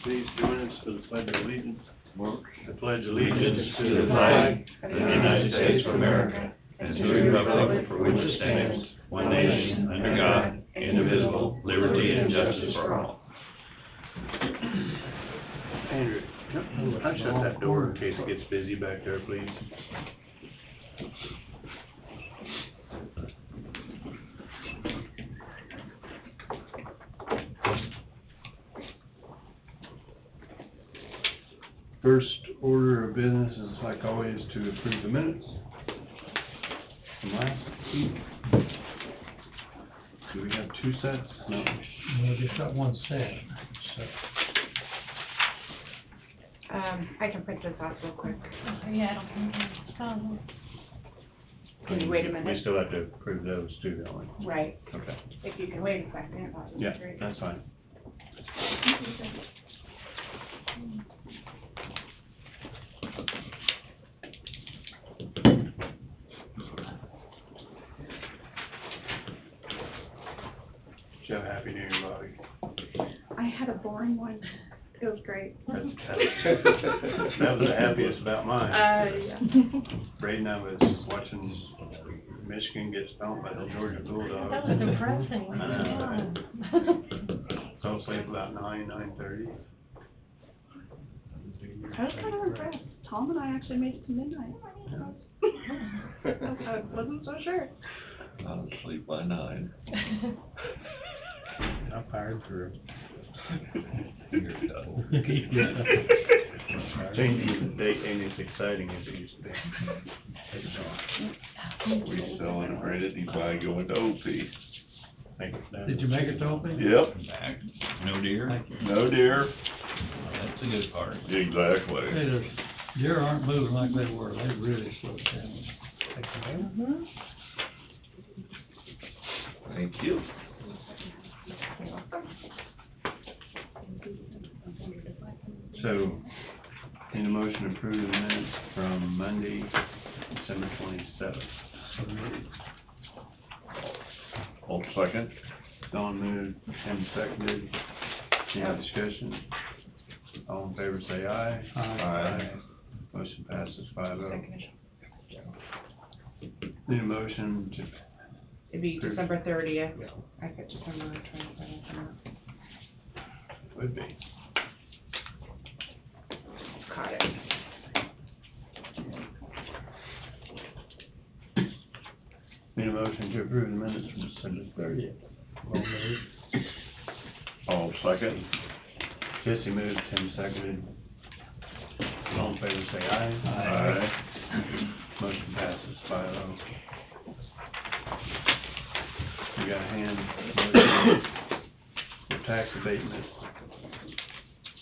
Please join us for the Pledge of Allegiance. I pledge allegiance to the flag of the United States of America and to the republic for which it stands, one nation, under God, indivisible, liberty and justice for all. Andrew, I'll shut that door in case it gets busy back there, please. First order of business is, like always, to approve the minutes from last week. Do we have two sets? No. We just got one set, so. I can print this off real quick. Yeah, I don't think so. Can you wait a We minute? still have to approve those too, don't we? Right. Okay. If you can wait a second, that would be Yeah, great. that's fine. Did you have a happy New Year, Bobby? I had a boring one. It was great. That was the happiest about mine. Yeah. Braden, I was watching Michigan get stomped by the Georgia Bulldogs. That was depressing. I know, right? Fell asleep about 9:30. I was kind of impressed. Tom and I actually made it to midnight. I wasn't so sure. I was asleep by 9. I'm fired for You're done. changing the date ain't as exciting as it used to be. We celebrated him by going to OP. Did you make it to open? Yep. Back. No deer? Thank you. No deer. That's the good part. Exactly. Hey, the deer aren't moving like they were, they really slowed down. Thank you. So, need a motion to approve the minutes from Monday, December 27th. All second. Dawn moved, Tim seconded. Any discussion? All in favor say aye. Aye. Motion passes 5-0. Need a motion to, It'd be December 30th. I put December 27th. would be. Caught it. Need a motion to approve the minutes from December 30th. All second. Jesse moved, Tim seconded. All in favor say aye. Aye. Motion passes 5-0. You got a hand motion for tax abatement.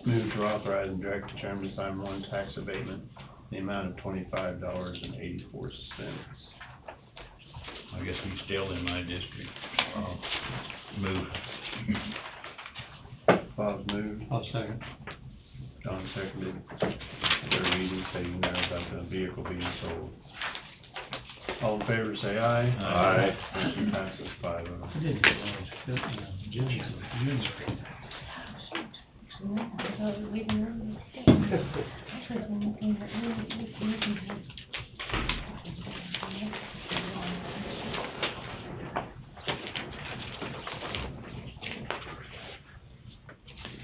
Move to authorize and direct the chairman to sign one tax abatement, in the amount of $25.84. I guess he's still in my district. Move. Bob's moved, I'll second. Don seconded. Third reading, so you know about the vehicle being sold. All in favor say aye. Aye. Motion passes 5-0. I didn't realize that, Junior.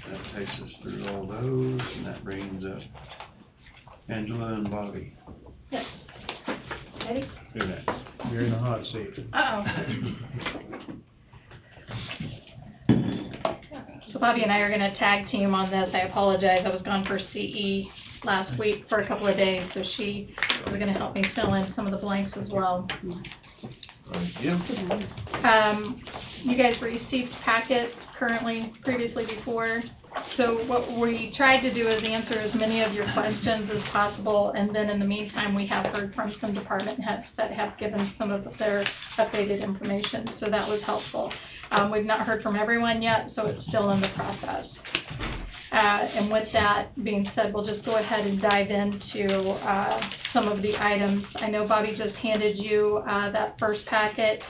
That takes us through all those, and that brings up Angela and Bobby. Yes. Ready? Who next? You're in the hot seat. Uh-oh. So Bobby and I are gonna tag team on this. I apologize, I was gone for CE last week for a couple of days, so she was gonna help me fill in some of the blanks as well. Thank you. You guys received packets previously before. So what we tried to do is answer as many of your questions as possible, and then in the meantime, we have heard from some department heads that have given some of their updated information, so that was helpful. We've not heard from everyone yet, so it's still in the process. And with that being said, we'll just go ahead and dive into some of the items. I know Bobby just handed you that first packet.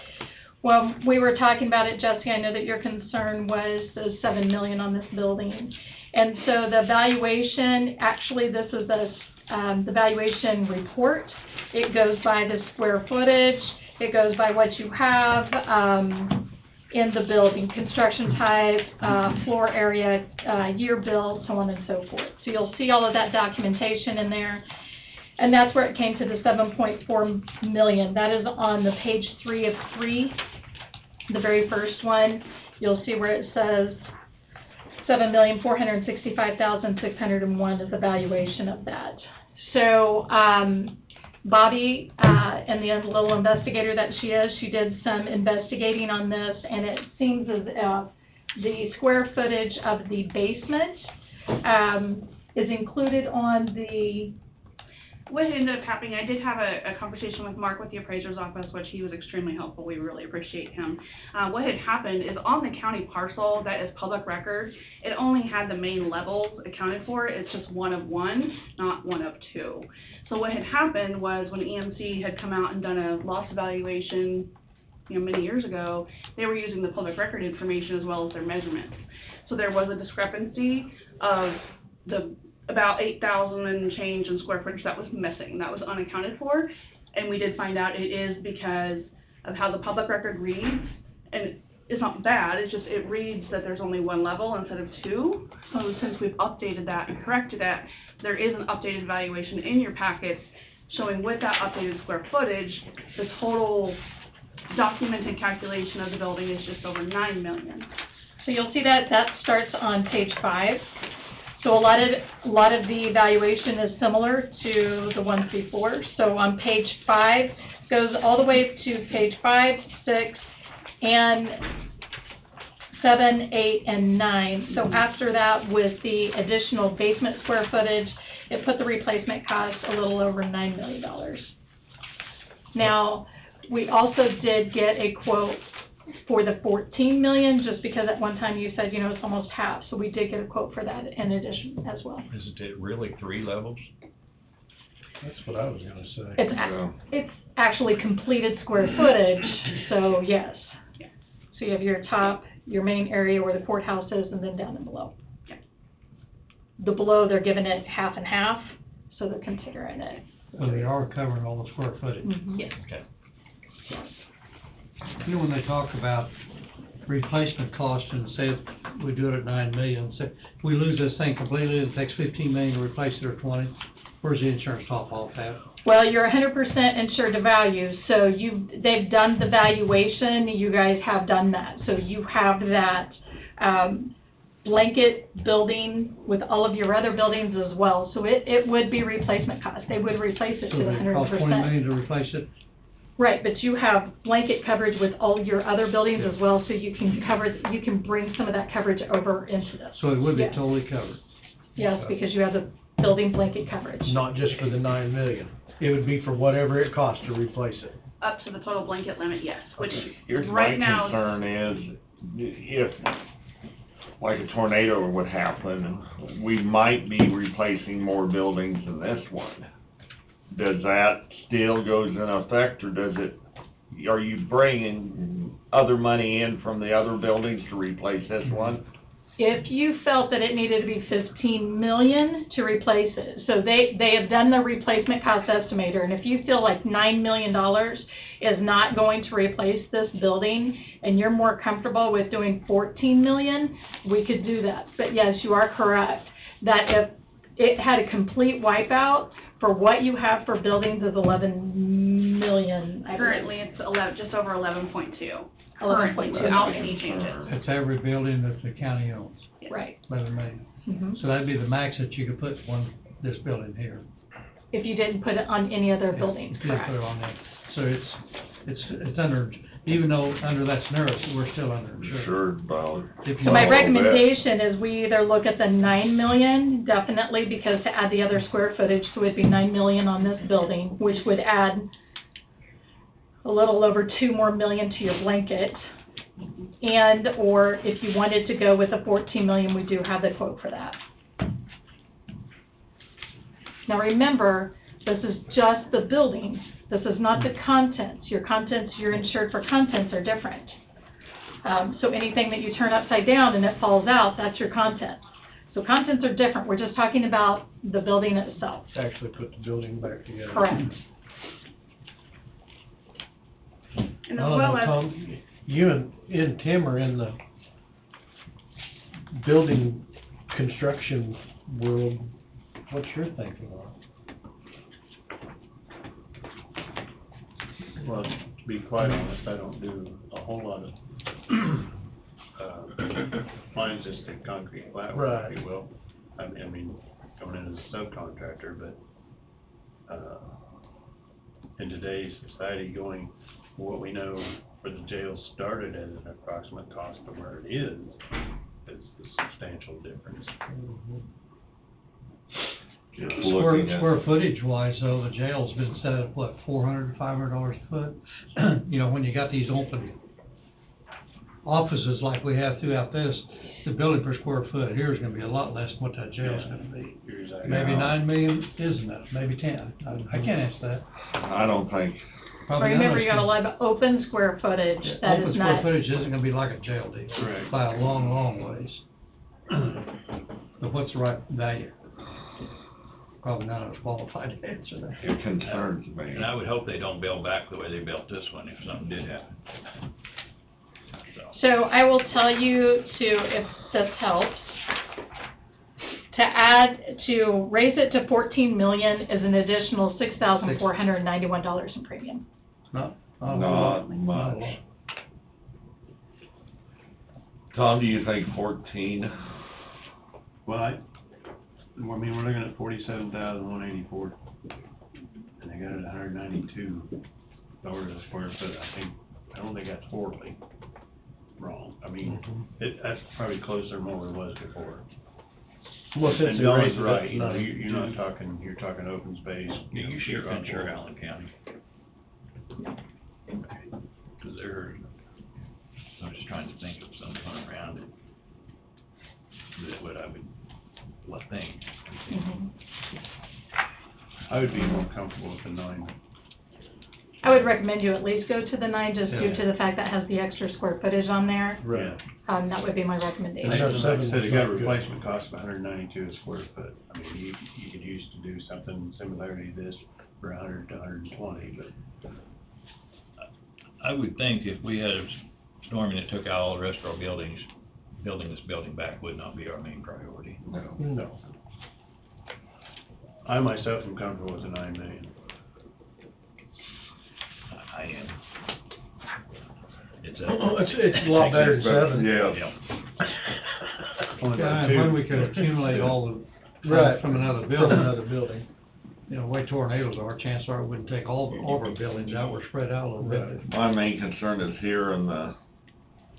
Well, we were talking about it, Jesse, I know that your concern was the $7 million on this building. And so the valuation, actually, this is the valuation report. It goes by the square footage, it goes by what you have, in the building, construction type, floor area, year build, so on and so forth. So you'll see all of that documentation in there. And that's where it came to the 7.4 million. That is on the page 3 of 3, the very first one. You'll see where it says 7,465,601 is the valuation of that. So Bobby and the little investigator that she is, she did some investigating on this, and it seems as if the square footage of the basement is included on the... What ended up happening, I did have a conversation with Mark with the appraiser's office, which he was extremely helpful. We really appreciate him. What had happened is on the county parcel that is public record, it only had the main levels accounted for. It's just one of one, not one of two. So what had happened was when EMC had come out and done a loss evaluation, many years ago, they were using the public record information as well as their measurements. So there was a discrepancy of about 8,000 and change in square footage that was missing, that was unaccounted for, and we did find out it is because of how the public record reads, and it's not bad, it's just it reads that there's only one level instead of two. So since we've updated that and corrected that, there is an updated valuation in your packets showing with that updated square footage, the total documented calculation of the building is just over 9 million. So you'll see that starts on page 5. So a lot of the evaluation is similar to the ones before. So on page 5, goes all the way to page 5, 6, and 7, 8, and 9. So after that, with the additional basement square footage, it put the replacement cost a little over $9 million. Now, we also did get a quote for the 14 million, just because at one time you said, it's almost half. So we did get a quote for that in addition as well. Isn't it really 3 levels? That's what I was gonna say. It's actually completed square footage, so yes. So you have your top, your main area where the courthouse is, and then down and below. The below, they're giving it half and half, so they're considering it. So they are covering all the square footage. Yes. Okay. When they talk about replacement cost and say we do it at 9 million, say if we lose this thing completely, it takes 15 million to replace it or 20, where's the insurance top off that? Well, you're 100% insured to value, so they've done the valuation, you guys have done that. So you have that blanket building with all of your other buildings as well. So it would be replacement cost. They would replace it to 100%. So it costs 20 million to replace it? Right, but you have blanket coverage with all your other buildings as well, so you can bring some of that coverage over into this. So it would be Yes. totally covered? Yes, because you have the building blanket coverage. Not just for the 9 million. It would be for whatever it costs to replace it. Up to the total blanket limit, yes, which Here's my right now, concern is, if, like a tornado would happen, we might be replacing more buildings than this one. Does that still goes in effect, or are you bringing other money in from the other buildings to replace this one? If you felt that it needed to be 15 million to replace it, so they have done the replacement cost estimator, and if you feel like $9 million is not going to replace this building, and you're more comfortable with doing 14 million, we could do that. But yes, you are correct, that if it had a complete wipeout, for what you have for buildings is 11 million. currently it's just over 11.2. 11.2. Without any changes. That's every building that the county owns, Right. 11 million. Mhm. So that'd be the max that you could put this building here. If you didn't put it on any other buildings, If you didn't correct. put it on that. So it's under, even though under that scenario, we're still under insured. Sure, about. If So you- my Well, recommendation is we either look at the 9 million, definitely, because to add the other square footage, so it'd be 9 million on this building, which would add a little over 2 more million to your blanket. And, or if you wanted to go with the 14 million, we do have the quote for that. Now remember, this is just the building. This is not the contents. Your contents, you're insured for contents are different. So anything that you turn upside down and it falls out, that's your content. So contents are different, we're just talking about the building itself. Actually put the building back together. Correct. And I as don't well know, as, Tom, you and Tim are in the building construction world. What's your thinking on it? Well, to be quite honest, I don't do a whole lot of, mine's just a concrete flat work, if you will. I mean, coming in as a subcontractor, but, in today's society, going, what we know where the jail started at an approximate cost of where it is a substantial difference. Just looking at, Square footage wise, though, the jail's been set at what, $400 to $500 a foot? You know, when you got these open offices like we have throughout this, the building per square foot here is gonna be a lot less than what that jail's gonna be. You're exactly Maybe right. 9 million is enough, maybe 10. I can't answer that. I don't think, Probably Remember, none you got a lot of open square footage, that Open is square not, footage isn't gonna be like a jail deal. Correct. By a long, long ways. But what's the right value? Probably none of us qualified to answer that. it concerns me. And I would hope they don't build back the way they built this one if something did happen. so I will tell you if this helps, to raise it to 14 million is an additional $6,491 in premium. Not Not much. Tom, do you think 14? Well, I mean, we're looking at 47,184, and they got it at $192 a square foot. I don't think that's horribly wrong. I mean, that's probably closer than what it was before. Well, since And they Don's raised it right, up you know, to you're not talking, you're talking open space. You know, should front insure porch. Allen County. Cause I'm just trying to think of something around it. That what I would think. Mhm. I would be more comfortable with the 9. I would recommend you at least go to the 9, just due Yeah. to the fact that has the extra square footage on there. Yeah. That would be my And recommendation. like I said, it got a Good. replacement cost of $192 a square foot. I mean, you could use to do something similarly to this for 100 to 120, but I would think if we had a storm and it took out all the rest of our buildings, building this building back would not be our main priority. No. No. I myself am comfortable with the 9 million. I am. It's It's a lot better than 7. Yeah. Yeah, and when we could accumulate all the, Right. from another From building. another building. You know, the way tornadoes are, chances are it wouldn't take all of our buildings out, we're spread out a little bit. Right. My main concern is here in the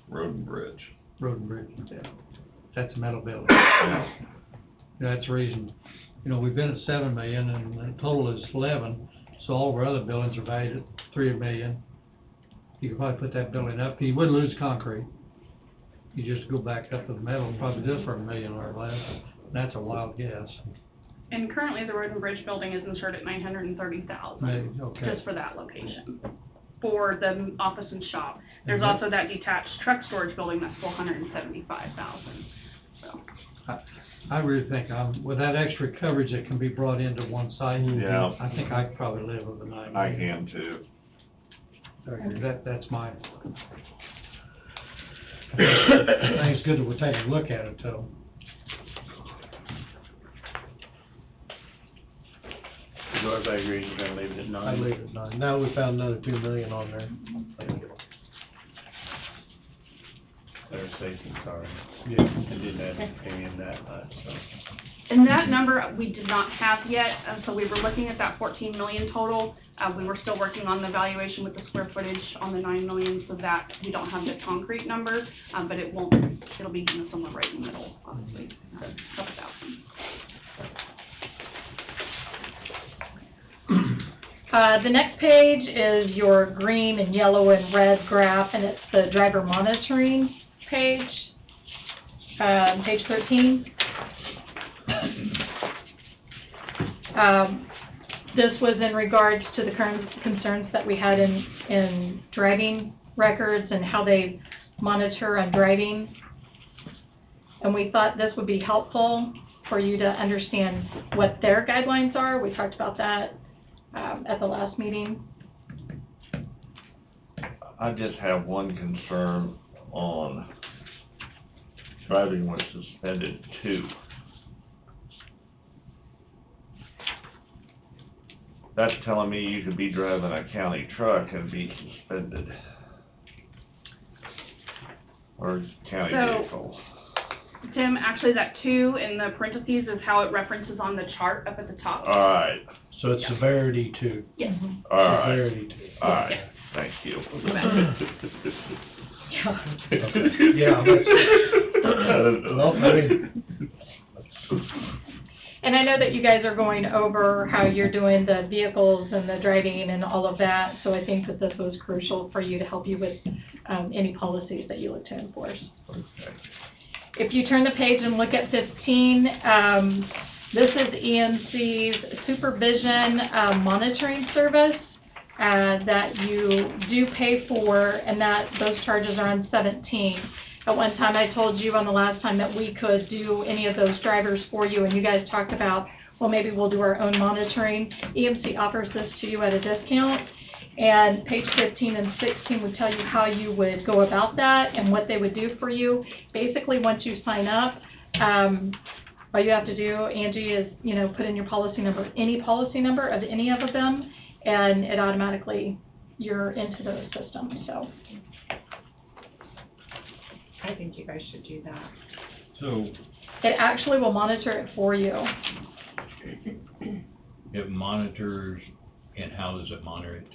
road and bridge. Road and bridge, yeah. That's a metal building. That's the reason, you know, we've been at 7 million and the total is 11, so all of our other buildings are valued at 3 million. You could probably put that building up, you wouldn't lose concrete. You just go back up to the metal, probably do it for $1 million or less. That's a wild guess. and currently the road and bridge building is insured at $930,000. Maybe, okay. Just for that location, for the office and shop. There's Mhm. also that detached truck storage building that's $475,000, so. I really think, with that extra coverage that can be brought into one site. Yeah. I think I could probably live with the 9 I million. can too. That's mine. I think it's good that we're taking a look at it, though. So everybody agrees we're gonna leave it at 9? I'd leave it at 9. Now we found another 2 million on there. They're safe and sorry. Yeah. It didn't add to premium that much, so. And that number we did not have yet, so we were looking at that 14 million total. We were still working on the valuation with the square footage on the 9 million, so that we don't have the concrete number, but it'll be, you know, somewhere right in the middle, obviously, a couple thousand. The next page is your green and yellow and red graph, and it's the driver monitoring page, page 13. This was in regards to the current concerns that we had in driving records and how they monitor on driving. And we thought this would be helpful for you to understand what their guidelines are. We talked about that at the last meeting. I just have one concern on driving when suspended too. That's telling me you could be driving a county truck and be suspended. Or county So- vehicle. Tim, actually that 2 in the parentheses is how it references on the chart up at the top. Alright, So it's severity too. Yes. alright, Severity too. alright, thank you. Yeah, well, I mean, And I know that you guys are going over how you're doing the vehicles and the driving and all of that, so I think that this was crucial for you to help you with any policies that you look to enforce. If you turn the page and look at 15, this is EMC's supervision monitoring service that you do pay for, and that those charges are on 17. At one time, I told you on the last time that we could do any of those drivers for you, and you guys talked about, well, maybe we'll do our own monitoring. EMC offers this to you at a discount, and page 15 and 16 would tell you how you would go about that and what they would do for you. Basically, once you sign up, all you have to do, Angie, is, put in your policy number, any policy number of any of them, and it automatically, you're into those systems, so. I think you guys should do that. So It actually will monitor it for you. it monitors, and how does it monitor it?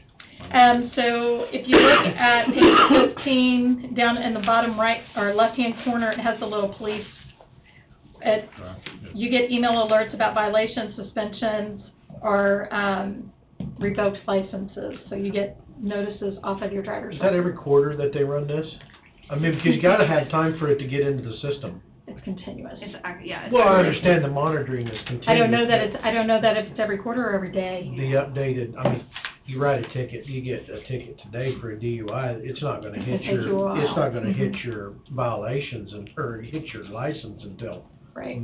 So if you look at page 15, down in the bottom right or left-hand corner, it has the little police. You get email alerts about violations, suspensions, or revoked licenses. So you get notices off of your driver's is that license. every quarter that they run this? I mean, because you gotta have time for it to get into the system. It's continuous. It's, yeah. It's Well, I actually- understand the monitoring is continuous. I don't know that if it's every quarter or every day. The updated, I mean, you write a ticket, you get a ticket today for a DUI, it's not gonna hit It'll take you a while. it's not gonna hit Mhm. your violations or hit your license until Right.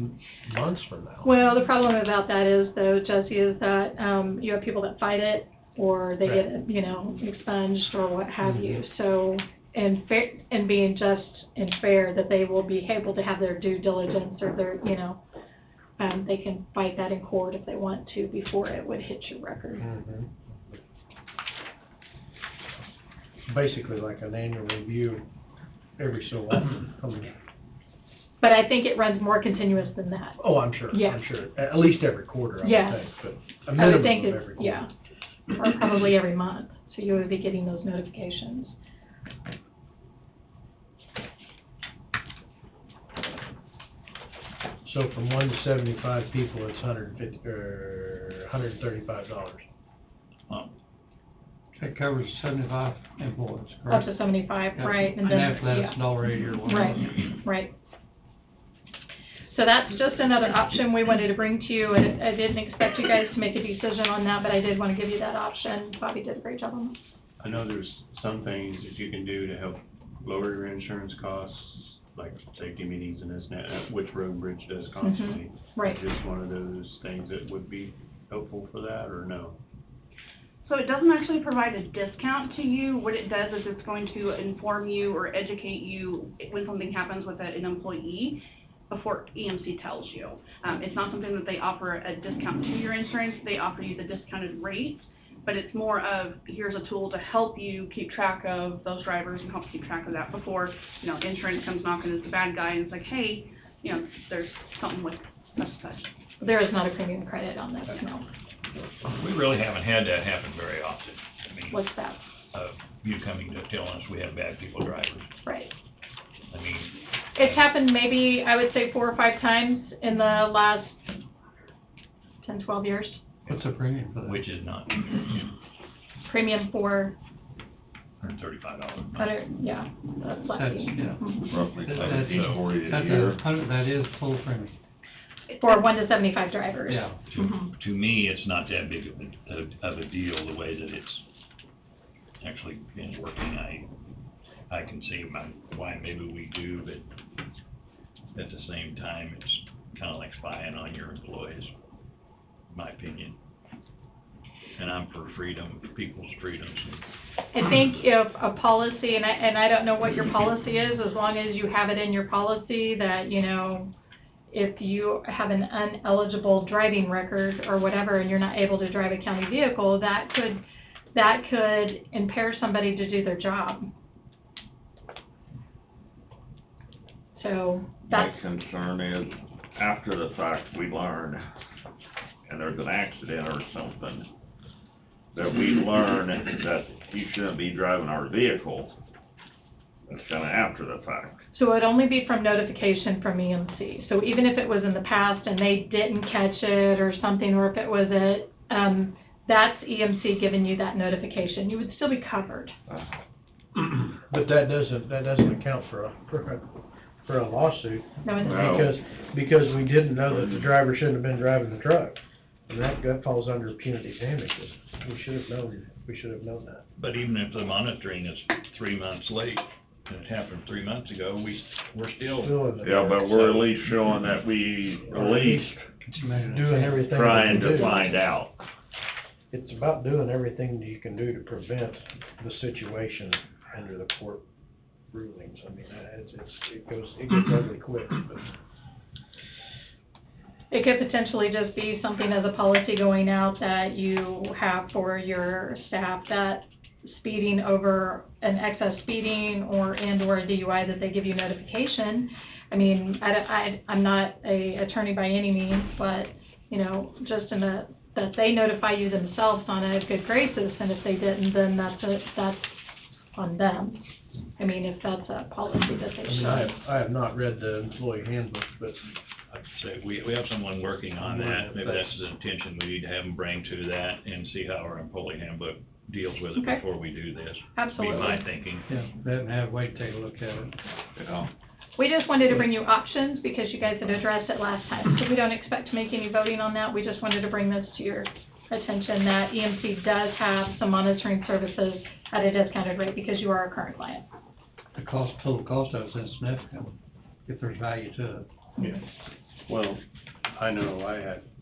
months from now. Well, the problem about that is, though, Jesse, is that you have people that fight it, or they Right. get, expunged or what have you. So, and being just and fair, that they will be able to have their due diligence, or their, they can fight that in court if they want to before it would hit your record. Mhm. Basically like an annual review every so often. I mean, But I think it runs more continuous than that. oh, I'm sure, Yeah. I'm sure, at least every quarter, I Yeah. would think, but a I would minimum think of it's, every quarter. yeah, or probably every month, so you would be getting those notifications. So from 1 to 75 people, it's $135. Well, That covers 75 employees, Up correct? to 75, Yeah. right, And then, after that, yeah. it's $1.80 or whatever. Right, right. So that's just another option we wanted to bring to you, and I didn't expect you guys to make a decision on that, but I did want to give you that option. Bobby did a great job on it. I know there's some things that you can do to help lower your insurance costs, like safety meetings and this and that, which Road Bridge does constantly. Right. Is this one of those things that would be helpful for that, or no? So it doesn't actually provide a discount to you. What it does is it's going to inform you or educate you when something happens with an employee before EMC tells you. It's not something that they offer a discount to your insurance. They offer you the discounted rate, but it's more of, here's a tool to help you keep track of those drivers and help keep track of that before, insurance comes knocking as the bad guy and it's like, hey, there's something with such and such. There is not a premium credit on this, no. we really haven't had that happen very often. I mean, What's that? you coming to telling us we have bad people drivers. Right. I mean, It's happened maybe, I would say, 4 or 5 times in the last 10, 12 years. What's the premium for that? which is not Premium for, $135. yeah, that's less. That's, yeah. Mhm. Roughly That- 1740 a That's year. that is full premium, For 1 to 75 drivers. yeah. Mhm. To me, it's not that big of a deal, the way that it's actually been working. I can see why maybe we do, but at the same time, it's kinda like spying on your employees, in my opinion. And I'm for freedom, people's freedoms. I think if a policy, and I don't know what your policy is, as long as you have it in your policy that, you know, if you have an ineligible driving record or whatever, and you're not able to drive a county vehicle, that could impair somebody to do their job. So, My that's, concern is, after the fact, we learn, and there's an accident or something, that we learn that he shouldn't be driving our vehicle. That's kinda after the fact. so it'd only be from notification from EMC. So even if it was in the past and they didn't catch it or something, or if it was that's EMC giving you that notification, you would still be covered. But that doesn't account for a lawsuit, No, it's No. because we didn't know that the driver shouldn't have been driving the truck. And that falls under punitive damages. We should have known that. But even if the monitoring is 3 months late, and it happened 3 months ago, we're still, Still in the Yeah, but we're at least showing that we, at least doing everything we trying can to do. find out. It's about doing everything that you can do to prevent the situation under the court rulings. I mean, it gets ugly quick, but. It could potentially just be something as a policy going out that you have for your staff, that speeding over an excess speeding or a DUI, that they give you notification. I mean, I'm not a attorney by any means, but, you know, just that they notify you themselves on a good graces, and if they didn't, then that's on them. I mean, if that's a policy that they I mean, should. I have not read the employee handbook, but I'd say, we have someone working on that. Maybe that's the intention we need to have them bring to that and see how our employee handbook deals with it Okay. before we do this. Absolutely. Be my thinking. Yeah, have Wade take a look at it. Yeah. We just wanted to bring you options because you guys had addressed it last time. So we don't expect to make any voting on that. We just wanted to bring this to your attention, that EMC does have some monitoring services at a discounted rate because you are a current client. The total cost of it's insignificant, if there's value to it. Yeah. Well, I know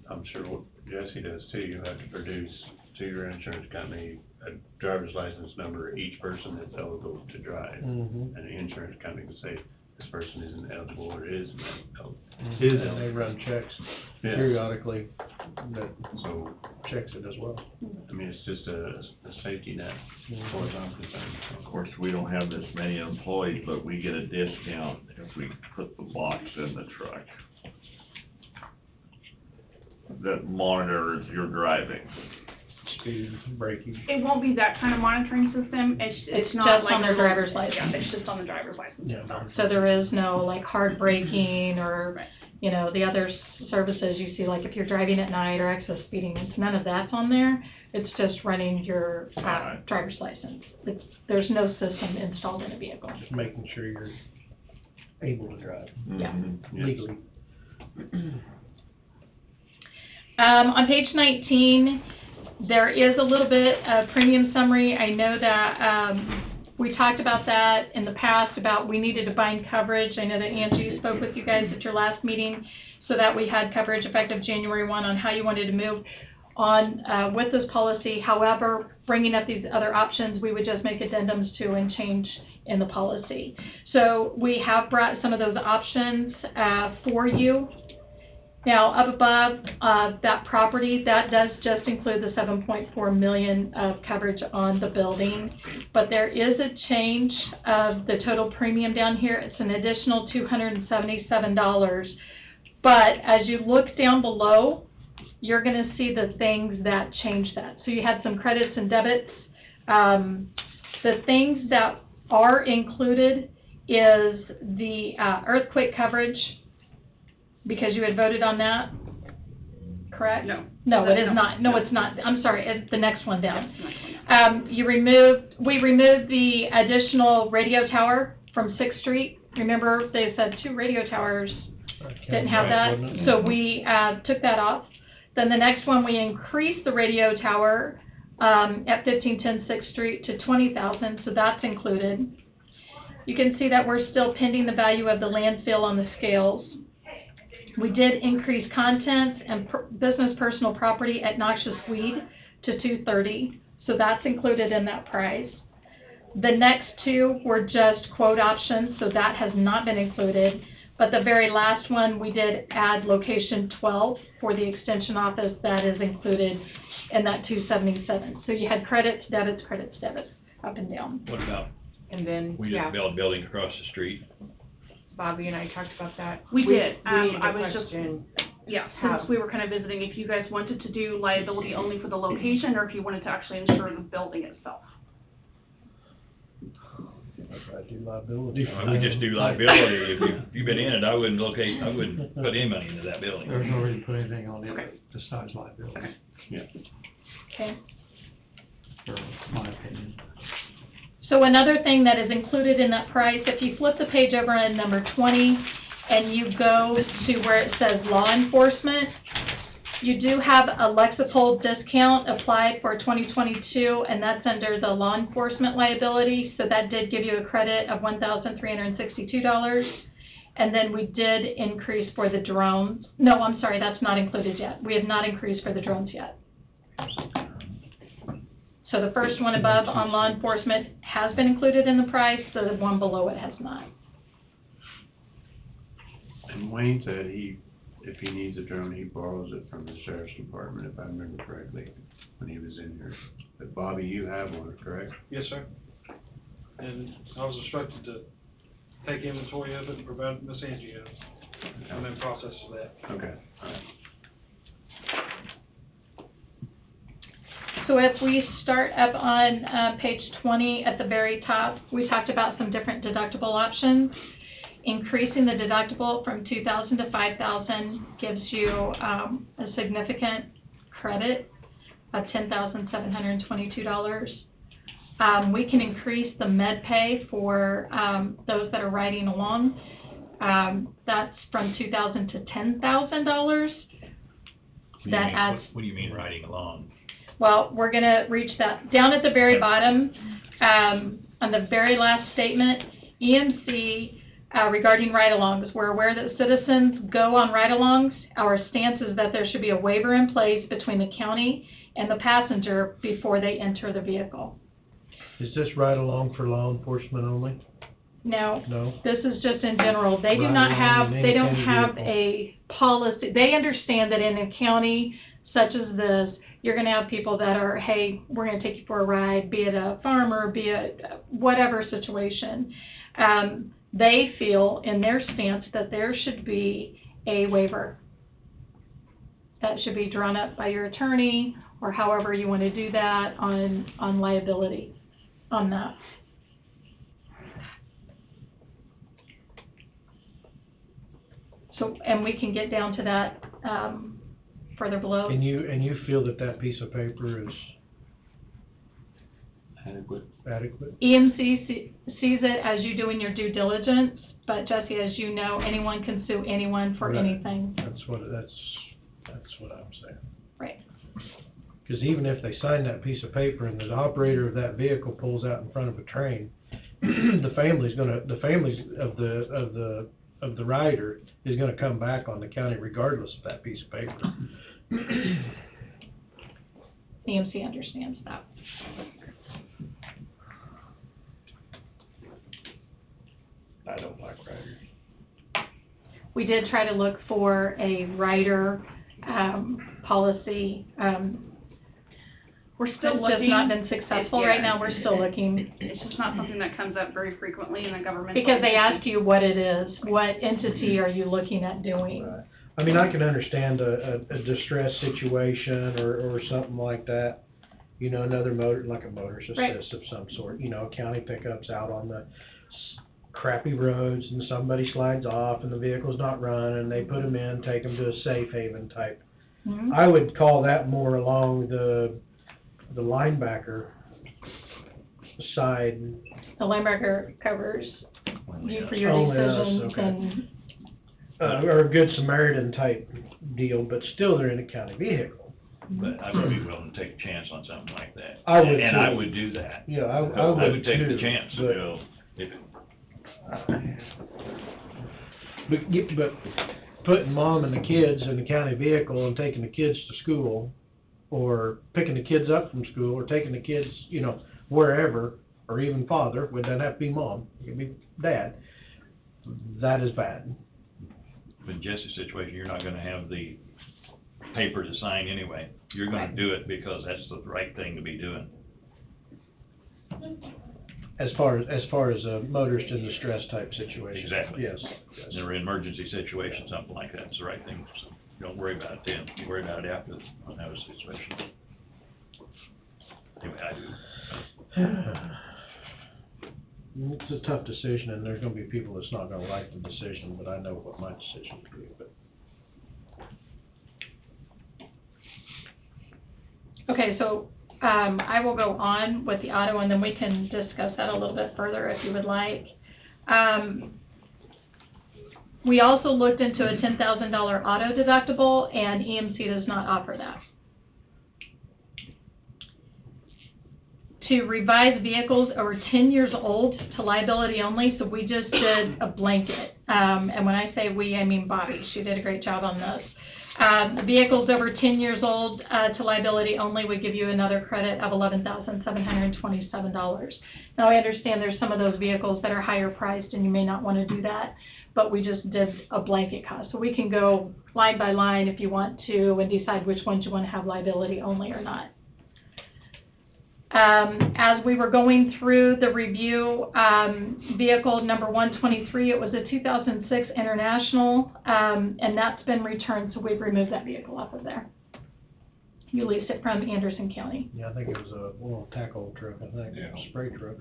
I'm sure Jesse does too, you have to produce to your insurance company a driver's license number, each person that's eligible to drive. Mhm. And the insurance company can say, this person isn't eligible or is eligible. and they run checks Yeah. periodically that So, checks it as well. I mean, it's just a safety net, as far as I'm concerned. Of course, we don't have this many employees, but we get a discount if we put the box in the truck that monitors your driving. Speed, braking. It won't be that kind of monitoring system, it's It's not just like on their a little- driver's license. Yeah, it's just on the driver's license. Yeah. So there is no like hard braking or, Right. you know, the other services you see, like if you're driving at night or excess speeding, it's none of that's on there. It's just running your Right. driver's license. There's no system installed in a vehicle. Just making sure you're able to drive Yeah. Yes. legally. On page 19, there is a little bit of premium summary. I know that we talked about that in the past, about we needed to bind coverage. I know that Angie spoke with you guys at your last meeting so that we had coverage effective January 1 on how you wanted to move on with this policy. However, bringing up these other options, we would just make addendums to and change in the policy. So we have brought some of those options for you. Now, up above, that property, that does just include the 7.4 million of coverage on the building. But there is a change of the total premium down here. It's an additional $277. But as you look down below, you're gonna see the things that change that. So you had some credits and debits. The things that are included is the earthquake coverage, because you had voted on that, correct? No. No, it is No. not. No, it's not. I'm sorry, it's the next one down. Yes, next one, yeah. We removed the additional radio tower from 6th Street. Remember, they said 2 radio towers didn't have that, so we took that off. Then the next one, we increased the radio tower at 1510 6th Street to 20,000, so that's included. You can see that we're still pending the value of the landfill on the scales. We did increase contents and business personal property at noxious weed to $230, so that's included in that price. The next two were just quote options, so that has not been included. But the very last one, we did add location 12 for the extension office. That is included in that $277. So you had credits, debits, up and down. What about, And then, we yeah, just built a building across the street? Bobby and I talked about that. We did. We need I to was just, question, yeah, How? since we were kind of visiting, if you guys wanted to do liability only for the location, or if you wanted to actually insure the building itself. I do liability. I would just do liability. If you've been in it, I wouldn't put any money into that building. There's no reason to put anything on Okay. it besides liability, Okay. for my opinion. So another thing that is included in that price, if you flip the page over on number 20 and you go to where it says law enforcement, you do have a Lexipol discount applied for 2022, and that's under the law enforcement liability, so that did give you a credit of $1,362. And then we did increase for the drones. No, I'm sorry, that's not included yet. We have not increased for the drones yet. So the first one above on law enforcement has been included in the price, so the one below it has not. And Wayne said if he needs a drone, he borrows it from the sheriff's department, if I remember correctly, when he was in here. But Bobby, you have one, correct? Yes, sir. And I was instructed to take inventory of it and provide Miss Angie it, and then process that. Okay, all right. So if we start up on page 20 at the very top, we talked about some different deductible options. Increasing the deductible from $2,000 to $5,000 gives you a significant credit of $10,722. We can increase the med pay for those that are riding along. That's from $2,000 to $10,000. That adds. What do you mean riding along? Well, we're going to reach that. Down at the very bottom, on the very last statement, EMC regarding ride-alongs. We're aware that citizens go on ride-alongs. Our stance is that there should be a waiver in place between the county and the passenger before they enter the vehicle. Is this ride-along for law enforcement only? No. No? This is just in general. They do not Ride-along have, in they any don't county have vehicle. a policy. They understand that in a county such as this, you're going to have people that are, hey, we're going to take you for a ride, be it a farmer, be it whatever situation. They feel in their stance that there should be a waiver that should be drawn up by your attorney or however you want to do that on liability on that. So, and we can get down to that further below. And you feel that piece of paper is Adequate. adequate? EMC sees it as you doing your due diligence, but Jesse, as you know, anyone can sue anyone for Right. anything. That's what I'm saying. Right. Because even if they sign that piece of paper and the operator of that vehicle pulls out in front of a train, the family of the rider is gonna come back on the county regardless of that piece of paper. EMC understands that. I don't like riders. We did try to look for a rider policy. We're still It's looking. just not been successful right now. We're still looking. It's just not something that comes up very frequently in the government. Because they ask you what it is, what entity are you looking at doing? Right. I mean, I can understand a distress situation or something like that. You know, another like a motorist Right. assist of some sort. You know, county pickups out on the crappy roads and somebody slides off and the vehicle's not running, they put them in, take them to a safe haven type. Mhm. I would call that more along the linebacker side. The linebacker covers you for your Only us, decisions okay. and Or a Good Samaritan type deal, but still they're in a county vehicle. But I would be willing to take a chance on something like that. I would And too. I would do that. Yeah, I I would would take too, the chance, but- you know, if But putting mom and the kids in the county vehicle and taking the kids to school, or picking the kids up from school, or taking the kids, you know, wherever, or even father, it doesn't have to be mom, it can be dad, that is bad. In Jesse's situation, you're not gonna have the paper to sign anyway. You're gonna do it because that's the right thing to be doing. As far as a motorist in distress type situation. Exactly. Yes. In an emergency situation, something like that, it's the right thing. So don't worry about it then. You worry about it after on that situation. Anyway, I do. It's a tough decision, and there's gonna be people that's not gonna like the decision, but I know what my decision would be, but. Okay, so, I will go on with the auto, and then we can discuss that a little bit further if you would like. We also looked into a $10,000 auto deductible, and EMC does not offer that. To revise vehicles over 10 years old to liability only, so we just did a blanket. And when I say we, I mean Bobby. She did a great job on this. Vehicles over 10 years old to liability only would give you another credit of $11,727. Now, I understand there's some of those vehicles that are higher priced and you may not want to do that, but we just did a blanket cost. So we can go line by line if you want to and decide which ones you want to have liability only or not. As we were going through the review, vehicle number 123, it was a 2006 International, and that's been returned, so we've removed that vehicle off of there. You leased it from Anderson County. Yeah, I think it was a little tackle truck, I think, spray truck.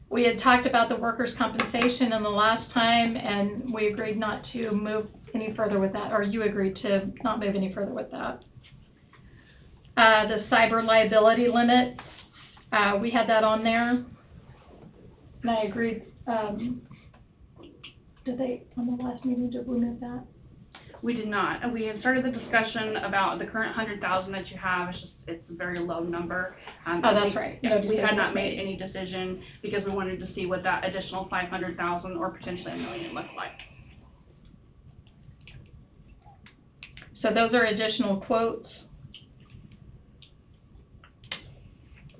We had talked about the workers' compensation in the last time, and we agreed not to move any further with that, or you agreed to not move any further with that. The cyber liability limit, we had that on there, and I agreed, on the last meeting, did we move that? We did not. We had started the discussion about the current 100,000 that you have. It's a very low number. Oh, that's right. Yeah, we had not made any decision because we wanted to see what that additional 500,000 or potentially $1 million looked like. So those are additional quotes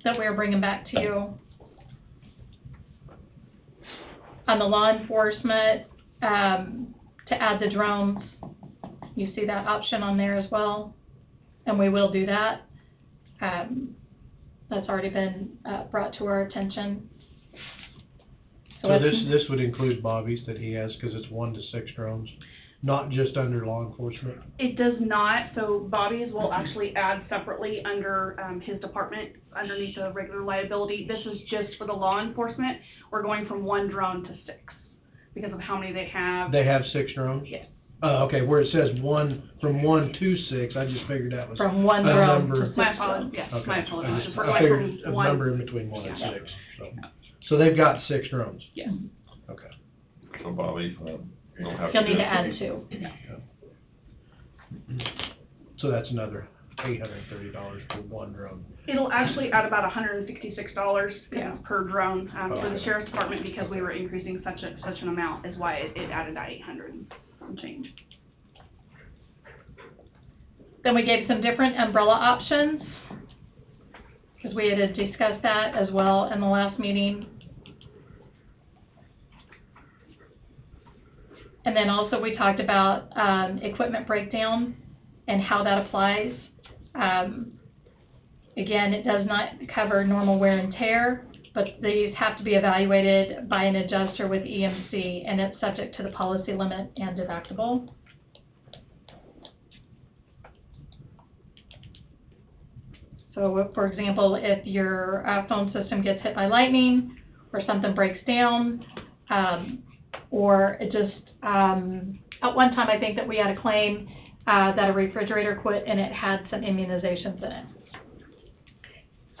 that we're bringing back to you. On the law enforcement, to add the drones, you see that option on there as well, and we will do that. That's already been brought to our attention. So this would include Bobby's that he has, because it's 1 to 6 drones, not just under law enforcement? It does not. So Bobby's will actually add separately under his department, underneath the regular liability. This is just for the law enforcement. We're going from 1 drone to 6 because of how many they have. They have 6 drones? Yes. Okay, where it says 1, from 1 to 6, I just figured that was From 1 a drone number. to 6 My drones. apologies. Yes, Okay. my apologies. We're I going figured from a 1. number in between 1 and Yeah. 6, so they've got 6 drones? Yes. Okay. So Bobby don't have to. You'll need do to it. add 2. So that's another $830 for 1 drone. It'll actually add about $166 Yeah. per drone for the Okay. sheriff's department because we were increasing such an amount is why it added that 800 and change. Then we gave some different umbrella options, because we had discussed that as well in the last meeting. And then also we talked about equipment breakdown and how that applies. Again, it does not cover normal wear and tear, but these have to be evaluated by an adjuster with EMC, and it's subject to the policy limit and deductible. So, for example, if your phone system gets hit by lightning, or something breaks down, or it just, at one time I think that we had a claim that a refrigerator quit and it had some immunizations in it.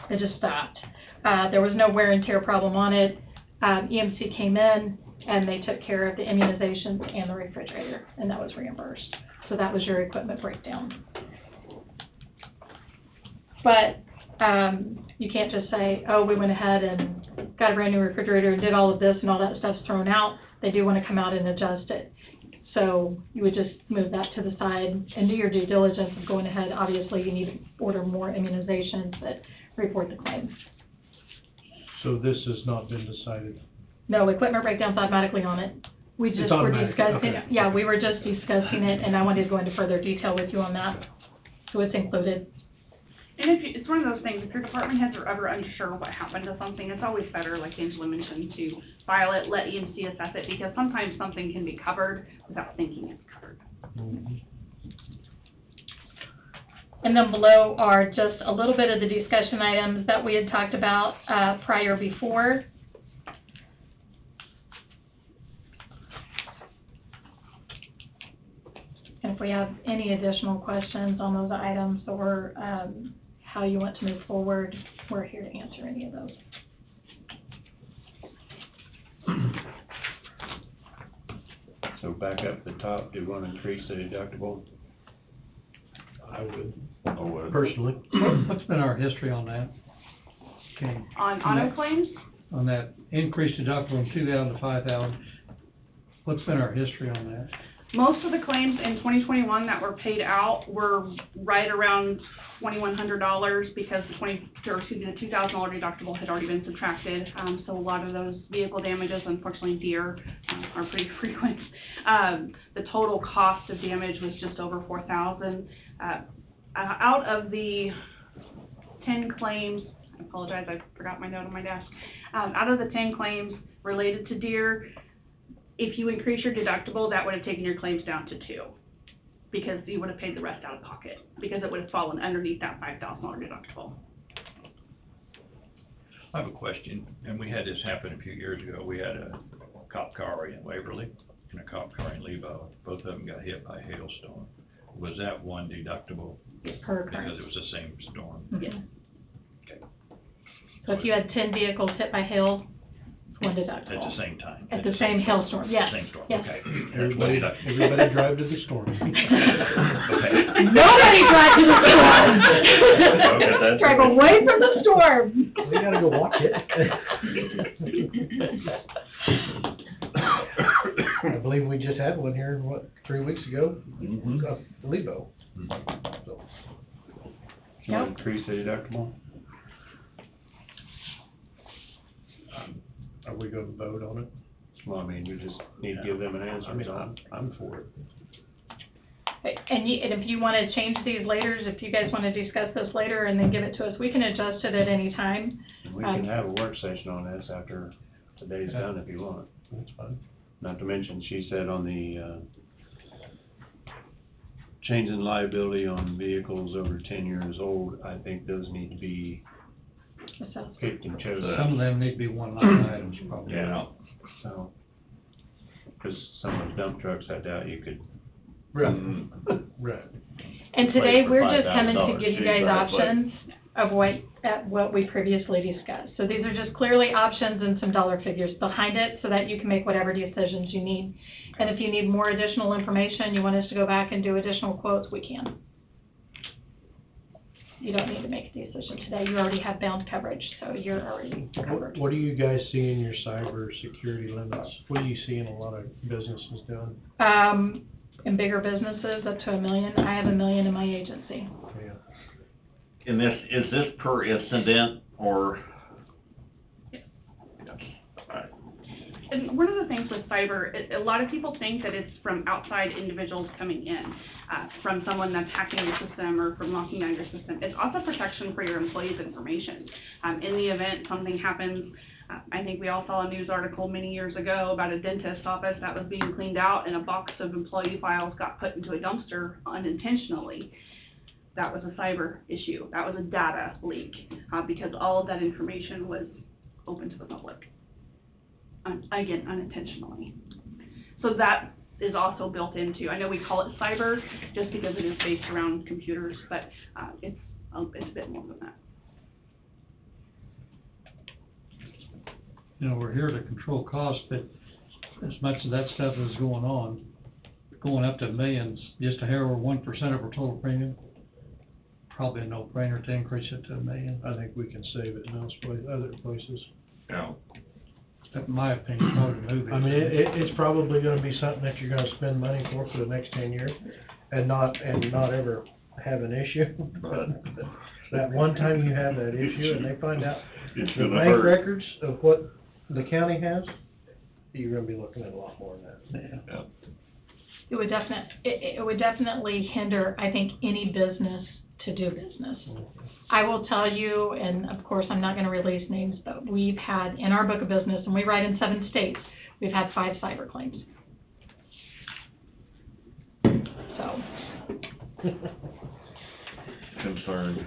It just stopped. There was no wear and tear problem on it. EMC came in and they took care of the immunizations and the refrigerator, and that was reimbursed. So that was your equipment breakdown. But You can't just say, oh, we went ahead and got a brand new refrigerator and did all of this and all that stuff's thrown out. They do want to come out and adjust it. So you would just move that to the side and do your due diligence of going ahead. Obviously, you need to order more immunizations that report the claims. So this has not been decided? No, equipment breakdown's automatically on it. We It's just were automatic, discussing, okay. yeah, we were just discussing it, and I wanted to go into further detail with you on that. So it's included. And if you, it's one of those things, if your department heads are ever unsure what happened to something, it's always better, like Angela mentioned, to file it, let EMC assess it, because sometimes something can be covered without thinking it's covered. Mhm. And then below are just a little bit of the discussion items that we had talked about prior before. And if we have any additional questions on those items or how you want to move forward, we're here to answer any of those. So back up at the top, do you want to increase the deductible? I would, I would. personally. What's been our history on that? Okay, On auto claims, on that increased deductible from 2,000 to 5,000, what's been our history on that? most of the claims in 2021 that were paid out were right around $2,100 because the $2,000 deductible had already been subtracted. So a lot of those vehicle damages, unfortunately deer, are pretty frequent. The total cost of damage was just over $4,000. Out of the 10 claims, I apologize, I forgot my note on my desk. Out of the 10 claims related to deer, if you increase your deductible, that would have taken your claims down to 2, because you would have paid the rest out of pocket, because it would have fallen underneath that $5,000 deductible. I have a question, and we had this happen a few years ago. We had a cop car in Waverly and a cop car in Lebo. Both of them got hit by a hailstorm. Was that one deductible? Per occurrence. Because it was the same storm? Yes. Okay. So if you had 10 vehicles hit by hail, it's one deductible. At the same time? At the same hailstorm, yes. Same storm, Yes. okay. Everybody drive to the storm. Okay. Nobody drive to the storm. Okay, that's Drive right. away from the storm. We gotta go watch it. I believe we just had one here, 3 weeks ago, Mhm. up Lebo. So, You want to increase the deductible? are we gonna vote on it? Well, I mean, you just need to give them an answer, I mean, so I'm for it. And if you want to change these later, if you guys want to discuss this later and then give it to us, we can adjust it at any time. we can have a work session on this after today's done if you want. That's fine. Not to mention, she said on the, change in liability on vehicles over 10 years old, I think those need to be Assessed. picked and chosen. Some of them need to be one-line items, probably. Yeah, so, because some of the dump trucks, I doubt you could. Right, Mhm. right. And today, for we're just coming to $5,000, give you geez, guys right, but- options of what we previously discussed. So these are just clearly options and some dollar figures behind it so that you can make whatever decisions you need. And if you need more additional information, you want us to go back and do additional quotes, we can. You don't need to make a decision today. You already have bound coverage, so you're already covered. What do you guys see in your cyber security limits? What do you see in a lot of businesses doing? In bigger businesses, up to $1 million, I have $1 million in my agency. Yeah. And is this per incident or? Alright. And one of the things with cyber, a lot of people think that it's from outside individuals coming in, from someone that's hacking your system or from locking down your system. It's also protection for your employees' information. In the event something happens, I think we all saw a news article many years ago about a dentist office that was being cleaned out and a box of employee files got put into a dumpster unintentionally. That was a cyber issue. That was a data leak, because all of that information was open to the public. Again, unintentionally. So that is also built into, I know we call it cyber just because it is based around computers, but it's a bit more than that. You know, we're here to control costs, but as much of that stuff is going on, going up to millions, just to have over 1% of our total premium. probably a no-brainer to increase it to $1 million. I think we can save it in those other places. Yeah. In my opinion, probably move it. I mean, it's probably gonna be something that you're gonna spend money for the next 10 years and not ever have an issue. But that one time you have that issue and they find out It's the gonna bank hurt. records of what the county has, you're gonna be looking at a lot more than that. Yeah. It would definitely hinder, I think, any business to do business. I will tell you, and of course, I'm not gonna release names, but we've had, in our book of business, and we write in 7 states, we've had 5 cyber claims. So, Concerned.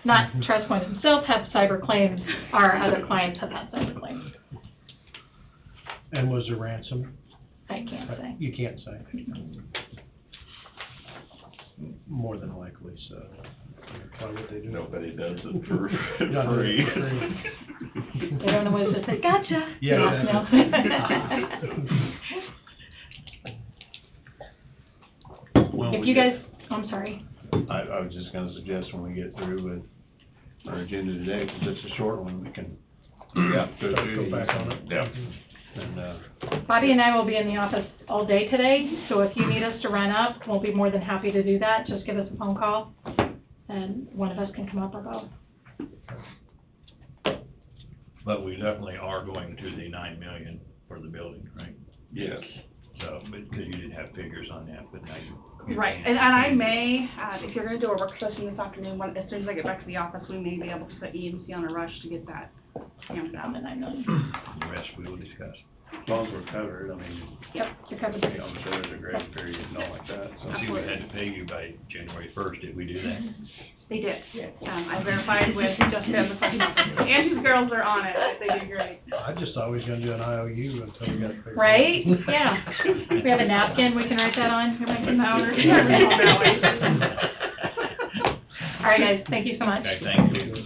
not TrustPoint themselves have cyber claims, our other clients have had cyber claims. And was there ransom? I can't say. You can't say. More than likely, so. Why would they do it? Nobody does it for Not free. They don't know what to say, gotcha. Yeah, No. If you guys, I'm sorry. I was just gonna suggest when we get through with our agenda today, because it's a short one, we can Yeah. go back on it. Yeah. And, Bobby and I will be in the office all day today, so if you need us to run up, we'll be more than happy to do that. Just give us a phone call, and one of us can come up or both. But we definitely are going to the 9 million for the building, right? Yes. So, but, because you didn't have figures on that, but now you. Right, and I may, if you're gonna do a work session this afternoon, as soon as I get back to the office, we may be able to put EMC on a rush to get that hammered out. On the 9 million. The rest we will discuss. as long as we're covered, I mean, Yep, you're covered. you know, I'm sure there's a grace period and all like that, so. See, we had to pay you by January 1st, did we do that? They did. I verified with Jessica and the front office. Angie's girls are on it. They do great. I just thought we was gonna do an IOU until we got it figured out. Right? Yeah. We have a napkin we can write that on. Everybody can No, see. we're not that way. All right, guys, thank you so much. Okay, thank you.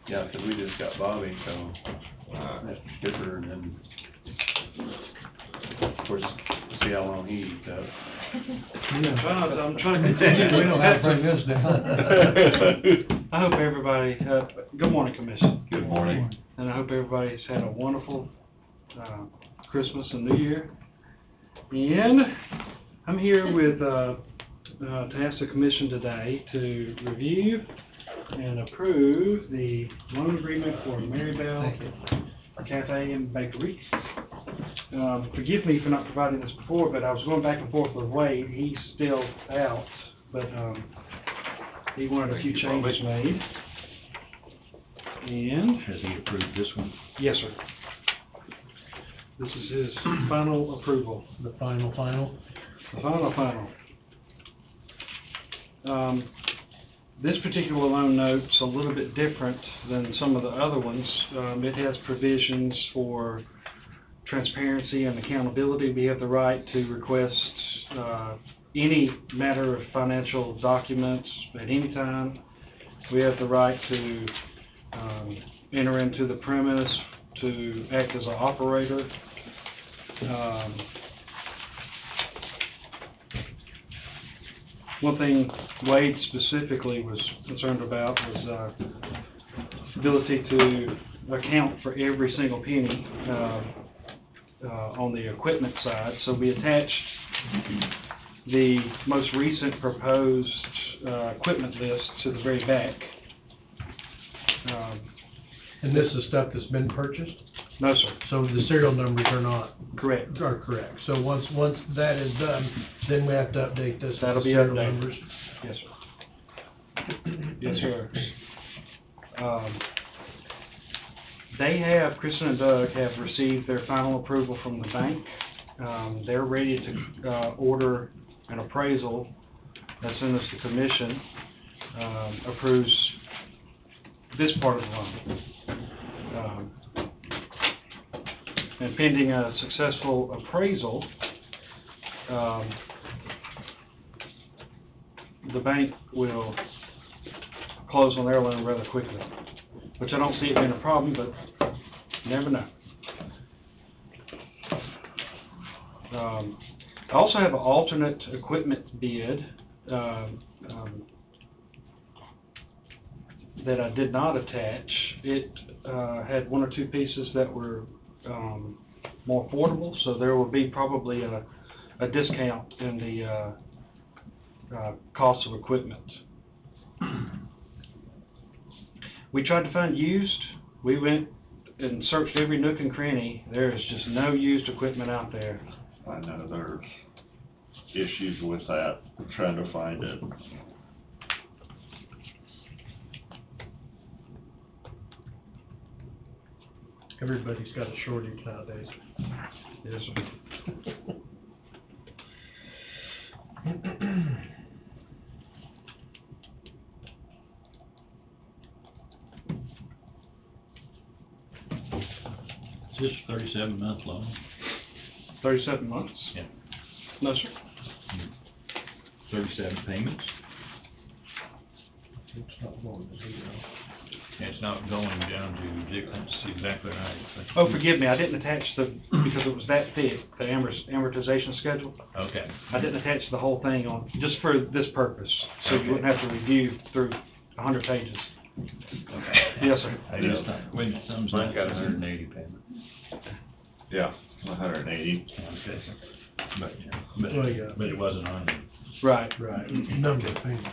Yeah, 'cause we just got Bobby, so, Mr. Skipper, and then, of course, see how long he eats up. I'm trying to continue. We don't have to bring this down. I hope everybody, good morning, Commission. Good morning. And I hope everybody's had a wonderful, Christmas and New Year. And I'm here with, to ask the Commission today to review and approve the loan agreement for Marybelle Cafe and Bakery. Forgive me for not providing this before, but I was going back and forth with Wade. He's still out, but, he wanted a few changes made. And, Has he approved this one? yes, sir. This is his final approval. The final. The final. This particular loan note's a little bit different than some of the other ones. It has provisions for transparency and accountability. We have the right to request, any matter of financial documents at any time. We have the right to, enter into the premise to act as an operator. One thing Wade specifically was concerned about was ability to account for every single penny on the equipment side. So we attached the most recent proposed equipment list to the very back. And this is stuff that's been purchased? No, sir. So the serial numbers are Correct. correct. So once that is done, then we have to update this. with That'll be serial updated. numbers. Yes, sir. Yes, sir. Kristen and Doug have received their final approval from the bank. They're ready to order an appraisal as soon as the commission approves this part of the loan. And pending a successful appraisal, the bank will close on their loan rather quickly, which I don't see it being a problem, but you never know. I also have an alternate equipment bid, that I did not attach. It, had one or two pieces that were, more affordable, so there will be probably a discount in the, cost of equipment. We tried to find used. We went and searched every nook and cranny. There is just no used equipment out there. I know there's issues with that, trying to find it. Everybody's got a shortage nowadays. Yes, Is this 37-month loan? 37 months? Yeah. No, sir. 37 payments? It's not going to zero. It's not going down to zero, that's exactly right. Oh, forgive me, I didn't attach because it was that thick, the amortization schedule. Okay. I didn't attach the whole thing on, just for this purpose, so you wouldn't have to review through 100 pages. Okay. Yes, sir. I just, when it comes Mine's got down to 180 payments. Yeah, 180. Okay. But Well, yeah. but it wasn't on there. Right. Right, number of payments.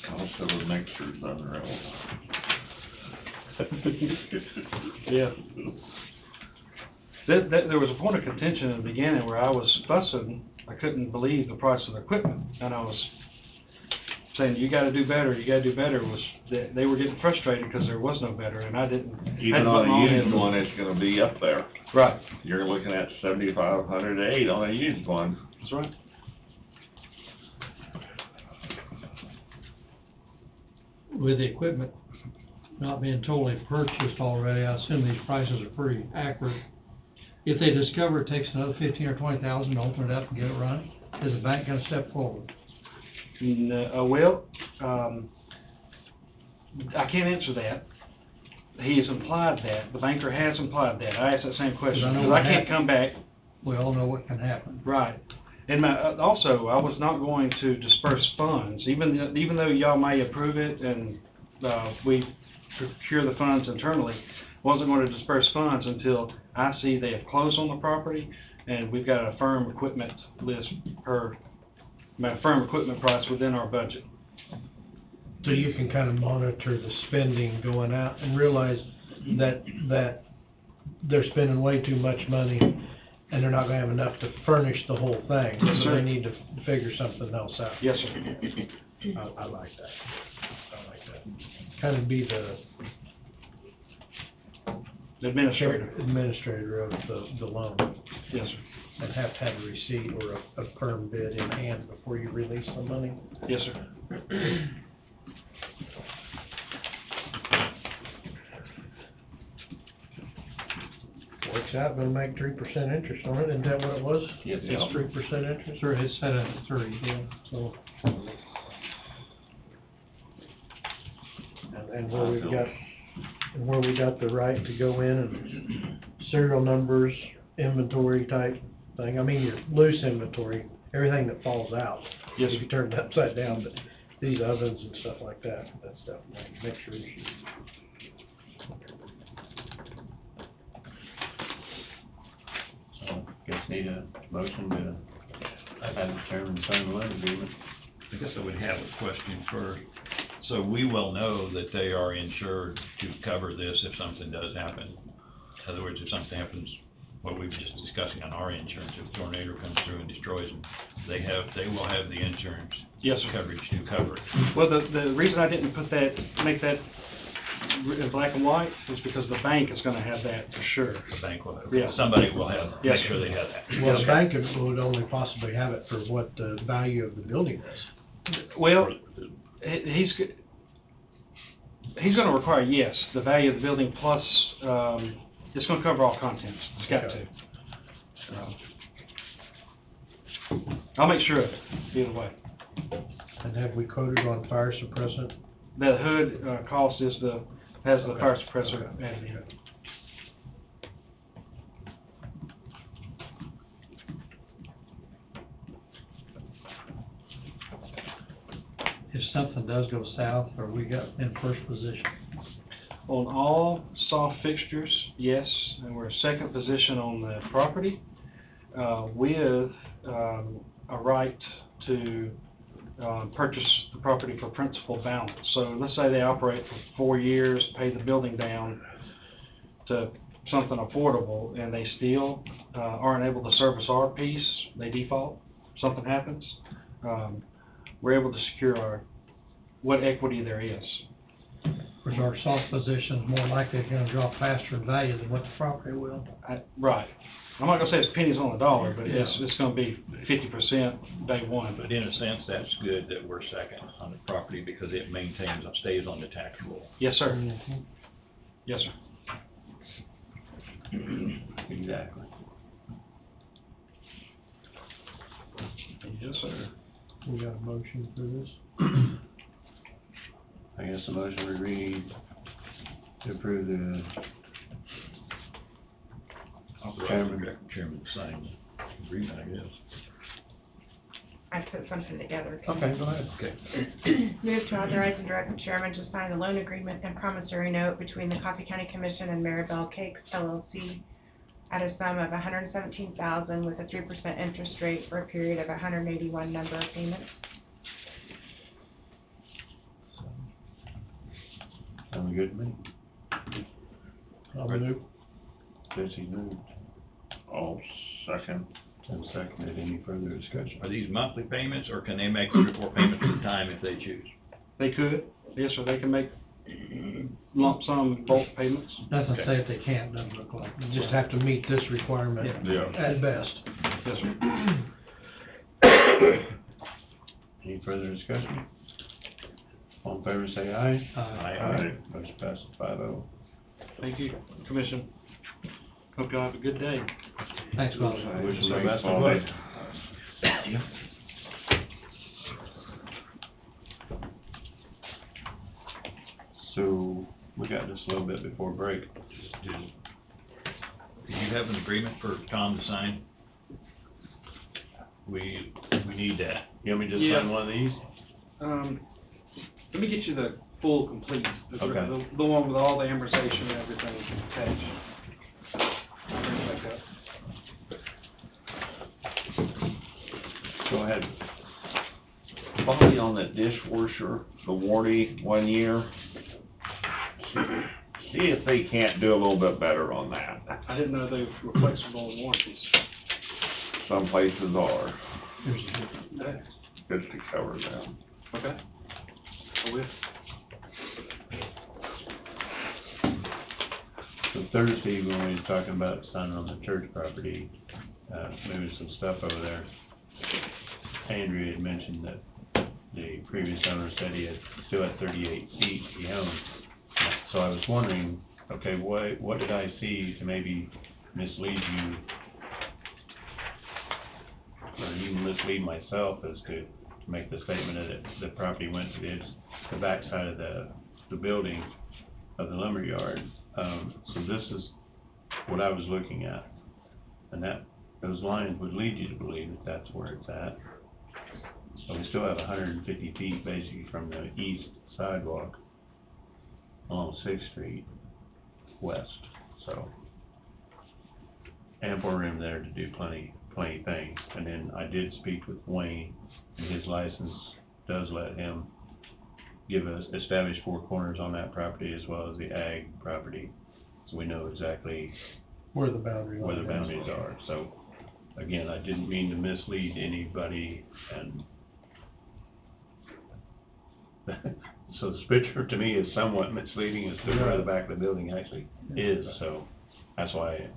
Cost of a mixer's unreal. Yeah. There was a point of contention in the beginning where I was fussing. I couldn't believe the price of the equipment, and I was saying, you gotta do better, you gotta do better, was, they were getting frustrated because there was no better, and I didn't. Even on a used one, it's gonna be up there. Right, You're looking at 7,500 to 8 on a used one. that's right. With the equipment not being totally purchased already, I assume these prices are pretty accurate. If they discover it takes another 15 or 20,000 to open it up and get it running, is the bank gonna step forward? Well, I can't answer that. He has implied that, the banker has implied that. I asked that same question, Because I know because what I can't happened. come back. We all know what can happen. Right. And also, I was not going to disperse funds, even though y'all may approve it and, we procure the funds internally, wasn't going to disperse funds until I see they have closed on the property and we've got a firm equipment list firm equipment price within our budget. So you can kind of monitor the spending going out and realize that they're spending way too much money and they're not gonna have enough to furnish the whole thing. Yes, So sir. they need to figure something else out. Yes, sir. I like that. I like that. Kind of be the Administrator. administrator of the loan Yes, sir. and have to have a receipt or a firm bid in hand before you release the money. Yes, sir. Works out, gonna make 3% interest on it, isn't that what it was? Yes, It's 3% interest? Sure, it's set at 3, yeah. So. And where we've got, and where we got the right to go in and serial numbers, inventory type thing, I mean, your loose inventory, everything that falls out. Yes, If you turn it upside down, but these ovens and stuff like that stuff, mixers. So, guess need a motion to have the chairman sign the loan agreement. I guess I would have a question first. So we will know that they are insured to cover this if something does happen. In other words, if something happens, what we were just discussing on our insurance, if a tornado comes through and destroys them, they will have the insurance Yes, sir. coverage to cover it. Well, the reason I didn't make that in black and white is because the bank is gonna have that for sure. The bank will, Yeah. somebody will have, Yes, make sure they have that. Well, the bank would only possibly have it for what the value of the building is. Well, he's gonna require, yes, the value of the building plus, it's gonna cover all contents, it's got to. I'll make sure of it, either way. And have we quoted on fire suppressant? The hood, cost has the Okay. fire suppressor added in. does go south, are we got in first position? On all soft fixtures, yes, and we're second position on the property, with, a right to, purchase the property for principal balance. So let's say they operate for 4 years, pay the building down to something affordable, and they still, aren't able to service our piece, they default, something happens, we're able to secure what equity there is. Whereas our soft position is more likely gonna drop faster in value than what the property will. Right. I'm not gonna say it's pennies on the dollar, but it's gonna be 50% day one. But in a sense, that's good that we're second on the property because it maintains, stays on the tax roll. Yes, sir. Mhm. Yes, sir. Exactly. Yes, sir. We got a motion for this? I guess the motion we read to approve the Authorize the chairman to sign the agreement, I guess. I put something together. Okay, go ahead. Okay. Move to authorize and direct the chairman to sign the loan agreement and promissory note between the Coffee County Commission and Maribel Cakes LLC at a sum of $117,000 with a 3% interest rate for a period of 181 number of payments. Sounds good to me. I'll move. Jesse moved I'll second. and seconded. Any further discussion? Are these monthly payments, or can they make 3 or 4 payments at a time if they choose? They could, yes, sir, they can make lump sum bulk payments. Doesn't Okay. say if they can't, doesn't look like. You just have to meet this requirement Yeah. at best. Yes, sir. Any further discussion? All in favor, say aye. Aye. Motion passes 5-0. Thank you, Commission. Hope y'all have a good day. Thanks, Bob. I wish you the Thanks, best of Paul. luck. So, we got just a little bit before break. Do you have an agreement for Tom to sign? We need that. You want me to just Yeah. sign one of these? Let me get you the full complete, Okay. the one with all the amortization and everything attached. I'll bring it back up. Go ahead. Bobby, on that dishwasher, the warranty 1 year, see if they can't do a little bit better on that. I didn't know they were flexible in warranties. Some places are, Okay. just to cover them. Okay. I will. So Thursday, when we were talking about signing on the church property, moving some stuff over there, Andrew had mentioned that the previous owner said he had still had 38 feet he owned. So I was wondering, okay, what did I see to maybe mislead you, or even mislead myself as to make the statement that the property went to the backside of the building of the lumberyard. So this is what I was looking at, and those lines would lead you to believe that that's where it's at. So we still have 150 feet basically from the east sidewalk along 6th Street west, so ample room there to do plenty things. And then I did speak with Wayne, and his license does let him establish 4 corners on that property as well as the ag property, so we know exactly Where the boundary where the line is. boundaries are. So, again, I didn't mean to mislead anybody, and so this picture to me is somewhat misleading as to where the back of the building actually is, so that's why,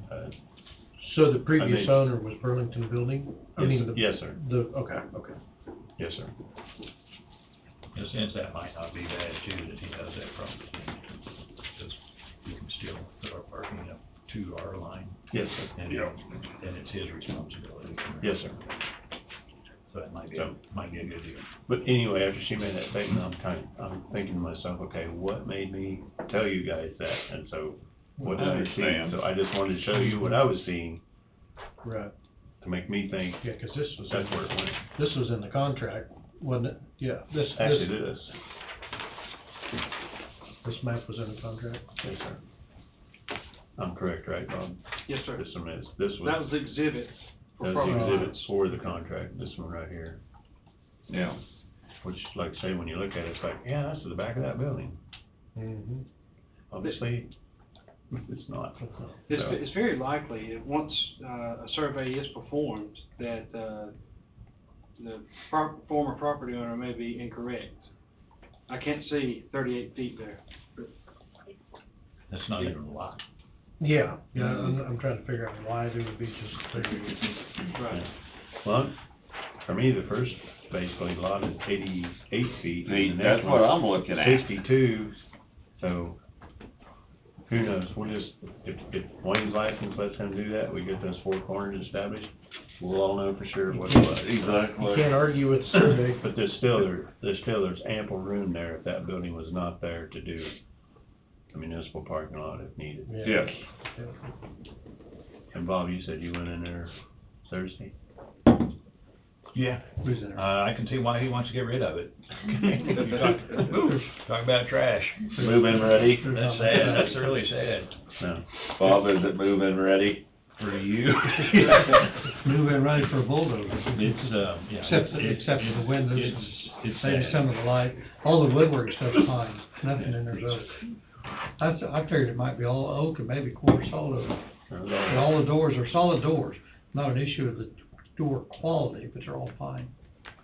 So the previous I mean- owner was Burlington Building? I mean, the. yes, sir, Okay. yes, sir. In a sense, that might not be bad too, that he has that property. Because we can still put our parking up to our line, Yes, sir. and then it's his responsibility. Yes, sir. So that might be So- a good deal. But anyway, after she made that statement, I'm thinking to myself, okay, what made me tell you guys that? And so, what did I see? Understand. So I just wanted to show you what I was seeing Right. to make me think Yeah, 'cause this was, that's where it went. this was in the contract, wasn't it? Yeah, this. Actually, it is. This map was in the contract. Yes, sir. I'm correct, right, Bob? Yes, sir. This one is, That was the exhibit for those property lines. exhibits for the contract, this one right here. Yeah. Which, like I say, when you look at it, it's like, yeah, that's the back of that building. Mm-hmm. Obviously, it's not. It's, So, it's very likely, that once, a survey is performed, that, the former property owner may be incorrect. I can't see 38 feet there. That's not even a lot. Yeah, I'm trying to figure out why there would be just 38 feet. Right. Well, for me, the first basically lot is 88 feet. See, and the that's next what one's I'm looking at. 62, so who knows, we'll just, if Wayne's license lets him do that, we get those four corners established, we'll all know for sure what it was. You Exactly. can't argue with the survey. But there's ample room there if that building was not there to do a municipal parking lot if needed. Yes. And Bob, you said you went in there Thursday? Yeah. Who's in there? I can see why he wants to get rid of it. Talk about trash. Move-in ready? That's sad, that's really sad. No. Bob, is it move-in ready? For you. Move in ready for a bulldozer. It's, yeah. Except for the windows, It's maybe sad. some of the light, all the woodwork stuff's fine, nothing in there's oak. I figured it might be all oak and maybe quarter solid oak. But all the doors are solid doors, not an issue of the door quality, but they're all fine.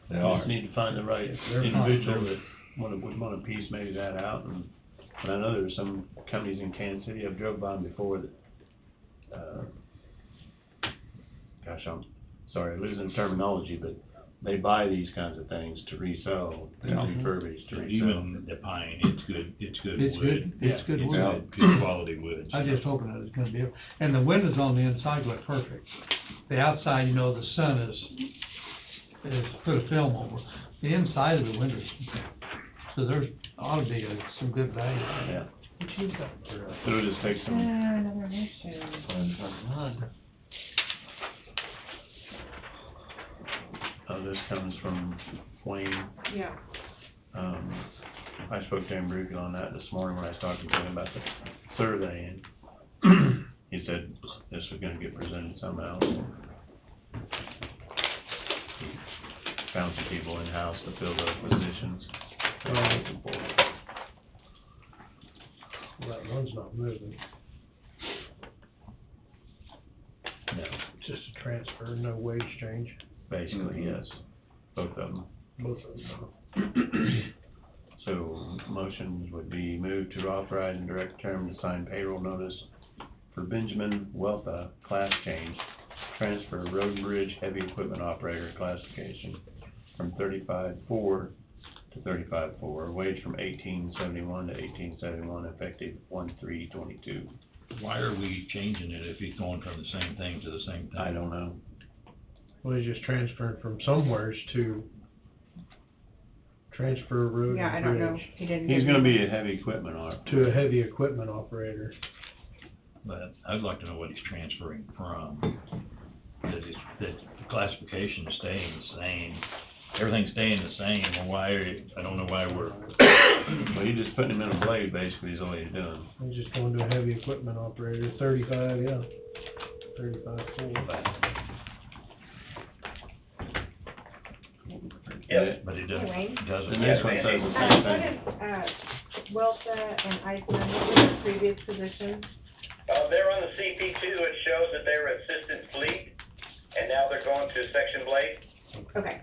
They just need to find the right They're fine. individual that would wanna piece maybe that out, and I know there's some companies in Kansas City, I've drove by them before that, gosh, I'm sorry, I'm losing terminology, but they buy these kinds of things to resell, and refurbish to resell. Even the pine, it's good It's wood. good, it's good wood. Good quality wood. I was just hoping that was gonna be, and the windows on the inside look perfect. The outside, you know, the sun is put a film over. The inside of the windows, so there's, ought to be some good value. Yeah, What you got for, it'll just take some, Another mission. this comes from Wayne. Yeah. I spoke to him briefly on that this morning when I was talking to him about the survey, and he said this was gonna get presented somehow. He found some people in-house to fill those positions. that one's not moving, No, just a transfer, no wage change, basically, yes, both of them. both of them. So, motions would be moved to authorize and direct the chairman to sign payroll notice for Benjamin Welta, class change, transfer road and bridge heavy equipment operator classification from 35-4 to 35-4, wage from 1871 to 1871, effective 1/3/22. Why are we changing it if he's going from the same thing to the same thing? I don't know. Well, he's just transferring from somewheres to transfer road Yeah, I and don't know, bridge he didn't. He's gonna be a heavy equipment operator. to a heavy equipment operator. But I'd like to know what he's transferring from. That the classification is staying the same, everything's staying the same, well, why I don't know why we're, Well, you're just putting him in a blade, basically, is all you're doing. He's just going to a heavy equipment operator, 35, yeah, 35-4. Yes. but it Anyway. The doesn't. next one says the What same thing. is, Welta and Iceland, what were their previous positions? They're on the CP2, it shows that they were assistant fleet, and now they're going to section blade. Okay,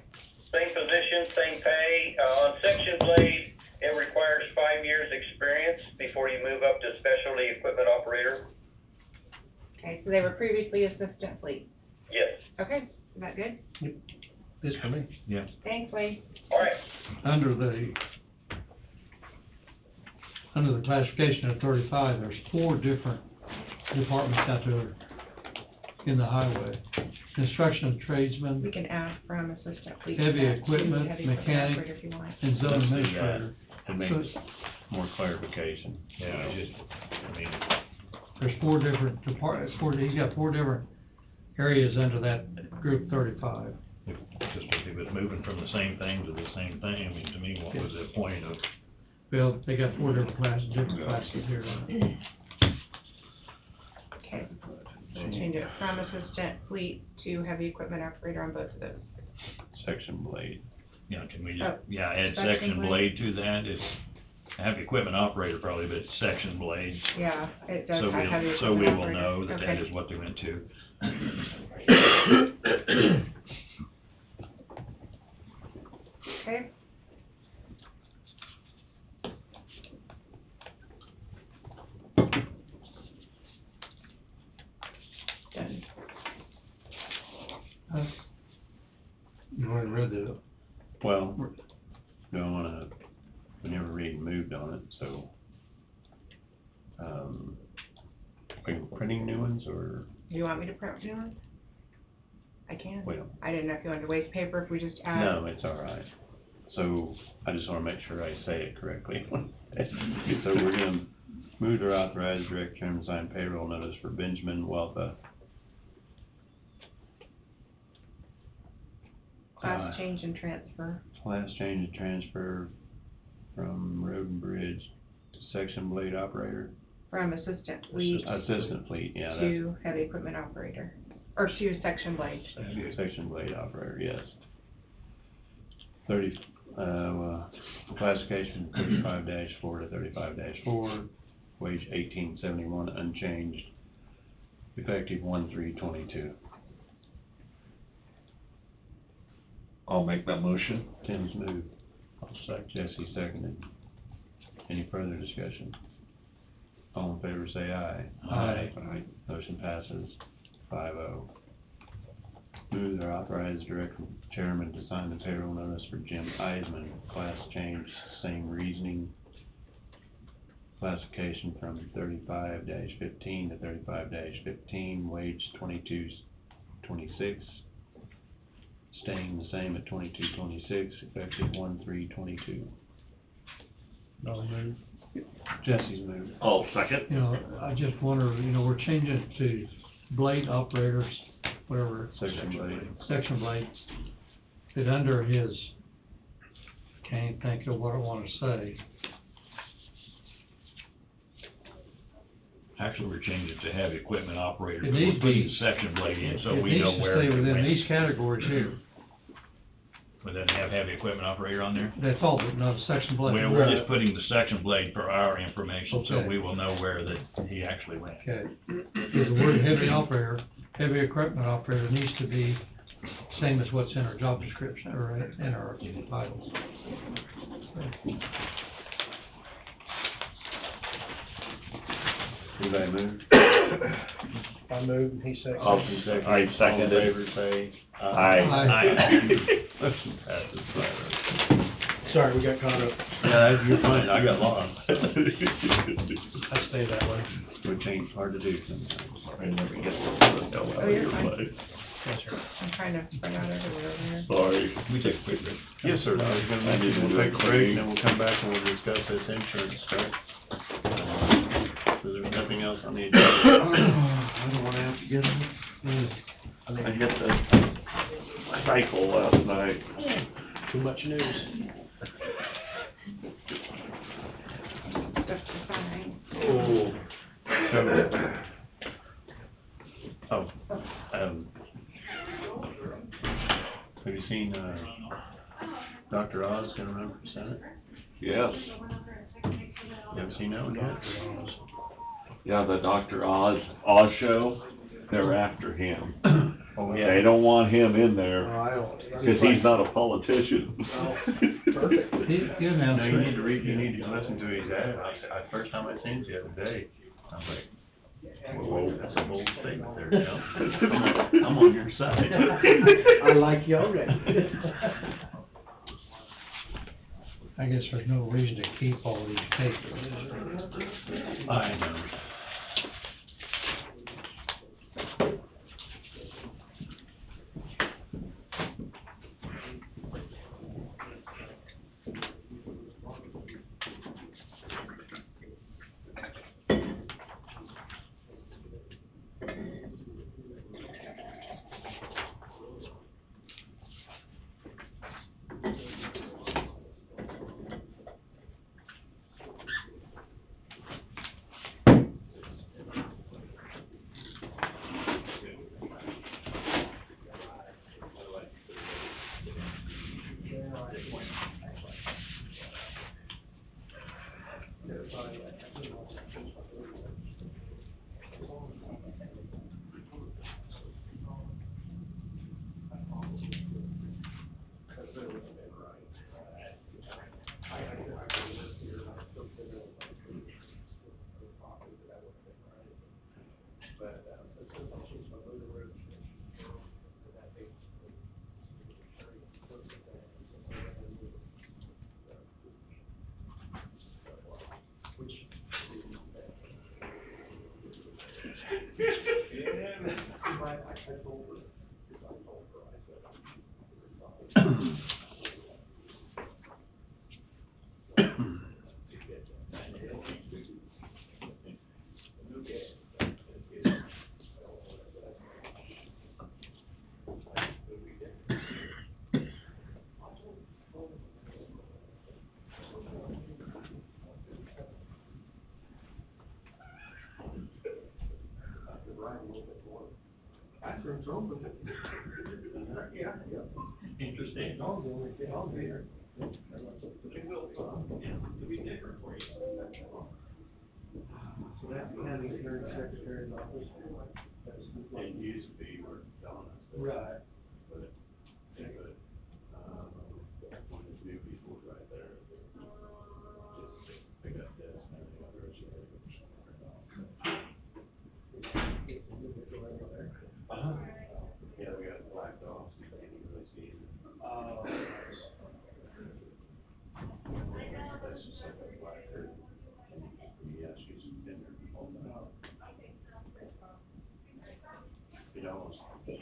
Same position, same pay. On section blade, it requires 5 years' experience before you move up to specialty equipment operator. okay, so they were previously assistant fleet. Yes. Okay, is that good? This for me. Yeah. Thanks, Wayne. All right. Under the classification of 35, there's 4 different departments out there in the highway. Construction tradesman We can add from assistant fleet. Heavy to equipment, heavy equipment mechanic. operator if you want. and zone Let's do administrator. that. It makes more clarification. Yeah, I mean, There's 4 different departments, he's got 4 different areas under that group 35. if it was moving from the same thing to the same thing, I mean, to me, what was the point of, Bill, they got 4 different classes here. Okay. Change it from assistant fleet to heavy equipment operator on both of those. Section blade. Yeah, can we Oh, just, add section section blade. blade to that? It's, have equipment operator probably, but section blade. Yeah, it does So have heavy we, equipment so we will operator. know that that Okay. is what they went to. Okay. Done. You already read the, Well, we don't wanna, we never read and moved on it, so, are you printing new ones, or, Do you want me to print new ones? I can. well, I didn't know if you wanted to waste paper, if we just add. no, it's all right. So, I just wanna make sure I say it correctly. So we're gonna move to authorize direct chairman to sign payroll notice for Benjamin Welpa. Class change and transfer. Class change and transfer from road and bridge to section blade operator. From assistant fleet Assistant fleet, yeah, that's. to heavy equipment operator, or to section blade. Section blade operator, yes. Classification 35-4 to 35-4, wage 1871 unchanged, effective 1/3/22. I'll make that motion. Tim's moved. Jesse seconded. Any further discussion? All in favor say aye. Aye. Aye. Motion passes 5-0. Move to authorize direct chairman to sign the payroll notice for Jim Eisman, class change, same reasoning. Classification from 35-15 to 35-15, wage 22.26. Staying the same at 22.26, effective 1/3/22. No move. Jesse's moved. I'll second. you know, I just wonder, we're changing it to blade operators, whatever, Section blade. section blades. That under his, can't think of what I wanna say. Actually, we're changing it to heavy equipment operator, It but needs we're to putting be- the section blade in, so It we needs know to where stay they within went. these categories here. But doesn't have heavy equipment operator on there? That's all, but not a section blade. Well, we're just putting the section blade for our information, so Okay. we will know where that he actually went. Okay, because the word heavy operator, heavy equipment operator needs to be same as what's in our job description, or in our titles. Anybody move? I move, and he seconds. Austin second. I seconded. All in favor say Aye. Motion passes 5-0. Sorry, we got caught up. Yeah, you're fine, I got lost. I stay that way. Which ain't hard to do sometimes. I never get the hell out Oh, of you're your fine. place. Yes, sir. I'm trying to spread out everywhere over here. Sorry. We take a quick break. Yes, sir, I was gonna I need to we'll do take it a break, and clean. then we'll come back and we'll discuss this insurance stuff. So there's nothing else on the agenda. I don't wanna have to get in. I hit the cycle last night. Too much news. Stuff to sign. Have you seen, Dr. Oz gonna run for Senate? Yes. You haven't seen that one yet? Yeah, the Dr. Oz show, they're after him. Oh, They don't want him in Oh, there, I don't. cause he's not a politician. Oh, perfect. He announced No, you need it. to you need to listen to his ad. First time I seen it the other day, I was like, whoa, that's a bold statement there, Joe. I'm on your side. I like you already. I guess there's no reason to keep all these papers. I know. Interesting. So that's county attorney secretary's office? It used to be where Donna's. Right. But, when it's new people's right there. They got this and everything other. Yeah, we got black dogs, you can't even really see it. That's just like a black curtain. Yeah, she's been there before. It almost, you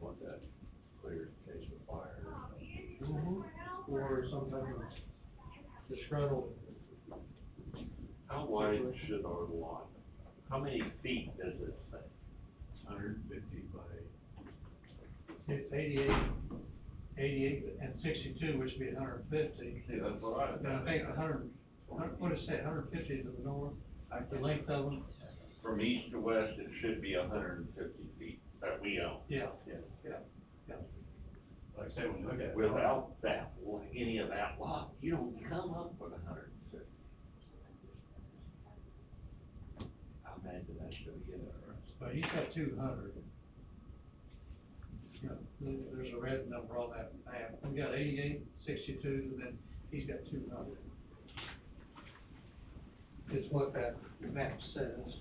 want that clear in case of fire. Or some type of disgruntled. How wide should our lot, how many feet does it say? 150 by, It's 88 and 62, which would be 150. See, that's what I. And I think 100, what did it say, 150 to the north, like the length of them? From east to west, it should be 150 feet that we own. Yeah. like I say, when you look at it. Without that, any of that lot, you don't come up with 150. I imagine that's gonna get interesting. But he's got 200. Yeah, there's a red number on that map. We got 88, 62, and then he's got 200. It's what that map says.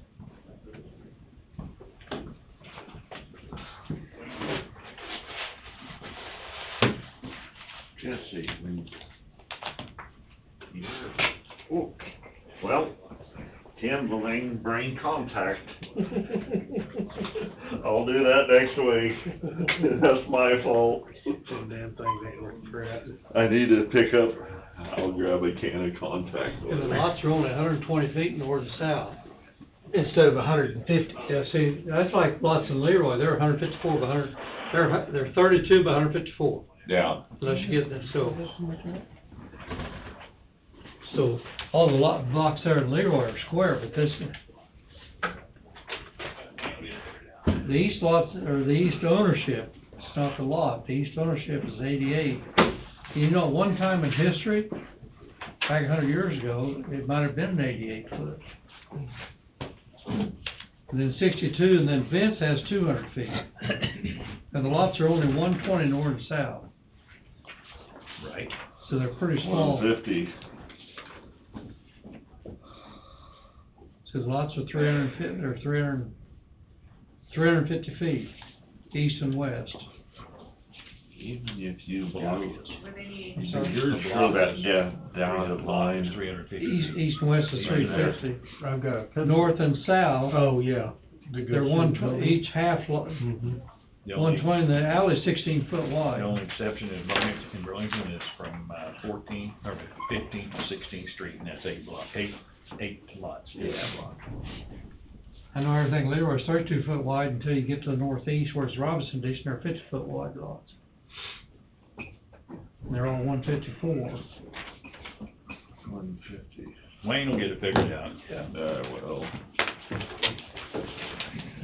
Jesse, oh, well, Tim will bring contact. I'll do that next week. That's my fault. Some damn things ain't working crap. I need to pick up, I'll grab a can of contact. And the lots are only 120 feet north and south. Instead of 150. Yeah, see, that's like lots in Leroy, they're 154 by 100, they're 32 by 154. Yeah. Unless you get that, so all the blocks there in Leroy are square, but this, the east lots, or the east ownership, it's not the lot, the east ownership is 88. You know, one time in history, back 100 years ago, it might have been an 88 foot. And then 62, and then Vince has 200 feet. And the lots are only 120 north and south. Right. So they're pretty small. 150. So the lots are 350, or 350 feet, east and west. Even if you blow, Sorry? you're sure that down the line. 350. East and west is 350. I've got. North and south, Oh, yeah. they're 120, each half, Mm-hmm. The only- 120, the alley's 16 foot wide. The only exception is Burlington is from 14th, or 15th to 16th Street, and that's 8 lots. Yeah. I know everything Leroy's 32 foot wide until you get to the northeast, whereas Robinson Beach, they're 50 foot wide lots. And they're all 154. 150. Wayne will get it figured out. Well.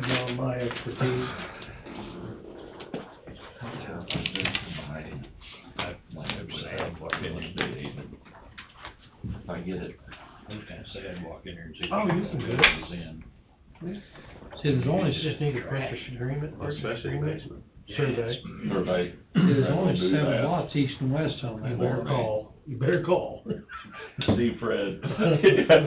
Not my expertise. I never sad walk in and do it. If I get it. It's kind of sad walk in there and see. Oh, you can do it. what goes in. See, there's only, Just need a purchase agreement. Especially basement. Survey. Survey. there's only Do 7 that. lots east and west on You that. better call. You better call. See Fred.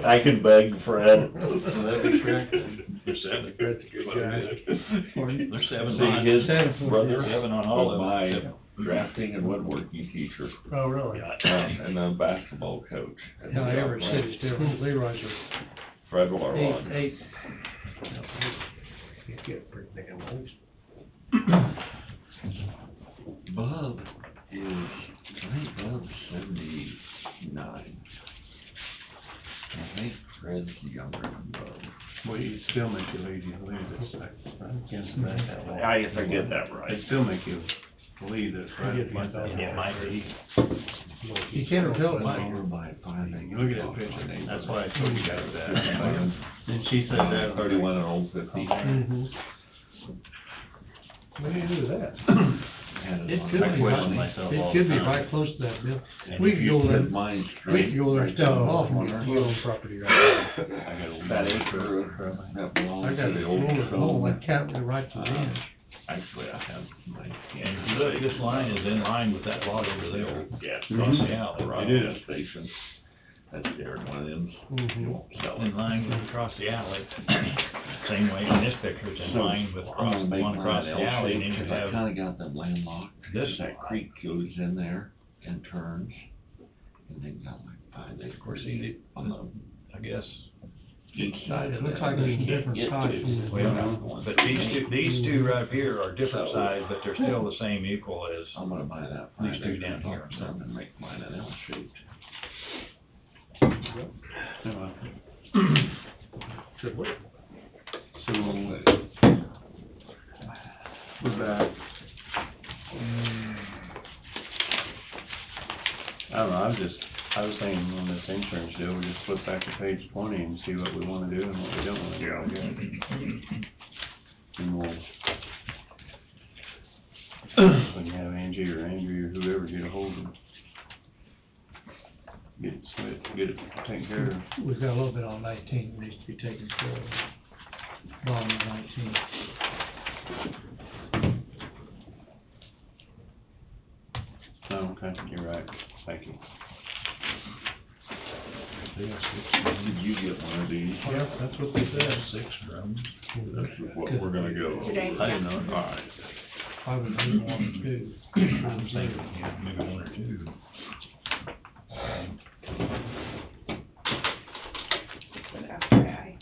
I can beg Fred. So that'd be correct then. The There's seven. That's a good guy. There's seven See, on, his Seven. brother seven on all of was them. my drafting and woodworking teacher, Oh, really? and a basketball coach. at the No, every Southwest. city's different. Leroy's are Fred Larlon. eight. He's getting pretty damn old. Bob is, I think Bob's 79. I think Fred's younger than Bob. Well, you still make you believe it's like, I can't remember that long. I guess I get that right. They still make you believe that Fred's like that. It might be. You can't tell it, Mike. Over by 5 acres. You look at that off picture, my neighborhood. that's why I told you guys that. And she said that. 31 and old 50. Mm-hmm. What do you do with that? Had It on could my I be, question right- myself all it the could be time. right close to that, Bill. And We if could you go put there, mine we straight could go there and right step down the off corner, You own property right there. I got a that acre that belongs I to got the a old roller hole, stone. that cat right to the end. Actually, I have my. And if you look, this line is in line with that lot over there. Yeah. Across the alley, The right? radio station. That's Darren Williams. You won't sell it. In line with across the alley. Same way in this picture, it's in So, line with I'm across, gonna the make one across mine the alley, and then L-shaped, you 'cause I have kinda got them landlocked. this That lot. creek goes in there and turns, and then got like 5 acres. Of course, you, On the I guess, east side It of looks that. like there's You some can't different get sides to. from the- well, but these two right here are different size, but they're still the same equal as, I'm gonna buy that These 5 two acres down here. off them and make mine an L-shaped. Should work. So, we're back. I don't know, I was thinking on this insurance deal, we just flip back to page 20 and see what we wanna do and what we don't wanna do, I guess. And we'll, we can have Angie or Andrew or whoever get a hold of them. Get it switched, get it taken care of. We've got a little bit on 19 that needs to be taken care of. Bottom of 19. Oh, okay, you're right, thank you. Did you get one of these? Yeah, that's what they said. 6 drums. This is what we're gonna go. Today, I didn't know. Alright. I would do 1 or 2. I'm thinking, yeah, maybe 1 or 2. for the FYI.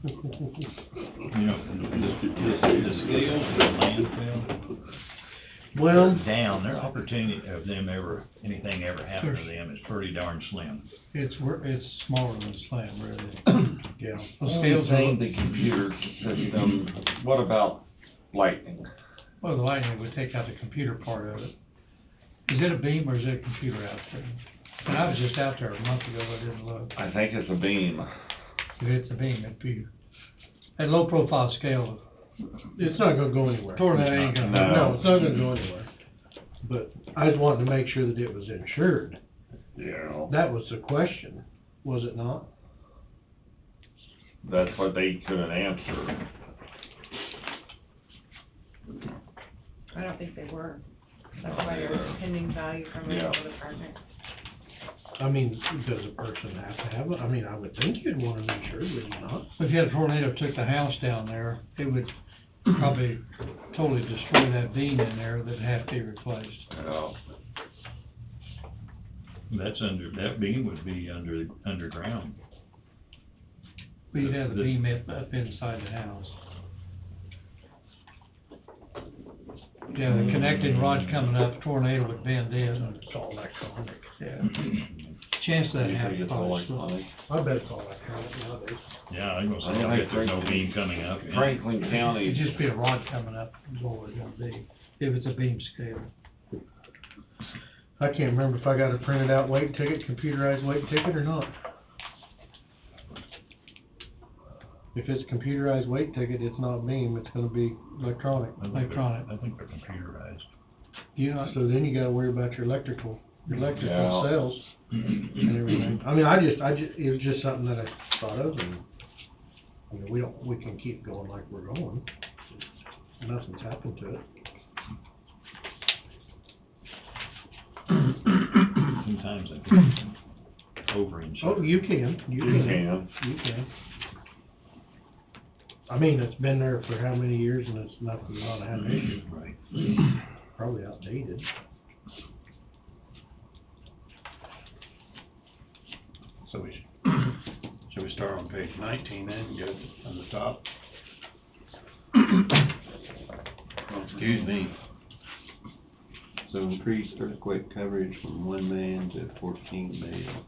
You know, the scales for landfill, Well, down, their opportunity of them anything ever happening to them is pretty darn slim. It's smaller than slam, really. yeah. The Only scales thing, are, the computer system, what about lightning? well, the lightning would take out the computer part of it. Is it a beam or is it a computer out there? And I was just out there a month ago, I didn't look. I think it's a beam. If it's a beam, it'd be, at low profile scale, It's not gonna go anywhere. tornado ain't gonna. No. No, it's not gonna go anywhere. But I just wanted to make sure that it was insured. Yeah. That was the question, was it not? That's what they couldn't answer. I don't think they were. That's why there was a pending value from the Yeah. legal department. I mean, does a person have to have it? I mean, I would think you'd want them insured, would you not? If you had a tornado took the house down there, it would probably totally destroy that beam in there that'd have to be replaced. Yeah. That beam would be underground. But you'd have the beam up inside the house. Yeah, the connecting rod coming up, tornado would bend in. It's all electronic. Yeah. Chance of that You think happening. it's all electronic? I bet it's all electronic nowadays. Yeah, I was gonna say, I bet there's no beam coming up. yeah. Franklin It'd County, just be a rod coming up, is all it's gonna be, if it's a beam scale. I can't remember if I got a printed out weight ticket, computerized weight ticket or not. If it's a computerized weight ticket, it's not beam, it's gonna be electronic. Electronic. I think they're computerized. So then you gotta worry about your electrical Yeah. cells and everything. I mean, it was just something that I thought of, and, we can keep going like we're going. Nothing's happened to it. Oh, you can. You can. You can. I mean, it's been there for how many years and it's nothing, not had an issue. Right. Probably outdated. So should we start on page 19 then, go on the top? Excuse me. So increase earthquake coverage from 1 million to 14 million.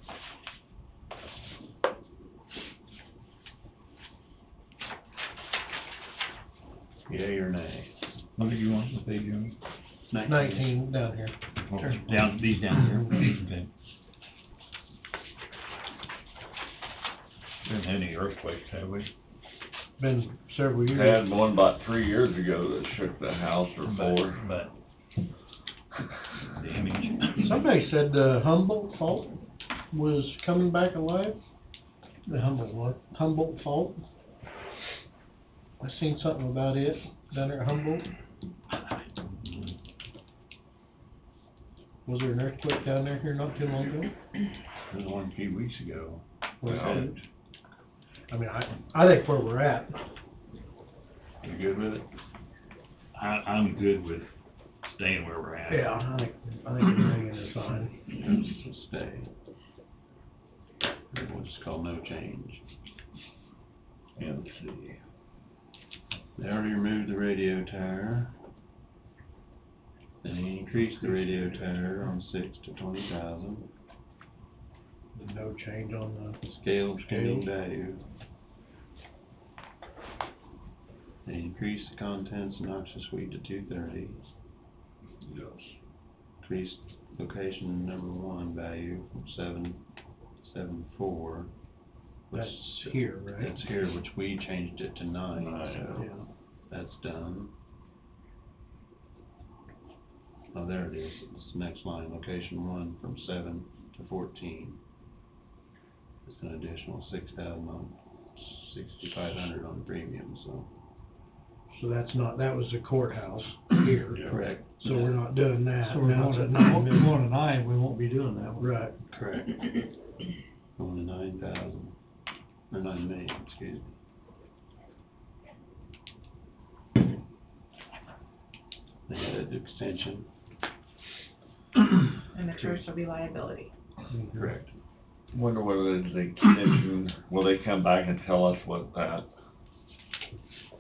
Yay or nay? What did you want, the page on? 19 down here. Oh, down, these down here, okay. We haven't had any earthquakes, have we? Been several years. Had one about 3 years ago that shook the house or 4. But damage. Somebody said the Humboldt fault was coming back alive. The Humboldt what? Humboldt fault. I seen something about it down there at Humboldt. Was there an earthquake down there here not too long ago? There was one a few weeks ago. Was Well, it? I mean, I think where we're at, You good with it? I'm good with staying where we're at. yeah, I think $1 million is fine. Let's stay. We'll just call no change. MC. They already removed the radio tower. Then he increased the radio tower on 6 to 20,000. No change on the, Scale of pending value. They increased the contents noxious weed to 230. Yes. Increased location number 1 value from 774. that's here, right? That's here, which we changed it to 9. Yeah. That's done. Oh, there it is. It's the next line, location 1 from 7 to 14. It's an additional 6,000 on, 6,500 on premium, so. So that's not, that was the courthouse here. Correct. So we're not doing that. So we're Now going it's to, at $9 million. going to 9, we won't be doing that one. Right. Correct. Going to 9,000, or 9 million, excuse me. They added extension. And the first will be liability. Correct. Wonder whether the commission, will they come back and tell us what that,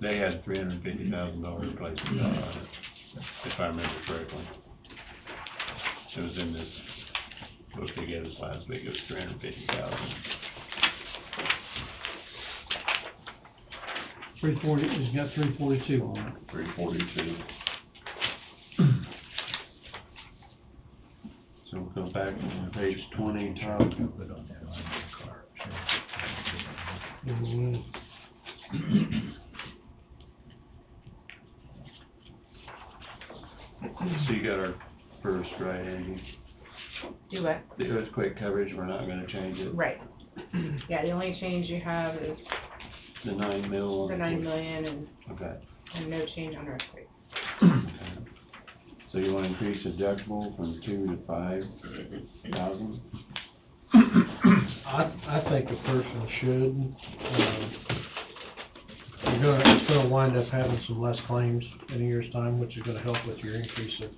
They had $350,000 replacement on it, if I remember correctly. It was in this book they gave us last week, it was $350,000. 340, he's got 342 on it. 342? So we'll go back to page 20, top. Put on that on your car. Mhm. So you got our first, right, Andy? Do what? The earthquake coverage, we're not gonna change it. Right. Yeah, the only change you have is The 9 mil. the 9 million Okay. and no change on earthquake. Okay. So you wanna increase deductible from 2 to 5,000? I think a person should, it's gonna wind up having some less claims in a year's time, which is gonna help with your increase of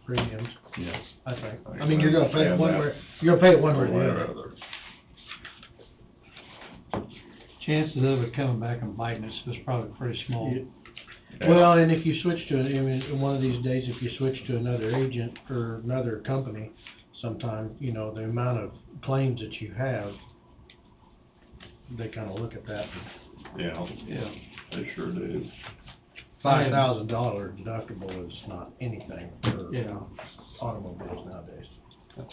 premiums, Yes. I think. I mean, you're gonna pay it one way, you're gonna pay it one way or the other. Chances of it coming back and biting us is probably pretty small. Well, and if you switch to, I mean, one of these days, if you switch to another agent or another company, sometime, you know, the amount of claims that you have, they kinda look at that. Yeah, Yeah. they sure do. $5,000 deductible is not anything for Yeah. automobiles nowadays. So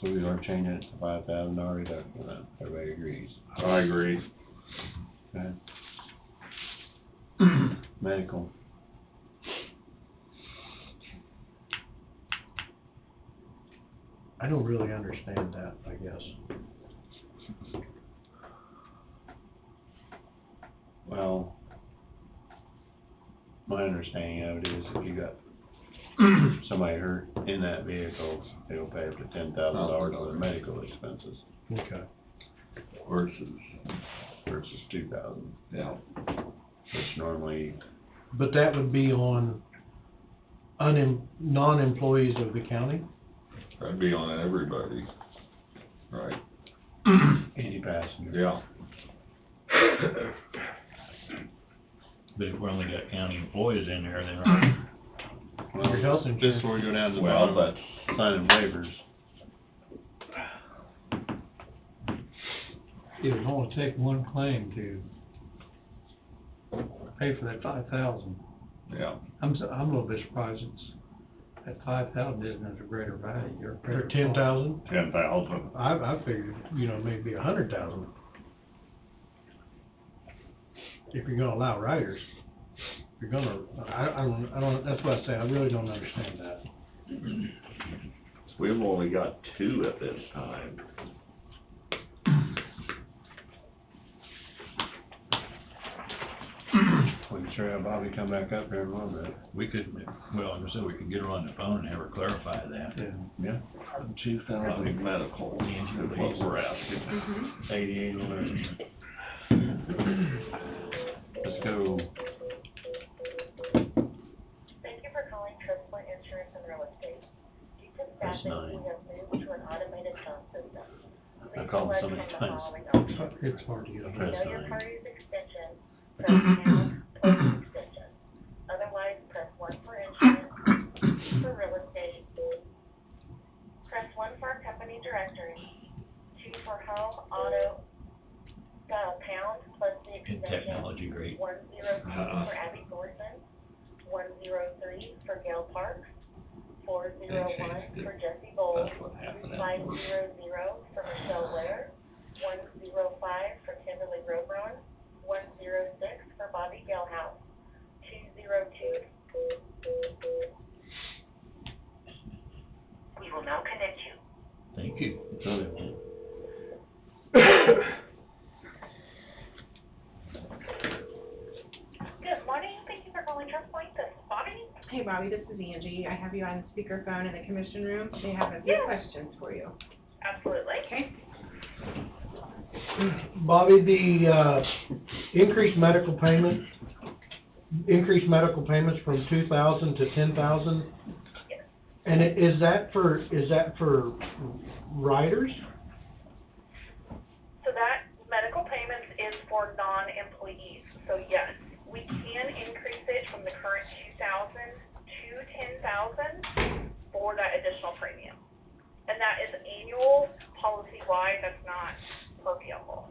we are changing it to $5,000 deductible then, everybody agrees, I agree. okay? Medical. I don't really understand that, I guess. Well, my understanding of it is if you got somebody hurt in that vehicle, it'll pay up to $10,000 on their medical expenses. Okay. versus 2,000, Yeah. which normally, But that would be on non-employees of the county? That'd be on everybody, right? any passenger. Yeah. But if we only got county employees in there, then our Well, Your health this insurance. is where we go down to the Well, bottom, signing waivers. It would only take one claim to pay for that 5,000. Yeah. I'm a little bit surprised that 5,000 isn't at a greater value or Or greater cost. 10,000? 10,000. I figured, maybe 100,000. If you're gonna allow riders, you're gonna, I don't, that's what I say, I really don't understand that. We've only got 2 at this time. We can sure have Bobby come back up here in a little bit. we could, well, like I said, we could get her on the phone and have her clarify that. Yeah. 2,000 medical is what we're asking. 8811. Let's go. Thank you for calling Trustpoint Insurance and Real Estate. Due to That's staffing, 9. we have moved to an automated phone system. I Please called select so many from the times. following options. It's hard to get If on. you Press know your 9. party's extension, press pound plus extension. Otherwise, press 1 for insurance, 2 for real estate. Press 1 for our company directory, 2 for home, auto, pound plus the In extension. technology, great. 102 for Abby Thorson, 103 for Gail Parks, 401 for Jesse Bowles, That's what happened. 500 for Michelle Ware, 105 for Kimberly Robron, 106 for Bobby Gelhouse, 202. We will now connect you. Thank you. Good morning, thank you for calling Trustpoint, this is Bobby. Hey Bobby, this is Angie. I have you on speakerphone in the commission room. They have a few Yeah. questions for you. Absolutely. Okay? Bobby, the, increased medical payments from 2,000 to 10,000? Yes. And is that for riders? So that medical payments is for non-employees. So yes, we can increase it from the current 2,000 to 10,000 for that additional premium. And that is annual, policy-wide, that's not per vehicle.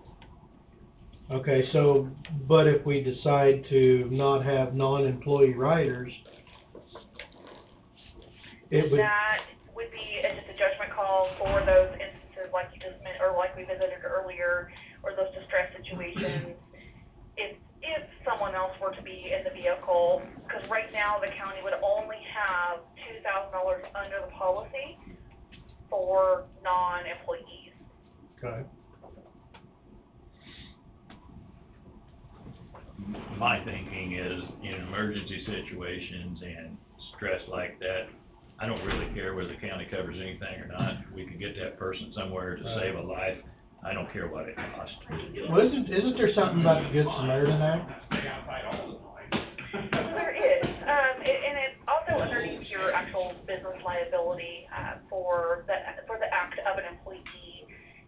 Okay, so, but if we decide to not have non-employee riders, it would, That would be just a judgment call for those instances like you just meant, or like we visited earlier, or those distress situations. If someone else were to be in the vehicle, because right now the county would only have $2,000 under the policy for non-employees. okay. My thinking is, in emergency situations and stress like that, I don't really care whether the county covers anything or not. We can get that person somewhere to save a life. I don't care what it costs. Well, isn't there something about the Good Samaritan Act? There is, and it's also underneath your actual business liability, for the act of an employee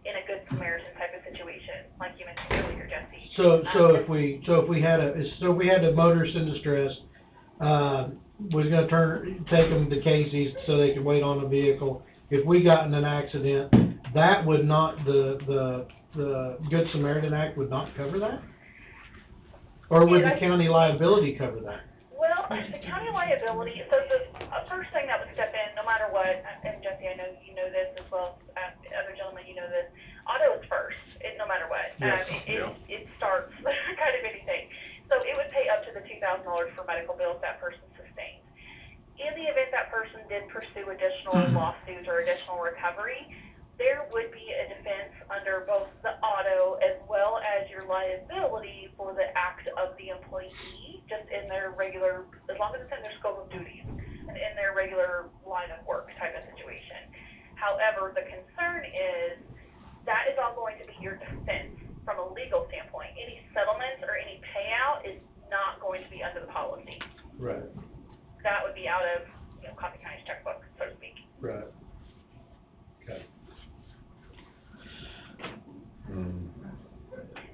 in a Good Samaritan type of situation, like you mentioned earlier, Jesse. So if we had a motorist in distress, was gonna take them to Casey's so they could wait on the vehicle. If we got in an accident, that would not, the Good Samaritan Act would not cover that? Or would the county liability cover that? Well, the county liability, so the first thing that would step in, no matter what, and Jesse, I know you know this as well as other gentlemen, you know this, auto is first, no matter what. Yes. It starts kind of anything. So it would pay up to the $2,000 for medical bills that person sustained. In the event that person did pursue additional lawsuits or additional recovery, there would be a defense under both the auto as well as your liability for the act of the employee, just in their regular, as long as it's in their scope of duties, and in their regular line of work type of situation. However, the concern is that is all going to be your defense. Coffee County's checkbook, so to speak. Right. Okay.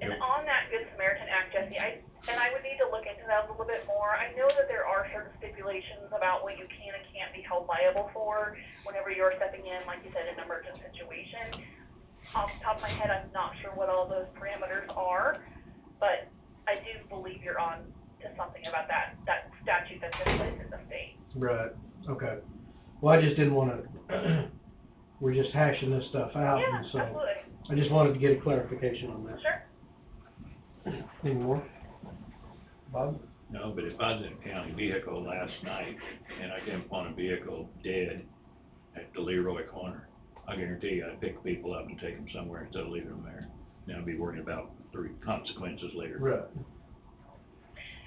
And on that Good Samaritan Act, Jesse, I would need to look into that a little bit more. I know that there are certain stipulations about what you can and can't be held liable for whenever you're stepping in, like you said, in an emergent situation. Off the top of my head, I'm not sure what all those parameters are, but I do believe you're on to something about that statute that's in place in the state. Right, okay. Well, I just didn't wanna, we're just hashing this stuff out, Yeah, and so absolutely. I just wanted to get a clarification on that. Sure. Any more? Bob? No, but if I was in a county vehicle last night and I came upon a vehicle dead at the Leroy corner, I guarantee you I'd pick people up and take them somewhere instead of leaving them there. Then I'd be worrying about the consequences later. Right.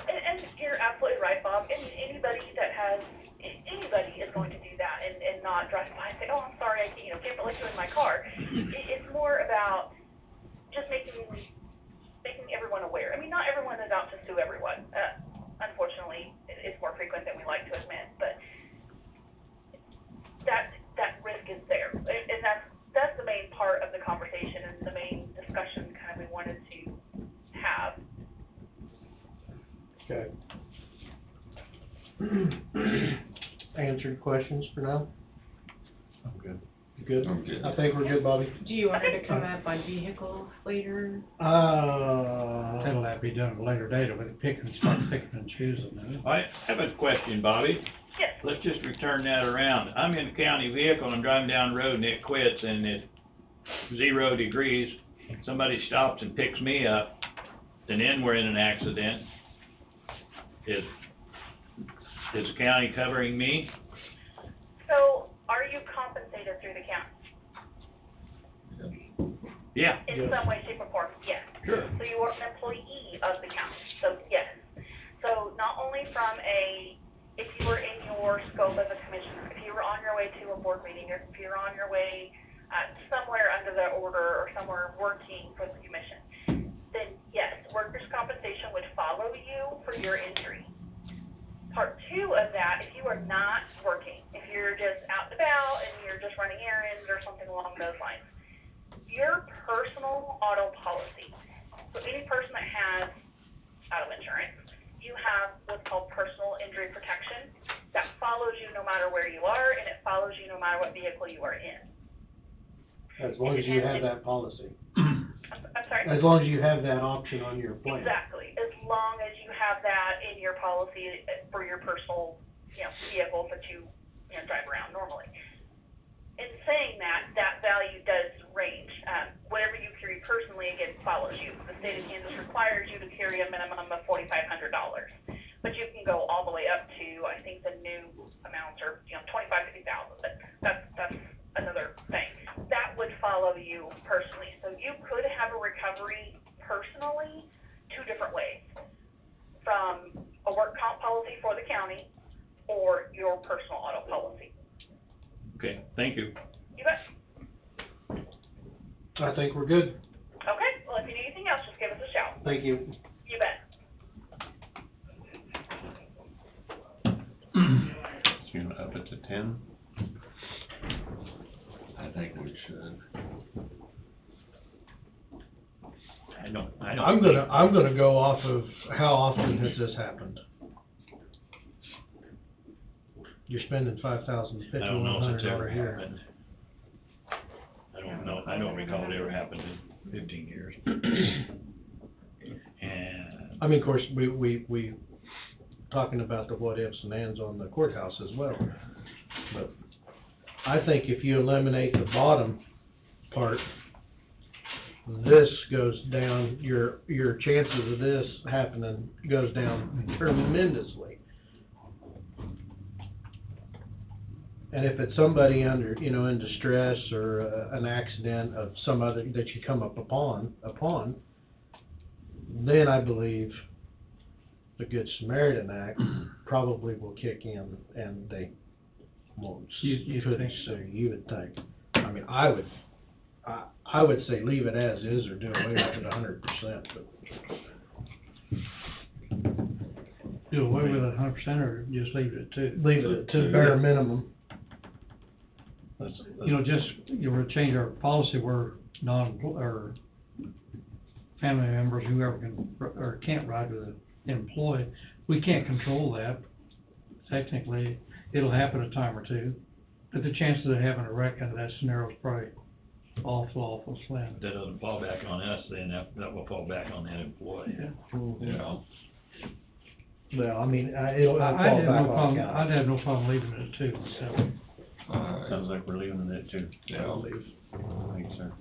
And you're absolutely right, Bob. And anybody is going to do that and not drive by and say, oh, I'm sorry, I can't let you in my car. It's more about just making everyone aware. I mean, not everyone is out to sue everyone. Unfortunately, it's more frequent than we like to admit, but that risk is there. And that's the main part of the conversation and the main discussion kind of we wanted to have. Okay. Answered questions for now? I'm good. You good? I'm good. I think we're good, Bobby. Do you want her to come up on vehicles later? That'll have to be done at a later date, but start picking and choosing then. I have a question, Bobby. Yes. Let's just return that around. I'm in a county vehicle and I'm driving down the road and it quits and it's 0 degrees. Somebody stops and picks me up, and then we're in an accident. Is the county covering me? So, are you compensated through the county? Yeah. In some way, shape, or form, yes. Sure. So you are an employee of the county, so yes. So not only if you were in your scope as a commissioner, if you were on your way to a board meeting, or if you're on your way somewhere under the order or somewhere working for the commission, then yes, workers' compensation would follow you for your injury. Part 2 of that, if you are not working, if you're just out and about and you're just running errands or something along those lines, your personal auto policy, so any person that has auto insurance, you have what's called personal injury protection. That follows you no matter where you are, and it follows you no matter what vehicle you are in. As long as you have that policy. I'm sorry? As long as you have that option on your plan. Exactly, as long as you have that in your policy for your personal, vehicles that you drive around normally. In saying that, that value does range. Whatever you carry personally, again, follows you. The state of Kansas requires you to carry a minimum of $4,500. But you can go all the way up to, I think the new amounts are, $25,000 to $50,000. But that's another thing. That would follow you personally. So you could have a recovery personally 2 different ways. From a work comp policy for the county or your personal auto policy. Okay, thank you. You bet. I think we're good. Okay, well, if you need anything else, just give us a shout. Thank you. You bet. So you wanna up it to 10? I think we should. I'm gonna go off of how often has this happened? You're spending $5,000, I don't know if it's ever $5,100 here. happened. I don't know, I don't recall it ever happened in 15 years. And I mean, of course, we talking about the what ifs and ands on the courthouse as well. But I think if you eliminate the bottom part, this goes down, your chances of this happening goes down tremendously. And if it's somebody under, in distress or an accident of some other that you come upon, then I believe the Good Samaritan Act probably will kick in and they won't, you couldn't sue, you would think. I mean, I would say leave it as is or do away with it 100%, but. do away with it 100% or just leave it at 2? Leave it to bare minimum. You know, just, you know, change our policy where or family members, whoever can, or can't ride with an employee, we can't control that. Technically, it'll happen a time or two, but the chances of having a wreck under that scenario is probably awful slim. That doesn't fall back on us, then that will fall back on that employee. Yeah. Well, I mean, it'll I'd fall have back no on problem, the county. I'd have no problem leaving it at 2 myself. Sounds like we're leaving it at 2. Yeah. I'll leave. Thanks, sir.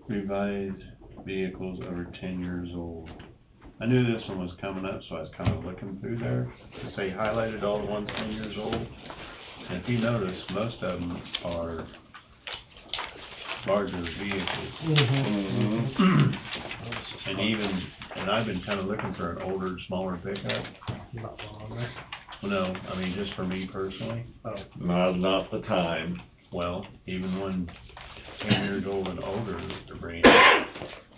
Revised vehicles over 10 years old. I knew this one was coming up, so I was kind of looking through there. To say highlighted all the ones 10 years old. And if you notice, most of them are larger vehicles. And I've been kind of looking for an older, smaller pickup. Not long there. Well, no, I mean, just for me personally. Now's not the time. Well, even when 10 years old and older, they're bringing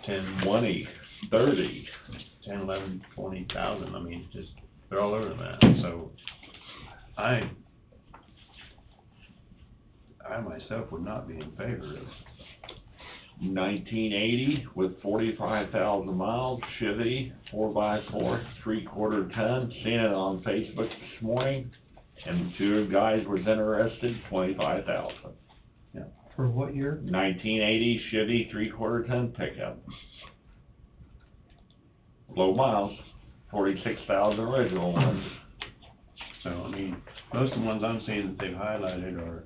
10, 20, 30. 10, 11, 20,000, I mean, just, they're all over the map, so I myself would not be in favor of 1980 with 45,000 miles, Chevy, 4x4, 3/4 ton, seen it on Facebook this morning, and 2 guys was interested, 25,000. For what year? 1980 Chevy 3/4 ton pickup. Low miles, 46,000 original ones. So, I mean, most of the ones I'm seeing that they've highlighted are,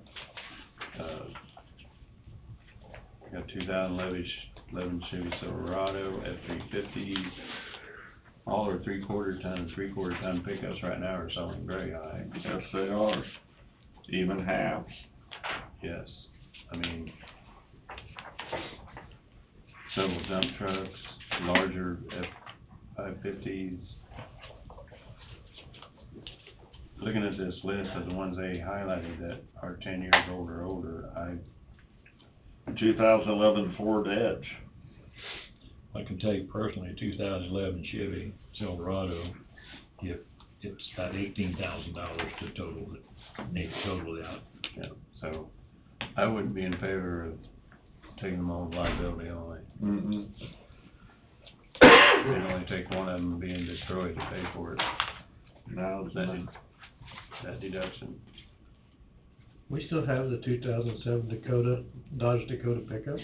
got 2011 Chevy Silverado, F-350, all are 3/4 ton pickups right now are selling very high. Yes, they are. Even halves. Yes, I mean, several dump trucks, larger F-550s. Looking at this list of the ones they highlighted that are 10 years old or older, 2011 Ford Edge. I can tell you personally, a 2011 Chevy Silverado, if it's about $18,000 to total it, need to total it out. yeah, so I wouldn't be in favor of taking them all liability only. Mm-hmm. They'd only take one of them being destroyed to pay for it, Now, that deduction. We still have the 2007 Dodge Dakota pickup,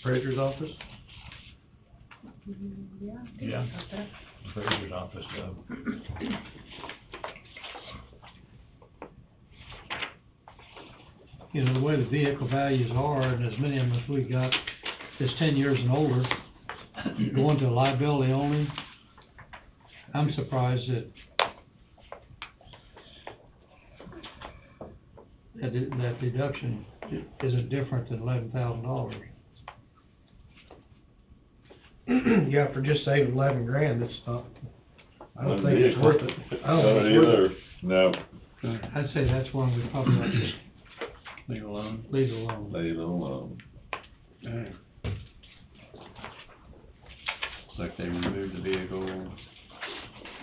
appraiser's office. Yeah. Appraiser's office, You know, the way the vehicle values are, and as many of them as we got is 10 years and older, going to liability only, I'm surprised that deduction isn't different than $11,000. Yeah, for just saving 11 grand, it's not, I don't One think it's vehicle. worth it. I don't think it's worth it. No, I'd say that's one we probably ought to just Leave alone. leave alone. leave it alone. Alright. Looks like they removed the vehicle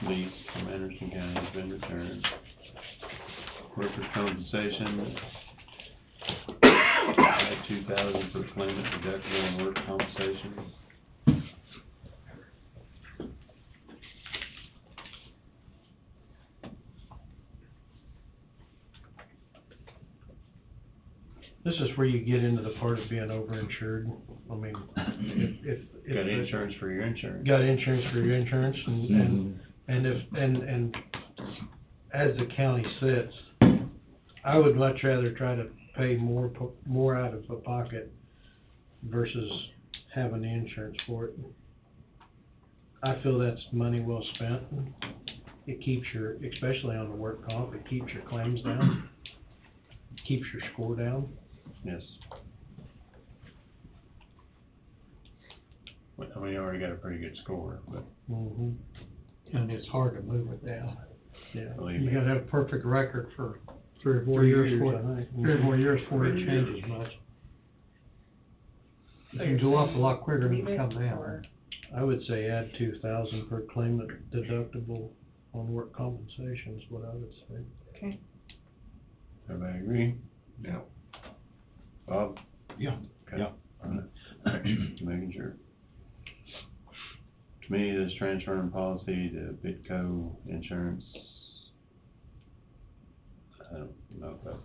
lease from Anderson County, has been returned. Workers' compensation, at 2,000 per claimant deductible on work compensation. This is where you get into the part of being overinsured. I mean, if Got insurance for your insurance. got insurance for your insurance, and as the county sits, I would much rather try to pay more out of the pocket versus having the insurance for it. I feel that's money well spent. It keeps especially on the work comp, it keeps your claims down, keeps your score down. Yes. Well, I mean, you already got a pretty good score, but And it's hard to move it down. Yeah. believe You me. gotta have a perfect record for 3 or 4 years for it, 3 or 4 years before it changes much. can go up a lot quicker than it come down. I would say add 2,000 per claimant deductible on work compensation is what I would say. Okay. Everybody agree? Yeah. Bob? Yeah. Okay. Yeah. All right. Making sure. To me, this transferring policy to Bitco Insurance, I don't know if that's,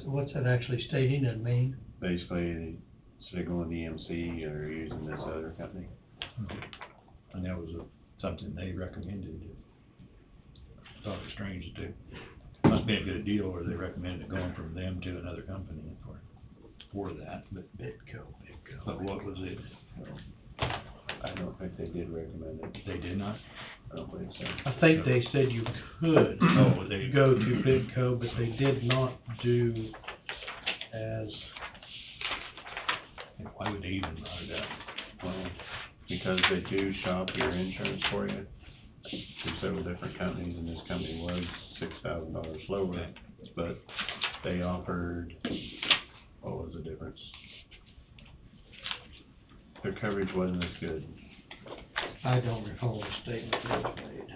What's that actually stating and mean? basically, instead of going to EMC or using this other company. And that was something they recommended. Thought it was strange to do. Must be a good deal where they recommended going from them to another company for that, but Bitco. But what was it? I don't think they did recommend it. They did not? I don't believe so. I think they said you could Oh, they go to Bitco, but they did not do as, Why would they even brought it up? Well, because they do shop your insurance for you through several different companies, and this company was $6,000 lower, Okay. but they offered, what was the difference? Their coverage wasn't as good. I don't recall the statement that was made.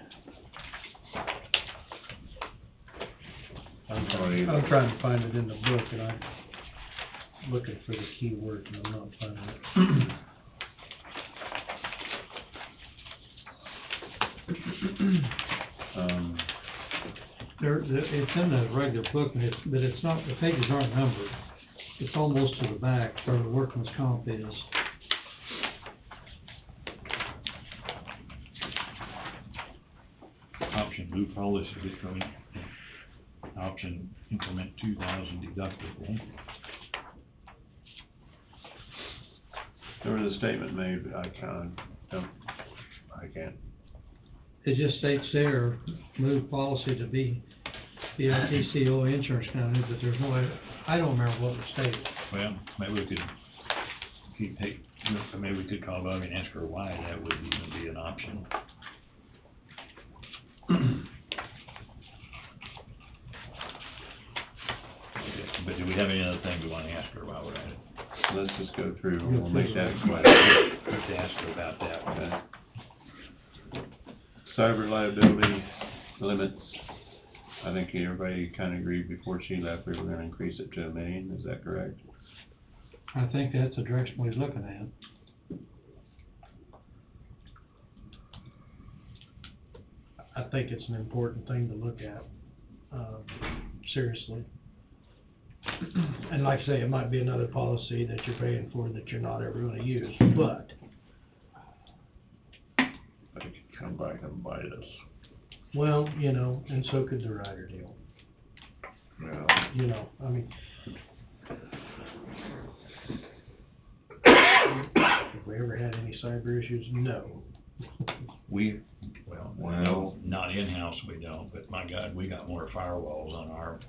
I'm trying to find it in the book, and I'm looking for the key word, and I'm not finding it. It's in the regular book, but it's not, the pages aren't numbered. It's almost to the back where the workman's comp is. Option move policy Bitcoin. Option implement 2,000 deductible. There was a statement made, but I can't. It just states there, move policy to be the LTCO insurance company, but there's no, I don't remember what was stated. Well, maybe we could call Bobby and ask her why that would even be an option. But do we have any other things we want to ask her while we're at it? Let's just go through, and we'll make that quick. Let's ask her about that. Okay. Cyber liability limits, I think everybody kind of agreed before she left, we were gonna increase it to $1 million, is that correct? I think that's the direction we're looking at. I think it's an important thing to look at, seriously. And like I say, it might be another policy that you're paying for that you're not ever gonna use, but But it could come back and bite us. well, you know, and so could the rider deal. Yeah. You know, I mean, have we ever had any cyber issues? No. Well, Not in-house we don't, but my God, we got more firewalls on our,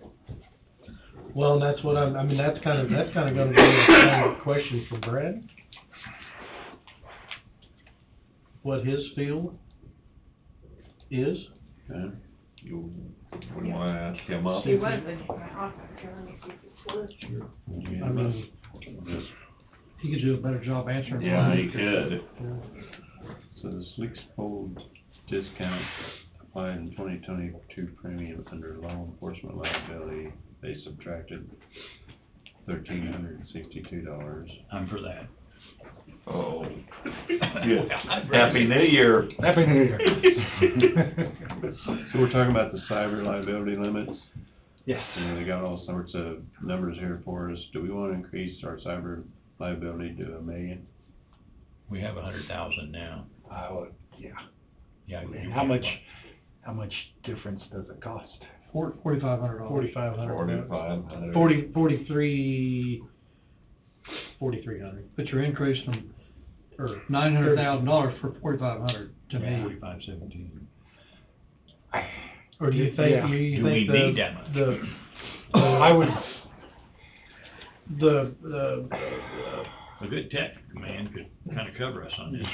Well, and that's what I mean, that's kind of gonna be a kind of question for Brad. What his field is. Okay. We wanna ask him up? He was in my office, here, let me see if it's listed. Yeah, I mean, just- He could do a better job answering. Yeah, he could. So the Sleeks Fold discount applied in 2022 premium under law enforcement liability, they subtracted $1,362. I'm for that. Oh. Good. Happy New Year. Happy New Year. So we're talking about the cyber liability limits, Yes. and they got all sorts of numbers here for us. Do we want to increase our cyber liability to $1 million? We have 100,000 now. Yeah. Yeah. And how much difference does it cost? $4,500. 4,500. 4,500. 4,300. But you're increasing from, $900,000 for $4,500 to me. 4517. Or do you think, Yeah. you Do we think need that much? I would, A good tech man could kind of cover us on this.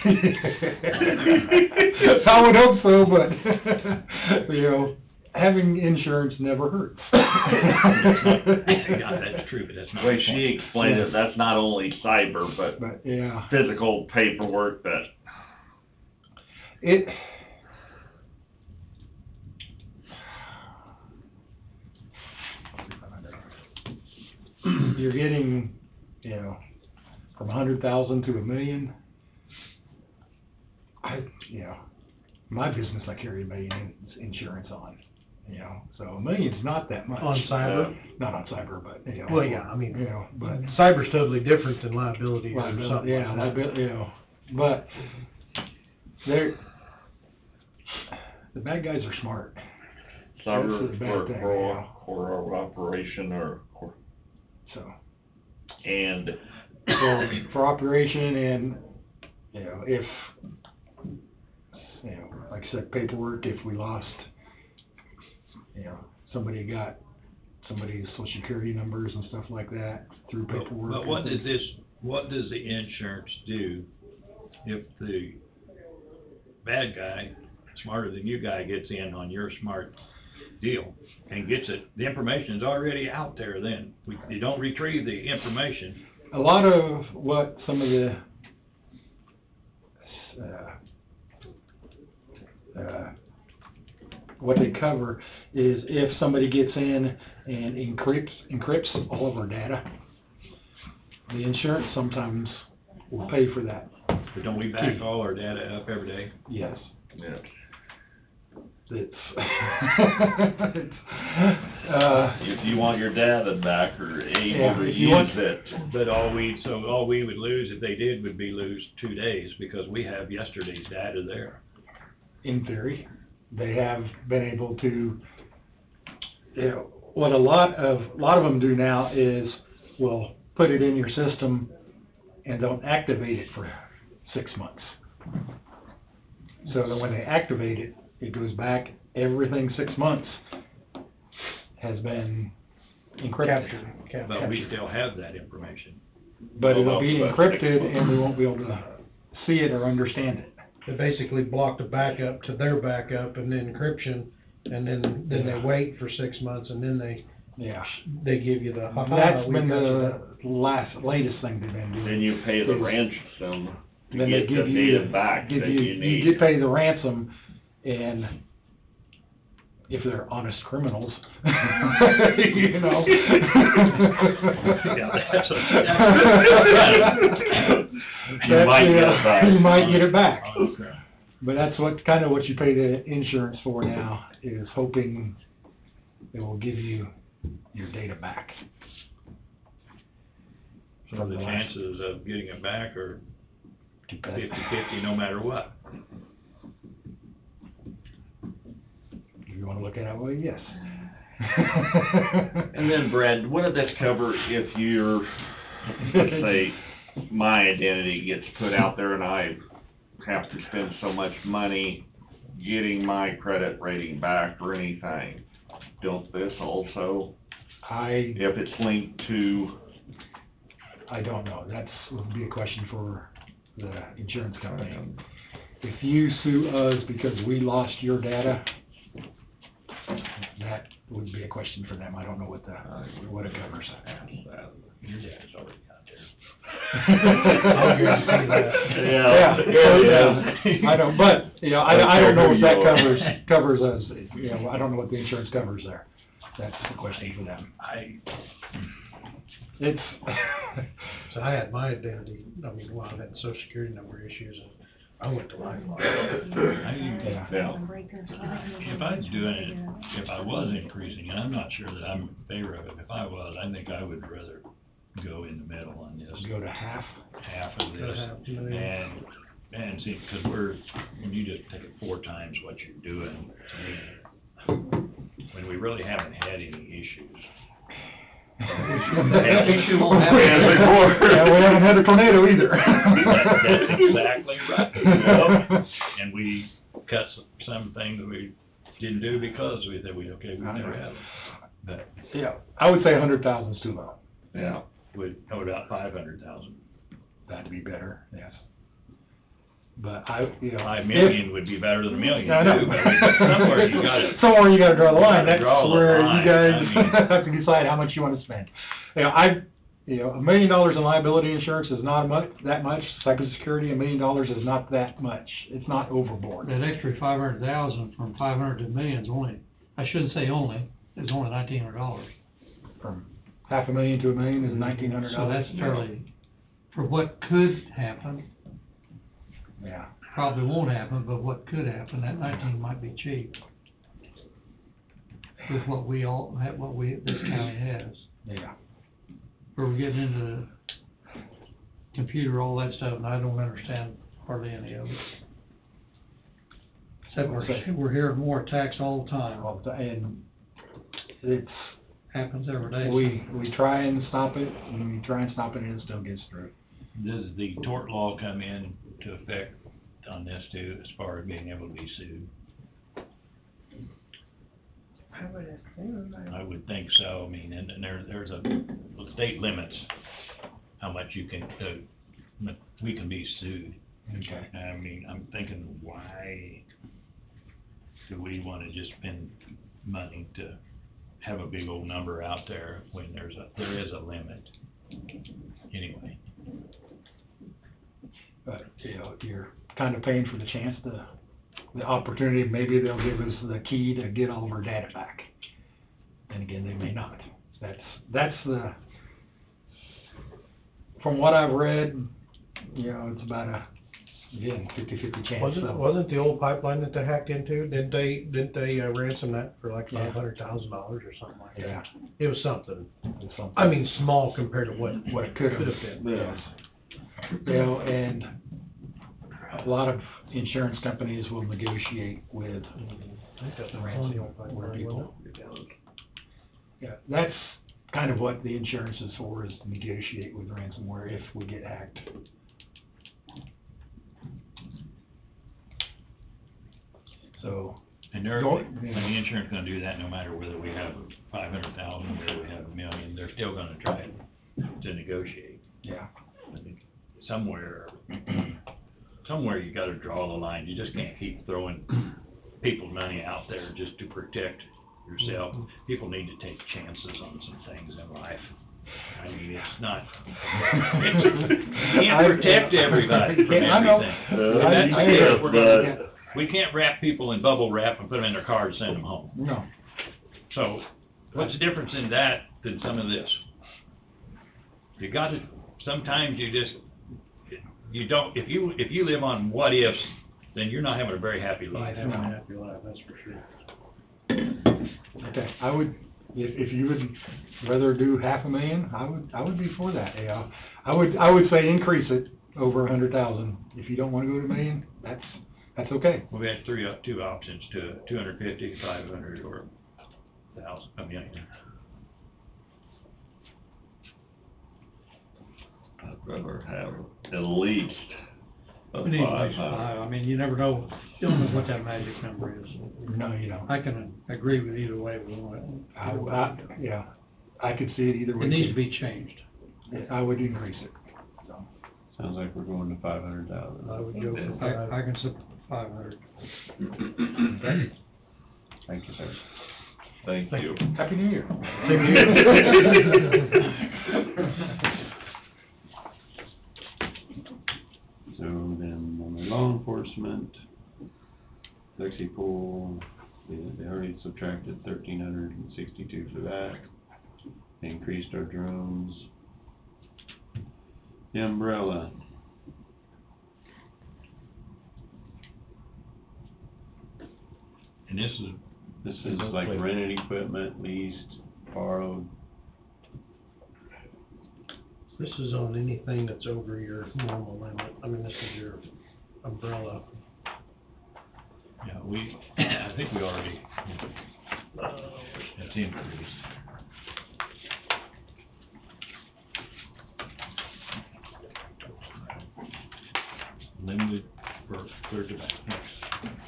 I would hope so, but, you know, having insurance never hurts. Yeah, that's true, but that's not The way the she point. explained it, that's not only cyber, but But, yeah, physical paperwork that, you're getting, you know, from 100,000 to 1 million. You know, my business, I carry 1 million insurance on, you know, so 1 million's not that much. On cyber? Not on cyber, but, you know. Well, yeah, I mean, You know, but. cyber's totally different than liability or Liability, something yeah, like that. liability, you know, but the bad guys are smart. cyber That's the bad thing, yeah. for our operation So, and for operation and, you know, if, you know, like I said, paperwork, if we lost, you know, somebody got somebody's social security numbers and stuff like that through paperwork. But what does the insurance do if the bad guy, smarter than you guy, gets in on your smart deal and gets it? The information's already out there then. You don't retrieve the information. A lot of what some of the, what they cover is if somebody gets in and encrypts all of our data, the insurance sometimes will pay for that. But don't we back all our data up every day? Yes. yeah. It's, If you want your data back or able Yeah, to if you use want- it, But all we would lose if they did would be lose 2 days because we have yesterday's data there. in theory, they have been able to, you know, what a lot of them do now is, will put it in your system and don't activate it for 6 months. So that when they activate it, it goes back, everything 6 months has been encrypted. Captured. But we still have that information. But it'll be Well, encrypted and we won't be able to see it or understand it. They basically block the backup to their backup and then encryption, and then they wait for 6 months, and then Yeah. they give you the, That's we been got you the latest thing they've been doing. then you pay the ransom to Then they get the give you, data back that you need. you pay the ransom, and if they're honest criminals, you know. Yeah, that's You might get it back. You might get it back. Oh, okay. But that's kind of what you pay the insurance for now, is hoping it will give you your data back. So the chances of getting it back are Too bad. 50-50 no matter what. If you want to look at it that way, yes. And then Brad, what did this cover if you're, let's say, my identity gets put out there and I have to spend so much money getting my credit rating back or anything? Don't this also, if it's linked to, I don't know. That's would be a question for the insurance company. If you sue us because we lost your data, that would be a question for them. I don't know what it covers. Your dad's already got there. I'll guarantee that. Yeah. I don't, but, you know, I don't know if that covers us, you know, I don't know what the insurance covers there. That's the question for them. It's, So I had my identity, I mean, well, I had social security number issues, and I went to Lifeline. yeah. If I was increasing, and I'm not sure that I'm in favor of it, if I was, I think I would rather go in the middle on this. Go to half of this, and see, because when you just take it 4 times what you're doing, to me, when we really haven't had any issues. Issue won't happen. Yeah, we haven't had a tornado either. That's exactly right. Yep. And we cut some things we didn't do because we said, we never have them. But Yeah, I would say 100,000 is too low. yeah. what about 500,000? That'd be better, yes. But you know. 5 million would be better than a million, I know. too, but I mean, somewhere you gotta. Somewhere you gotta draw the line, gotta that's draw the where line. you guys I mean- have to decide how much you wanna spend. You know, $1 million in liability insurance is not that much, cybersecurity, $1 million is not that much, it's not overboard. That extra 500,000 from 500 to a million is only, I shouldn't say only, it's only $1,900. From $500,000 to $1 million is $1,900. So that's fairly, for what could happen, Yeah, probably won't happen, but what could happen, that 19 might be cheap. With what we all, this county has. yeah. Where we're getting into computer, all that stuff, and I don't understand hardly any of it. Except we're hearing more attacks all the time. And it's, Happens every day. we try and stop it, and we try and stop it, and it still gets through. Does the tort law come in to effect on this too, as far as being able to be sued? I would assume. I would think so. I mean, and there's the state limits how much you can, we can be sued. Okay. I mean, I'm thinking, why do we wanna just spend money to have a big old number out there when there is a limit? Anyway. But, you know, you're kind of paying for the chance, the opportunity, maybe they'll give us the key to get all of our data back. And again, they may not. That's the, from what I've read, you know, it's about a, again, 50-50 chance. So- Wasn't the old pipeline that they hacked into, didn't they ransom that for like Yeah. $500,000 or something like that? Yeah. It was something, It's something. I mean, small compared to what What it could could have have been. been. Yes. You know, and a lot of insurance companies will negotiate with I think that's the the old ransomware pipeline, people. wasn't it? Yeah, that's kind of what the insurance is for, is to negotiate with ransomware if we get hacked. So, And the insurance gonna do that no matter whether we have 500,000 or we have $1 million, they're still gonna try to negotiate. yeah. I think somewhere you gotta draw the line. You just can't keep throwing people's money out there just to protect yourself. People need to take chances on some things in life. I mean, it's not, you can't protect everybody from everything. I know. And that's the case, we're gonna, we can't wrap people in bubble wrap and put them in their car and send them home. No. So, what's the difference in that than some of this? You gotta, sometimes you just, you don't, if you live on what ifs, then you're not having a very happy life. Having a happy life, that's for sure. Okay, I would, if you would rather do $500,000, I would be for that, yeah. I would say increase it over 100,000. If you don't wanna go to $1 million, that's okay. Well, we had two options, 250, 500, or 1,000, $1 million. I'd rather have at least a We need at least 500. five. I mean, you never know, you don't know what that magic number is. No, you don't. I can agree with either way we want it. Yeah, I could see it either way. It needs to be changed. I would increase it, so. Sounds like we're going to 500,000. I would go for five. I can support 500. Thank you, sir. Thank you. Happy New Year. So then, on the law enforcement, Lexi Pool, they already subtracted 1,362 for that. They increased our drones. The umbrella. And this is like rented equipment, leased, borrowed. This is on anything that's over your normal limit, I mean, this is your umbrella. Yeah, I think we already, that's increased. Limited for clear to back,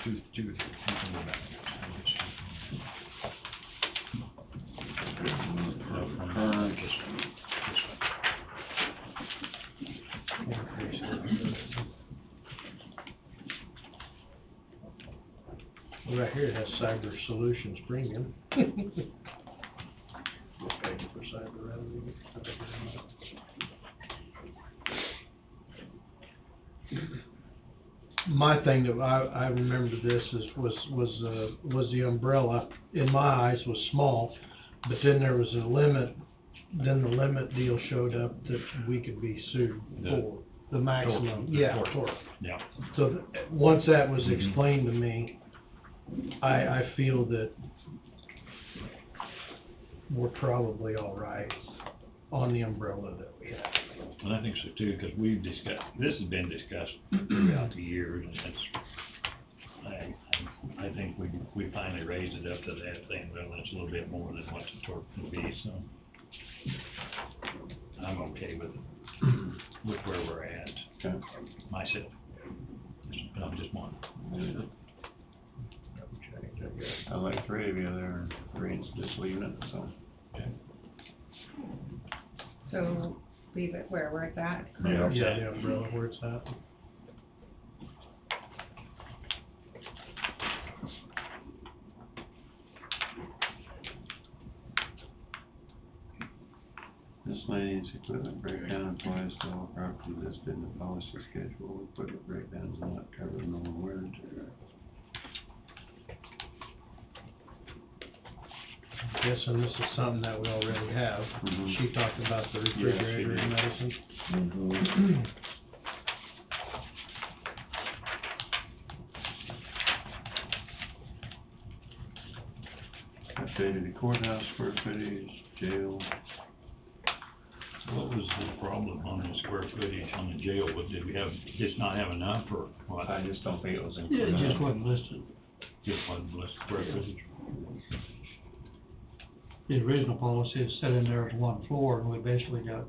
two, you can go back. Current. Right here, it has Cyber Solutions Premium. We'll pay for cyber revenue. My thing that I remember this was the umbrella, in my eyes, was small, but then there was a limit, then the limit deal showed up that we could be sued for, the maximum, tort. Yeah. So, once that was explained to me, I feel that we're probably all right on the umbrella that we have. And I think so too, because we've discussed, this has been discussed throughout the years, and it's, I think we finally raised it up to that thing, well, it's a little bit more than what the tort can be, so I'm okay with where we're at, Okay. myself. But I'm just one. I like three of you there, Green's just leaving it, so. So leave it where it's at. Yeah, the umbrella where it's at. Miscellaneous equipment breakdown applies to all property listed in the policy schedule. Equipment breakdown is not covered in normal wear and tear. Guessing this is something that we already have. Mhm. She talked about the refrigerator and medicine. Mm-hmm. Updated the courthouse square footage, jail. What was the problem on the square footage on the jail? Did we just not have enough, or what? I just don't think it was Yeah, included. it just wasn't listed. Just wasn't listed square footage? The original policy is set in there as one floor, and we basically got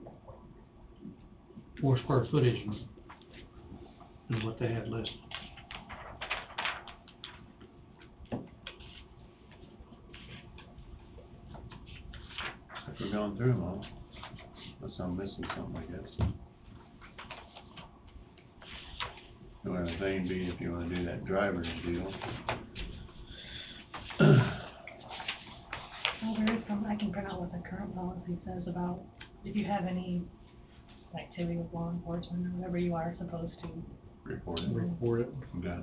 4 square footage is what they had listed. If we're going through them all, unless I'm missing something, I guess. The only thing be if you wanna do that driver's deal. Well, there is some, I can print out what the current policy says about if you have any activity with law enforcement or whatever you are supposed to. Report it. Report it Okay.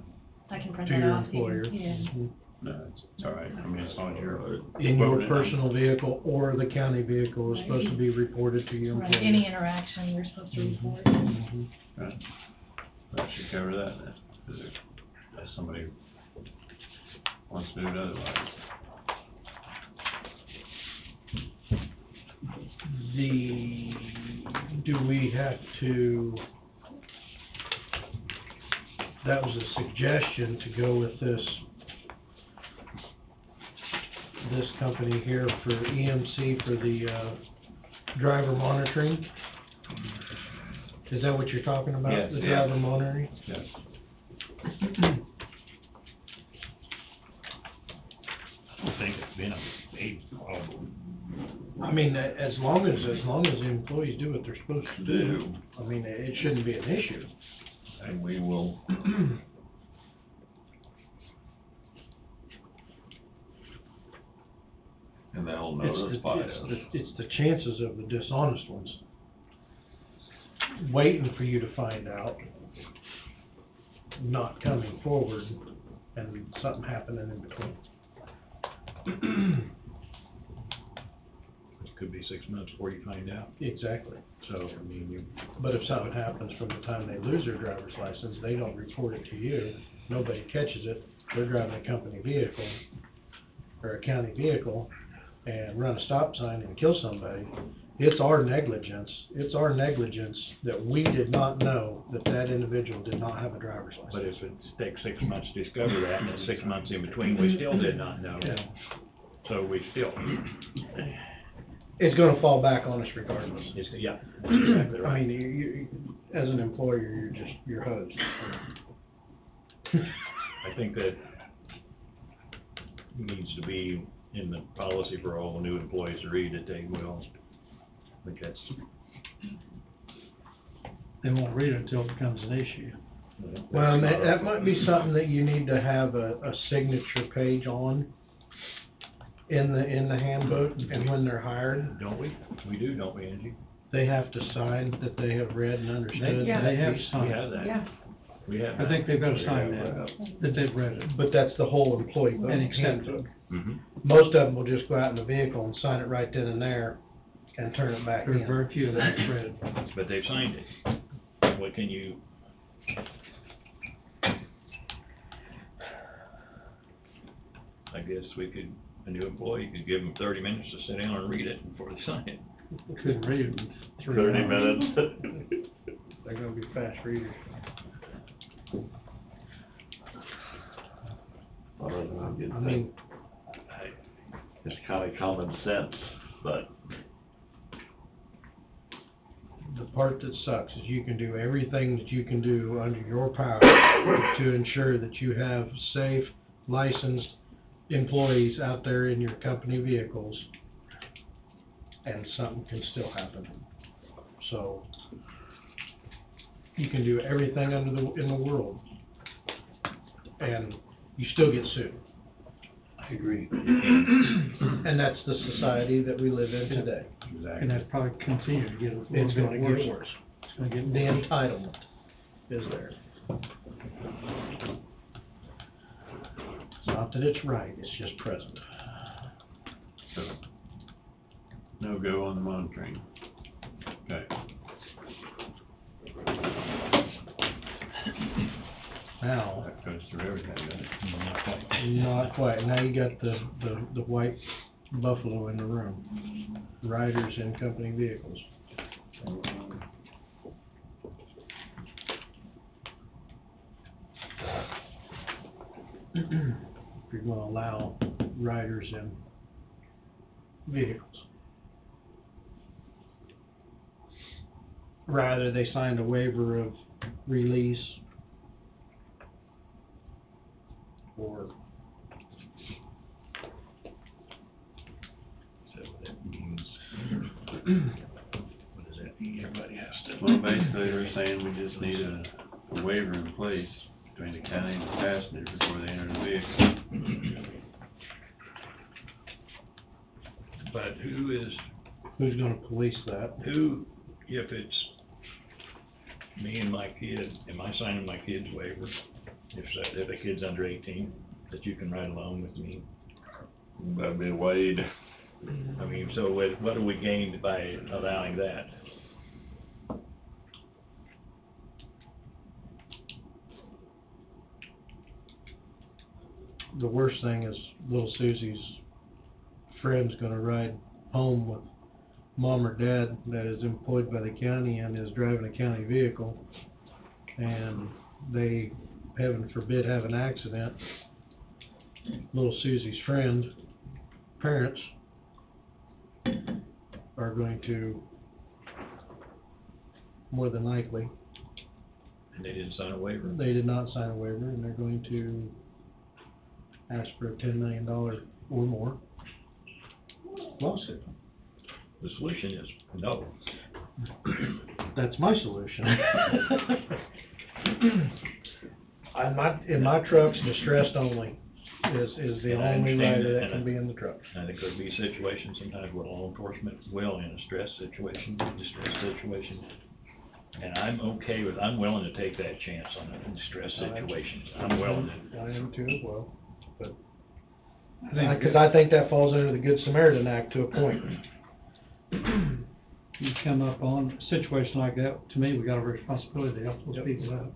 I can print to that your off. employer. Yeah. Mhm. No, it's all right. I mean, as long as you're. In your quoting it. personal vehicle or the county vehicle is supposed to be reported to your Right, employer. any interaction, you're supposed to report. Mhm. Right. That should cover that then, if somebody wants to do it otherwise. Do we have to, that was a suggestion to go with this company here for EMC for the, driver monitoring? Is that what you're talking about? Yes. The Yeah. driver monitoring? Yes. I don't think it's been a big problem. I mean, as long as the employees do what they're supposed to do, I mean, it shouldn't be an issue. And we will, and they'll notify us. It's the chances of the dishonest ones waiting for you to find out, not coming forward, and something happening in between. It could be 6 months before you find out. Exactly. So, I mean, But if something happens from the time they lose their driver's license, they don't report it to you, nobody catches it, they're driving a company vehicle, or a county vehicle, and run a stop sign and kill somebody, it's our negligence that we did not know that individual did not have a driver's license. but if it takes 6 months to discover that, and then 6 months in between, we still did not know. Yeah. So we still, It's gonna fall back on us regardless. yeah, that's exactly I right. mean, you, as an employer, you're hosed. I think that needs to be in the policy for all the new employees to read, that they will, I think that's, They won't read it until it becomes an issue. Well, and that might be something that you need to have a signature page on in the handbook, and when they're hired, Don't we? We do, don't we, Angie? they have to sign that they have read and understood. Yeah, they have We signed. have that. Yeah. We have I that. think they've got to sign that they've read it. But that's the whole employee And accept handbook. Mm-hmm. Most of them will just go out in the vehicle and sign it right then and there and turn it back There's in. very few that have read it. But they've signed it. What can you? I guess a new employee could give them 30 minutes to sit down and read it before they sign it. Couldn't read it in 3 30 hours. minutes. They're gonna be fast readers. I mean, It's kind of common sense, but the part that sucks is you can do everything that you can do under your power to ensure that you have safe, licensed employees out there in your company vehicles, and something can still happen. So, you can do everything in the world, and you still get sued. I agree. And that's the society that we live in today. And that's probably continue to get a It's little gonna bit worse. get worse. It's gonna get The worse. entitlement is there. It's not that it's right, it's just present. So, no go on the monitoring. Okay. Now, That goes through everything, doesn't it? Not quite. not quite, now you got the white buffalo in the room, riders in company vehicles. If you're gonna allow riders in vehicles. Rather, they signed a waiver of release or So that means, what does that mean? Everybody has to. Well, basically, they're saying we just need a waiver in place between the county and the passenger before they enter the vehicle. But who's gonna police that? if it's me and my kid, am I signing my kid's waiver? If the kid's under 18, that you can ride along with me? that'd be Wade. I mean, so what do we gain by allowing that? The worst thing is little Susie's friend's gonna ride home with mom or dad that is employed by the county and is driving a county vehicle, and they, heaven forbid, have an accident. Little Susie's friend, parents are going to, more than likely, And they didn't sign a waiver? they did not sign a waiver, and they're going to ask for a $10 million or more lawsuit. The solution is no. That's my solution. In my trucks, distressed only is the And I only understand rider that, that and can be in the truck. I think there'll be situations sometimes where law enforcement will, in a stress situation, distress situation. And I'm willing to take that chance on a distress situation. I'm willing to. I am too as well, but, I think because I think that falls under the Good Samaritan Act to a point. you come up on a situation like that, to me, we got a responsibility to help those Yep. people out.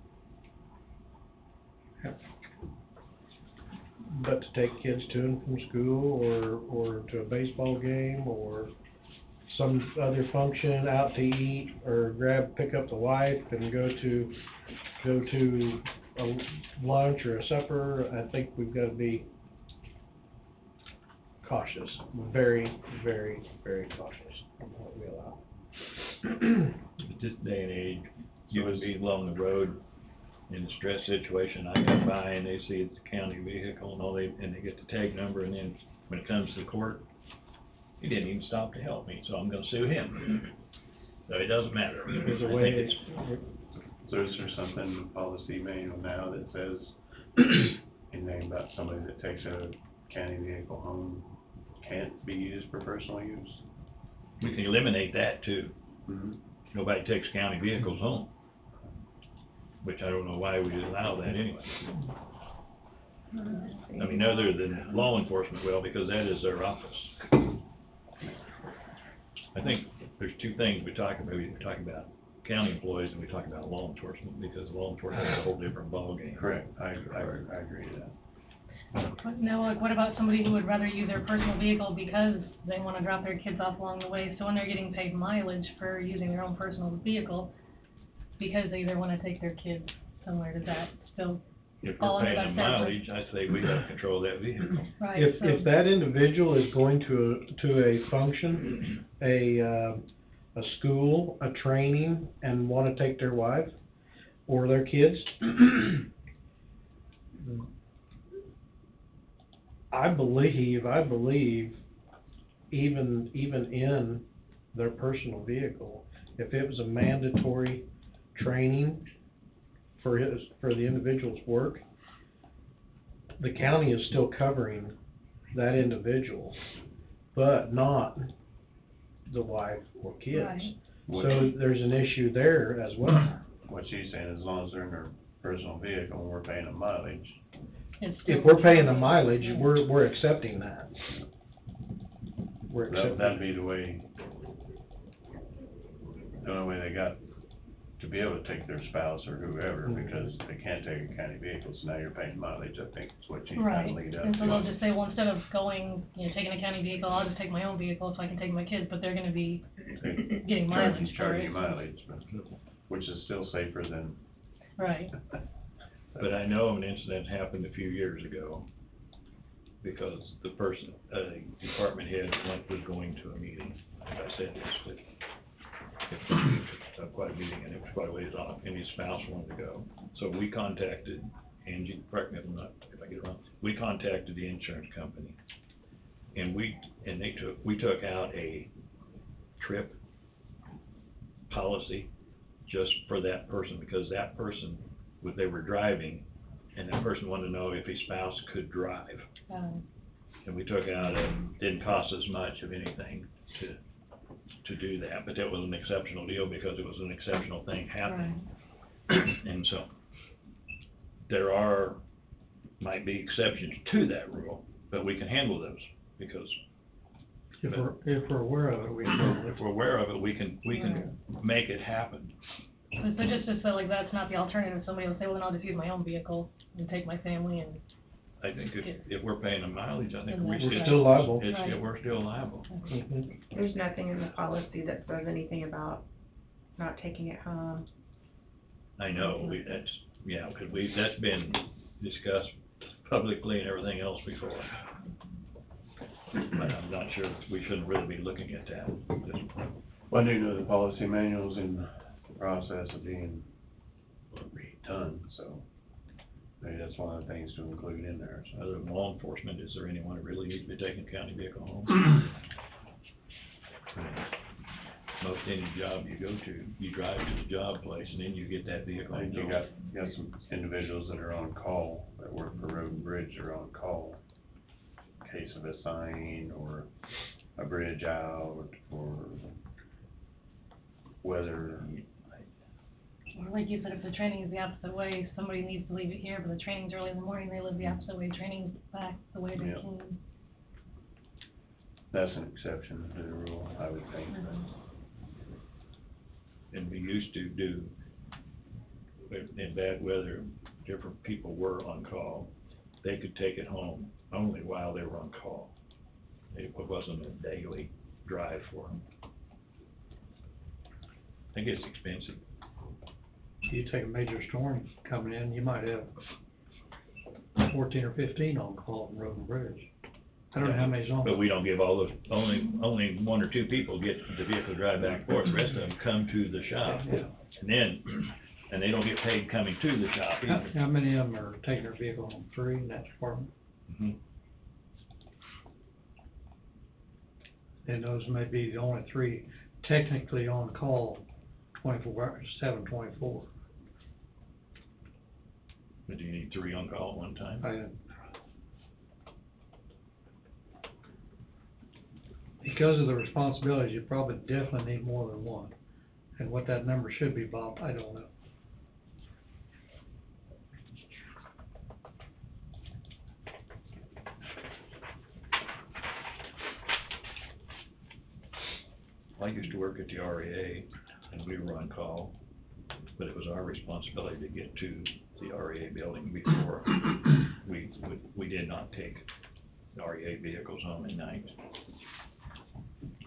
But to take kids to and from school, or to a baseball game, or some other function, out to eat, or pick up the wife and go to a lunch or a supper, I think we've gotta be cautious, very, very, very cautious on what we allow. At this day and age, you would be along the road in a stress situation, I come by and they see it's a county vehicle and they get the tag number, and then when it comes to court, he didn't even stop to help me, so I'm gonna sue him. So it doesn't matter. There's a I way, think it's So is there something in the policy manual now that says anything about somebody that takes a county vehicle home can't be used for personal use? We can eliminate that too. Mm-hmm. Nobody takes county vehicles home, which I don't know why we allow that anyway. I mean, other than law enforcement, well, because that is their office. I think there's two things we talk about. We talk about county employees and we talk about law enforcement, because law enforcement is a whole different ballgame. Correct, I agree to that. But now, like, what about somebody who would rather use their personal vehicle because they wanna drop their kids off along the way? So when they're getting paid mileage for using their own personal vehicle, because they either wanna take their kids somewhere, does that still If fall we're under paying that them separate? mileage, I say we gotta control that vehicle. Right, If, so, if that individual is going to a function, a school, a training, and wanna take their wife or their kids, I believe, even in their personal vehicle, if it was a mandatory training for the individual's work, the county is still covering that individual, but not the wife or kids. Right. So there's an issue there as well. What she's saying, as long as they're in their personal vehicle and we're paying them mileage, it's still. If we're paying the mileage, we're accepting that. We're accepting. that'd be the only way they got to be able to take their spouse or whoever, because they can't take a county vehicle, so now you're paying mileage, I think is what she's trying Right, to lead up and so they'll to. just say, well, instead of going, taking a county vehicle, I'll just take my own vehicle so I can take my kids, but they're gonna be getting mileage for Charging it. you mileage, but, which is still safer than. Right, But I know an incident happened a few years ago, because the person, department head was going to a meeting, like I said, it was quite a meeting, and it was quite a ways off, and his spouse wanted to go. So we contacted, Angie, correct me if I get it wrong, we contacted the insurance company, and we took out a trip policy just for that person, because that person, they were driving, and that person wanted to know if his spouse could drive. And we took out, didn't cost us much of anything to do that, but that was an exceptional deal because it was an exceptional thing happening. right. And so, might be exceptions to that rule, but we can handle those, because If we're aware of it, we can. if we're aware of it, we can make it happen. So just to say, like, that's not the alternative, somebody will say, well, then I'll just use my own vehicle and take my family and. I think if we're paying them mileage, I think Then we're that's still liable. Right. we're still liable. Mhm. There's nothing in the policy that says anything about not taking it home. I know, because that's been discussed publicly and everything else before. But I'm not sure, we shouldn't really be looking at that at this point. Well, I do know the policy manual's in the process of being redone, so maybe that's one of the things to include in there, so. Other than law enforcement, is there anyone that really needs to be taking county vehicle home? Most any job you go to, you drive to the job place and then you get that vehicle. I think you got some individuals that are on call, that work for Road and Bridge, are on call in case of a sign or a bridge out or weather. Or like you said, if the training is the opposite way, somebody needs to leave it here, but the training's early in the morning, they live the opposite way, training's back the way they Yeah. came. That's an exception to the rule, I would think. And we used to do, in bad weather, different people were on call. They could take it home only while they were on call. It wasn't a daily drive for them. I think it's expensive. You take a major storm coming in, you might have 14 or 15 on call from Road and Bridge. I don't know how many's on. But we don't give all those, only one or two people get the vehicle drive back and forth, the rest of them come to the shop. Yeah. And they don't get paid coming to the shop either. How many of them are taking their vehicle home free in that department? Mhm. And those may be the only three technically on call 24 hours, 7/24. But do you need 3 on call at one time? Because of the responsibilities, you probably definitely need more than one. And what that number should be, Bob, I don't know. I used to work at the REA, and we were on call, but it was our responsibility to get to the REA building before. We did not take the REA vehicles home at night.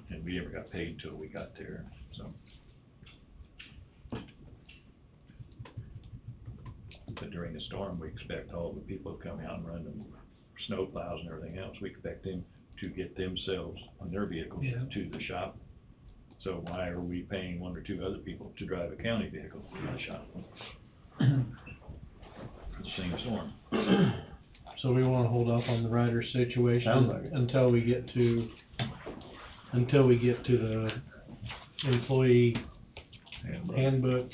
And we never got paid till we got there, so. But during the storm, we expect all the people to come out and run the snow plows and everything else. We expect them to get themselves on their vehicles to the shop. So why are we paying 1 or 2 other people to drive a county vehicle to the shop? For the same storm. So we wanna hold off on the rider situation until we get to the employee handbook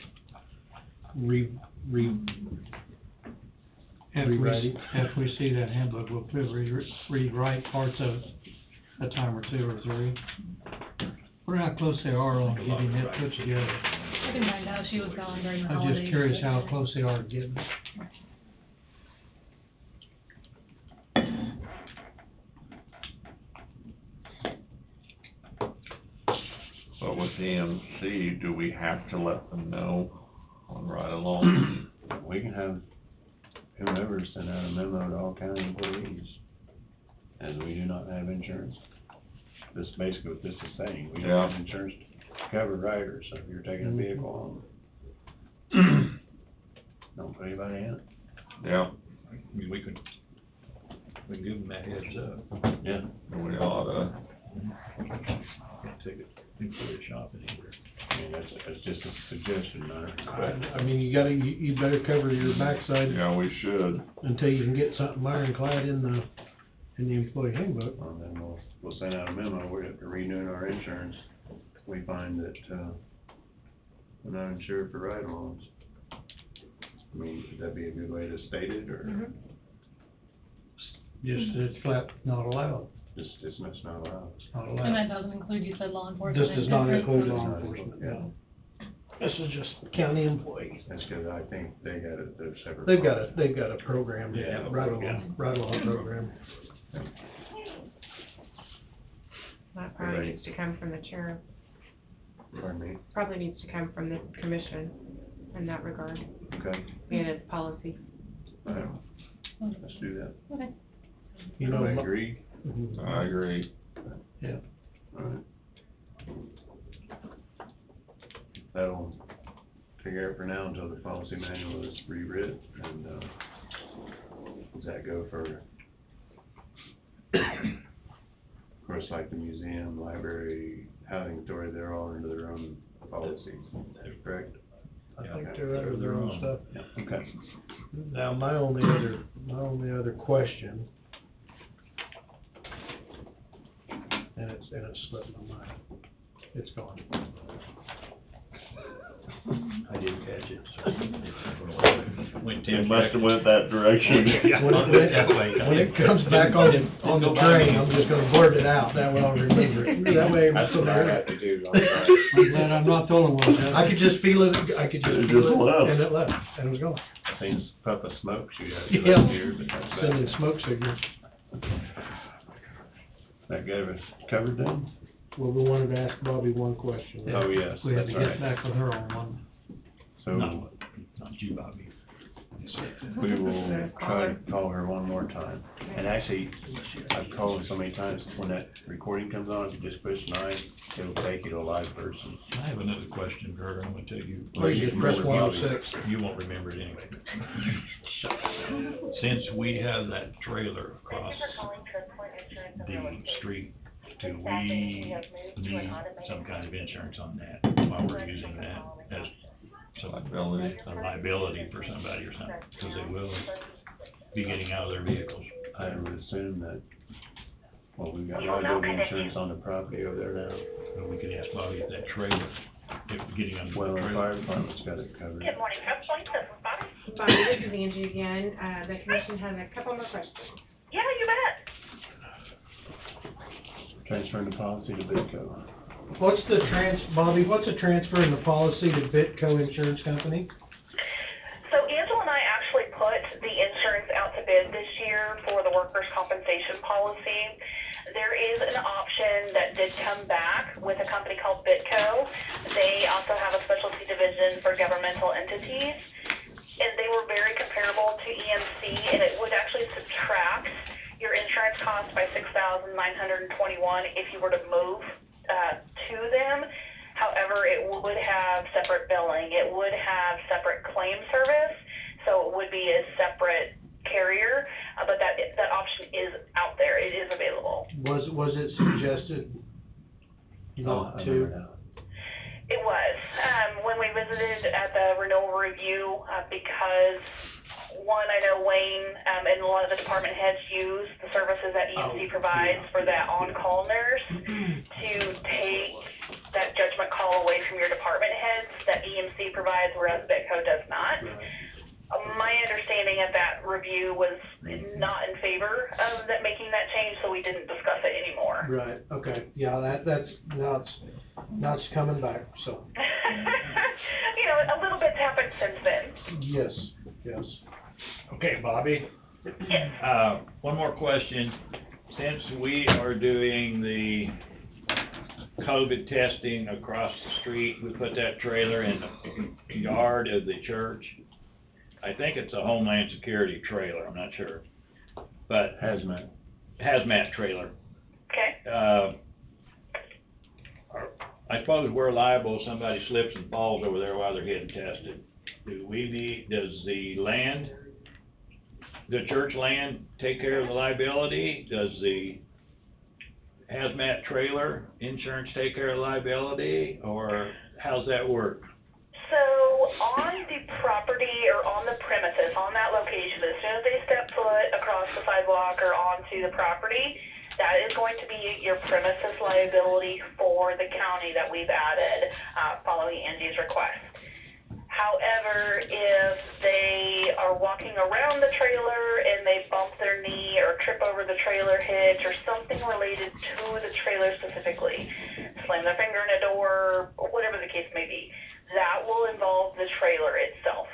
rewriting. After we see that handbook, we'll rewrite parts of it, a time or 2 or 3. Wonder how close they are on getting it put together. I can find out, she was gone during the I'm holidays. just curious how close they are to getting it. But with EMC, do we have to let them know on ride-along? We can have whomever send out a memo to all county employees, and we do not have insurance. This is basically what this is saying, we don't have insurance to cover riders, so if you're taking a vehicle on, don't put anybody in it. Yeah. I mean, we can give them that heads up. Yeah. We oughta. Can't take it into the shop anywhere. I mean, that's just a suggestion, I mean, you better cover your backside. Yeah, we should. Until you can get something ironclad in the employee handbook. Well, then we'll send out a memo, we're renewing our insurance, we find that, we're not insured for ride-alongs. I mean, would that be a good way to state it, or? Just, it's flat, not allowed. It's not allowed. It's not allowed. And that doesn't include, you said law enforcement. This does not different, include so- law enforcement, yeah. This is just county employees. That's because I think they got a separate. They've got a program, Yeah, ride-along program. That probably needs to come from the chair, Pardon me? probably needs to come from the commission in that regard, Okay, being its policy. all right, let's do that. Okay. You know, Everybody agree? I agree. Yeah. All right. That'll take care of it for now until the policy manual is rewritten, and, does that go for, of course, like the museum, library, housing authority, they're all under their own policies, is that correct? I think they're under their own stuff. Yeah, okay. Now, my only other question, and it's slipped my mind. It's gone. I didn't catch it, so. It must have went that direction. When it comes back on the train, I'm just gonna blurt it out, that way I'll remember it. That way, That's what I have to do. I'm glad I'm not the only one, Jeff. I could just feel it, It just left. and it left, and it was gone. Things puff of smoke shoot out Yeah. here, but that's about Sending it. smoke signals. That got us covered then? Well, we wanted to ask Bobby one question. Oh, yes, We had that's to get right. back with her on one. So Not you, Bobby. we will try to call her one more time. And actually, I've called her so many times, when that recording comes on, if you just push 9, it'll take you to a live person. I have another question for her, I'm gonna tell you. Or you just press 106. You won't remember it anyway. Since we have that trailer across the street, do we need some kind of insurance on that while we're using that as some Liability. a liability for somebody or something? Because they will be getting out of their vehicles. I would assume that, well, we've got liability insurance on the property over there now. But we could ask Bobby if that trailer, if getting under Well, the the trailer. fire department's got it covered. Good morning, Coach Point, this is Bobby. Bonnie, this is Angie again. The commission has a couple more questions. Yeah, you bet. Transferring the policy to Bitco. What's the Bobby, what's a transfer in the policy to Bitco Insurance Company? So Angela and I actually put the insurance out to bid this year for the workers' compensation policy. There is an option that did come back with a company called Bitco. They also have a specialty division for governmental entities, and they were very comparable to EMC, and it would actually subtract your insurance cost by $6,921 if you were to move to them. However, it would have separate billing. It would have separate claim service, so it would be a separate carrier, but that option is out there. It is available. Was it suggested not to? It was. When we visited at the renewal review, because one, I know Wayne and a lot of the department heads use the services that EMC provides for that on-call nurse to take that judgment call away from your department heads that EMC provides, whereas Bitco does not. My understanding of that review was not in favor of that making that change, so we didn't discuss it anymore. Right, okay, yeah, that's, now it's coming back, so. You know, a little bit's happened since then. Yes, yes. Okay, Bobby, Yes. one more question. Since we are doing the COVID testing across the street, we put that trailer in the yard of the church. I think it's a Homeland Security trailer, I'm not sure, but. Hazmat trailer. Okay. I suppose we're liable if somebody slips and falls over there while they're getting tested. Does the church land take care of the liability? Does the hazmat trailer insurance take care of the liability, or how's that work? So on the property or on the premises, on that location, as soon as they step foot across the sidewalk or onto the property, that is going to be your premises liability for the county that we've added following Angie's request. However, if they are walking around the trailer and they bump their knee or trip over the trailer hitch or something related to the trailer specifically, slam their finger in a door, whatever the case may be, that will involve the trailer itself.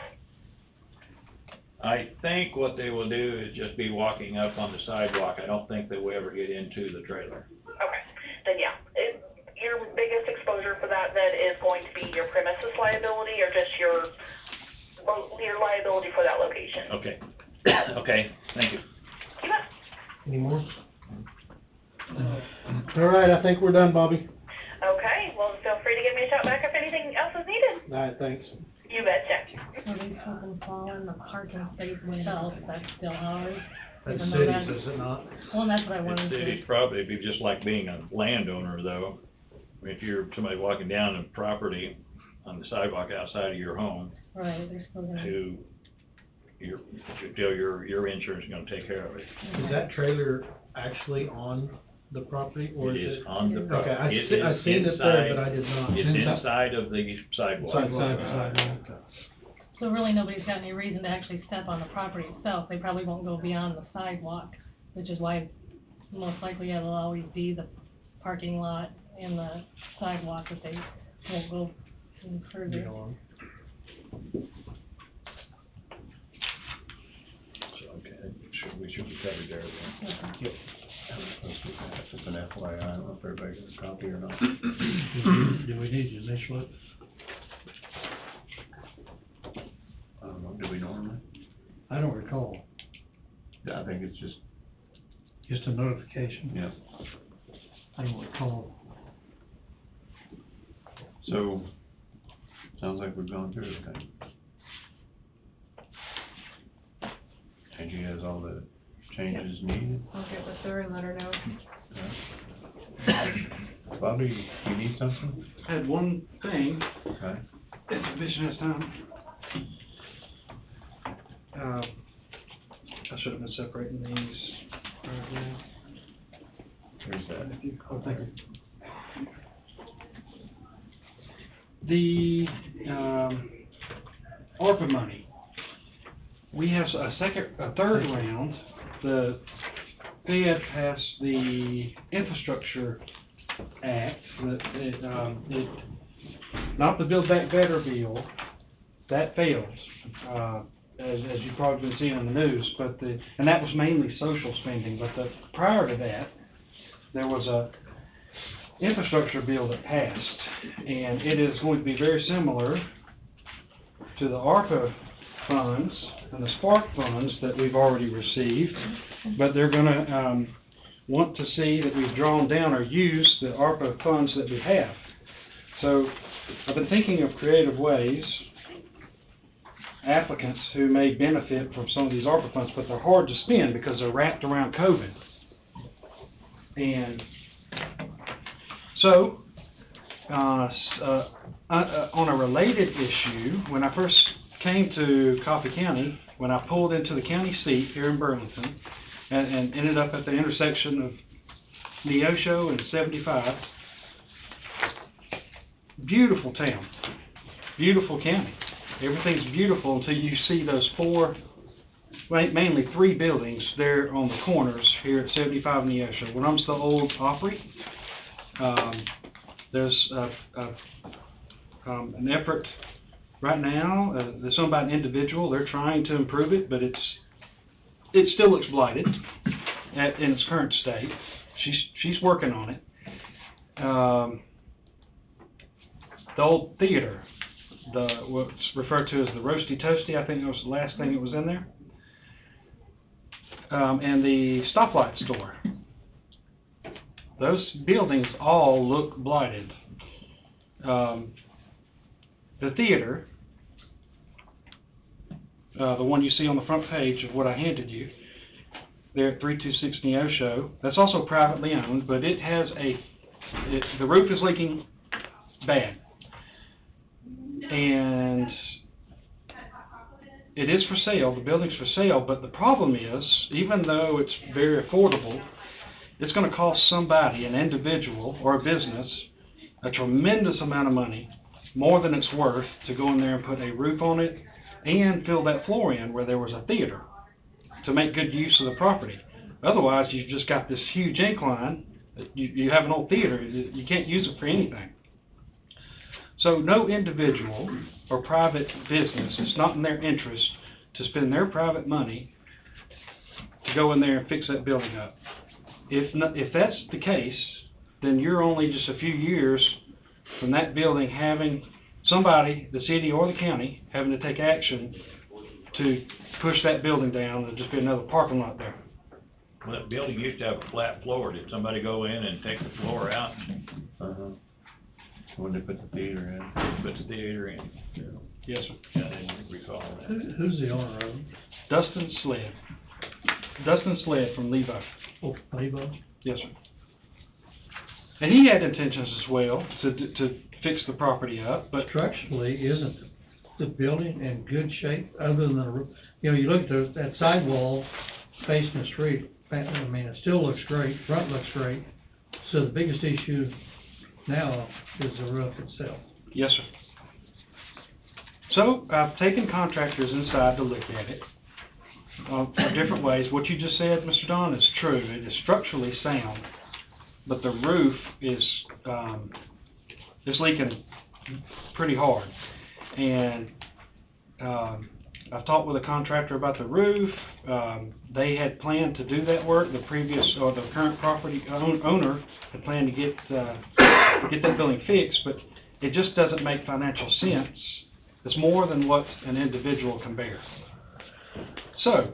I think what they will do is just be walking up on the sidewalk. I don't think they will ever get into the trailer. Okay, then yeah. Your biggest exposure for that then is going to be your premises liability or just your liability for that location. Okay. Okay, thank you. You bet. Any more? All right, I think we're done, Bobby. Okay, well, feel free to give me a shout back if anything else is needed. All right, thanks. You betcha. So they slip and fall in the parking space itself, that's still ours. That's even though cities, is it not? Well, and that's what I wanted It'd to, probably be just like being a landowner, though. If you're somebody walking down a property on the sidewalk outside of your home, right, they're still gonna. your insurance is gonna take care of it. Is that trailer actually on the property, or It is is it? on the Okay, property. It is I've seen it there, inside- but I did not. It's inside of the sidewalk. Sidewalk. So really, nobody's got any reason to actually step on the property itself, they probably won't go beyond the sidewalk, which is why most likely it'll always be the parking lot and the sidewalk, that they won't go any further. So, okay, we should be covered there then. Okay. Yep. It's an FYI, I don't know if everybody got a copy or not. Do we need to initial it? I don't know, do we normally? I don't recall, Yeah, I think it's just, just a notification. yeah. I don't recall. So, sounds like we've gone through everything. Angie has all the changes needed. I'll get with her and let her know. Bobby, you need something? I had one thing, Okay. if the commission has time. I should have been separating these right now. Where's that? Oh, thank you. The, ARPA money. we have a third round. The Fed passed the Infrastructure Act, not the Build Back Better bill, that failed, as you've probably been seeing in the news, and that was mainly social spending, but prior to that, there was a infrastructure bill that passed, and it is going to be very similar to the ARPA funds and the Spark funds that we've already received, but they're gonna, want to see that we've drawn down or used the ARPA funds that we have. So, I've been thinking of creative ways, applicants who may benefit from some of these ARPA funds, but they're hard to spend because they're wrapped around COVID. And so, on a related issue, when I first came to Coffee County, when I pulled into the county seat here in Burlington, and ended up at the intersection of Neosho and 75, beautiful town, beautiful county. Everything's beautiful until you see those mainly three buildings there on the corners here at 75 Neosho. One of them's the old Opry. There's an effort right now, there's something about an individual, they're trying to improve it, but it still looks blighted in its current state. She's working on it. The old theater, what's referred to as the Roasty Toasty, I think that was the last thing that was in there. And the stoplight store. Those buildings all look blighted. The theater, the one you see on the front page of what I handed you, there at 326 Neosho, that's also privately owned, but it has the roof is leaking bad. And it is for sale, the building's for sale, but the problem is, even though it's very affordable, it's going to cost somebody, an individual or a business, a tremendous amount of money, more than it's worth, to go in there and put a roof on it and fill that floor in where there was a theater to make good use of the property. Otherwise, you've just got this huge incline. You have an old theater. You can't use it for anything. So no individual or private business, it's not in their interest to spend their private money to go in there and fix that building up. If that's the case, then you're only just a few years from that building having somebody, the city or the county, having to take action to push that building down and just be another parking lot there. Well, that building used to have a flat floor. Did somebody go in and take the floor out? When they put the theater in. Put the theater in. Yeah. Yes, sir. Yeah, I didn't recall that. Who's the owner of it? Dustin Sled from Levi. Oh, Levo? Yes, sir. And he had intentions as well to fix the property up, but Structurally, isn't the building in good shape other than the roof? You know, you look at that sidewall facing the street, I mean, it still looks great, front looks great. So the biggest issue now is the roof itself. yes, sir. So I've taken contractors inside to look at it for different ways. What you just said, Mr. Don, is true. It is structurally sound, but the roof is leaking pretty hard. And I've talked with a contractor about the roof. They had planned to do that work. The current property owner had planned to get that building fixed, but it just doesn't make financial sense. It's more than what an individual can bear. So,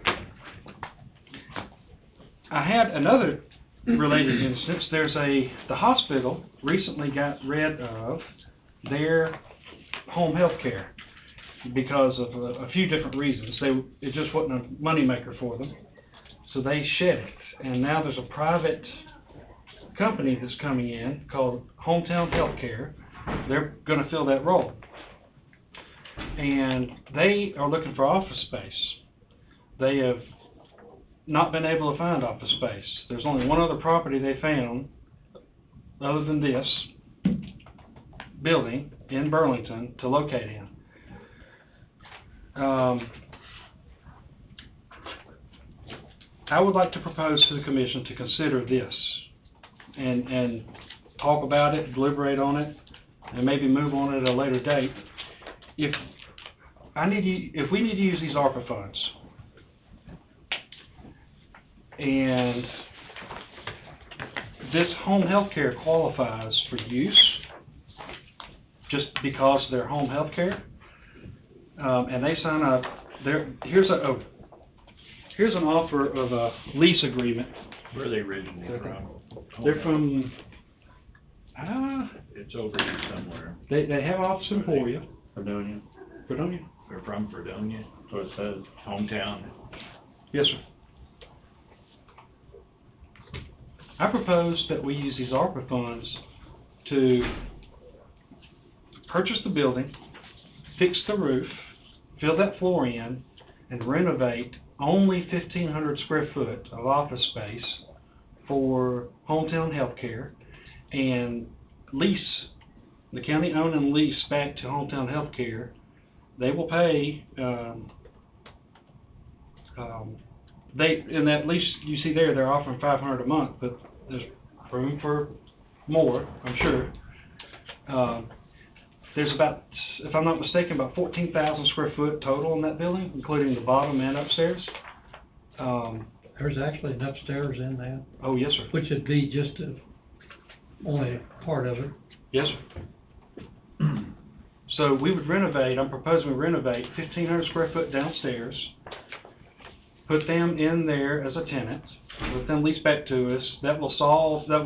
I had another related instance. The hospital recently got rid of their home health care because of a few different reasons. It just wasn't a moneymaker for them, so they shed it. And now there's a private company that's coming in called Hometown Healthcare. They're going to fill that role, and they are looking for office space. They have not been able to find office space. There's only one other property they found other than this building in Burlington to locate in. I would like to propose to the commission to consider this and talk about it, deliberate on it, and maybe move on at a later date. If we need to use these ARPA funds, and this home health care qualifies for use just because they're home health care, and they sign up, here's an offer of a lease agreement. Where are they originally from? They're from, It's over here somewhere. they have office in Emporia. Fredonia, Fredonia? They're from Fredonia, that's what it says. hometown. Yes, sir. I propose that we use these ARPA funds to purchase the building, fix the roof, fill that floor in, and renovate only 1,500 square foot of office space for hometown healthcare, and lease, the county own and lease back to hometown healthcare. They will pay, in that lease you see there, they're offering $500 a month, but there's room for more, I'm sure. There's about, if I'm not mistaken, about 14,000 square foot total in that building, including the bottom and upstairs. There's actually an upstairs in that, Oh, yes, sir. which would be just only part of it. Yes, sir. So we would renovate, I'm proposing we renovate 1,500 square foot downstairs, put them in there as a tenant, let them lease back to us. That will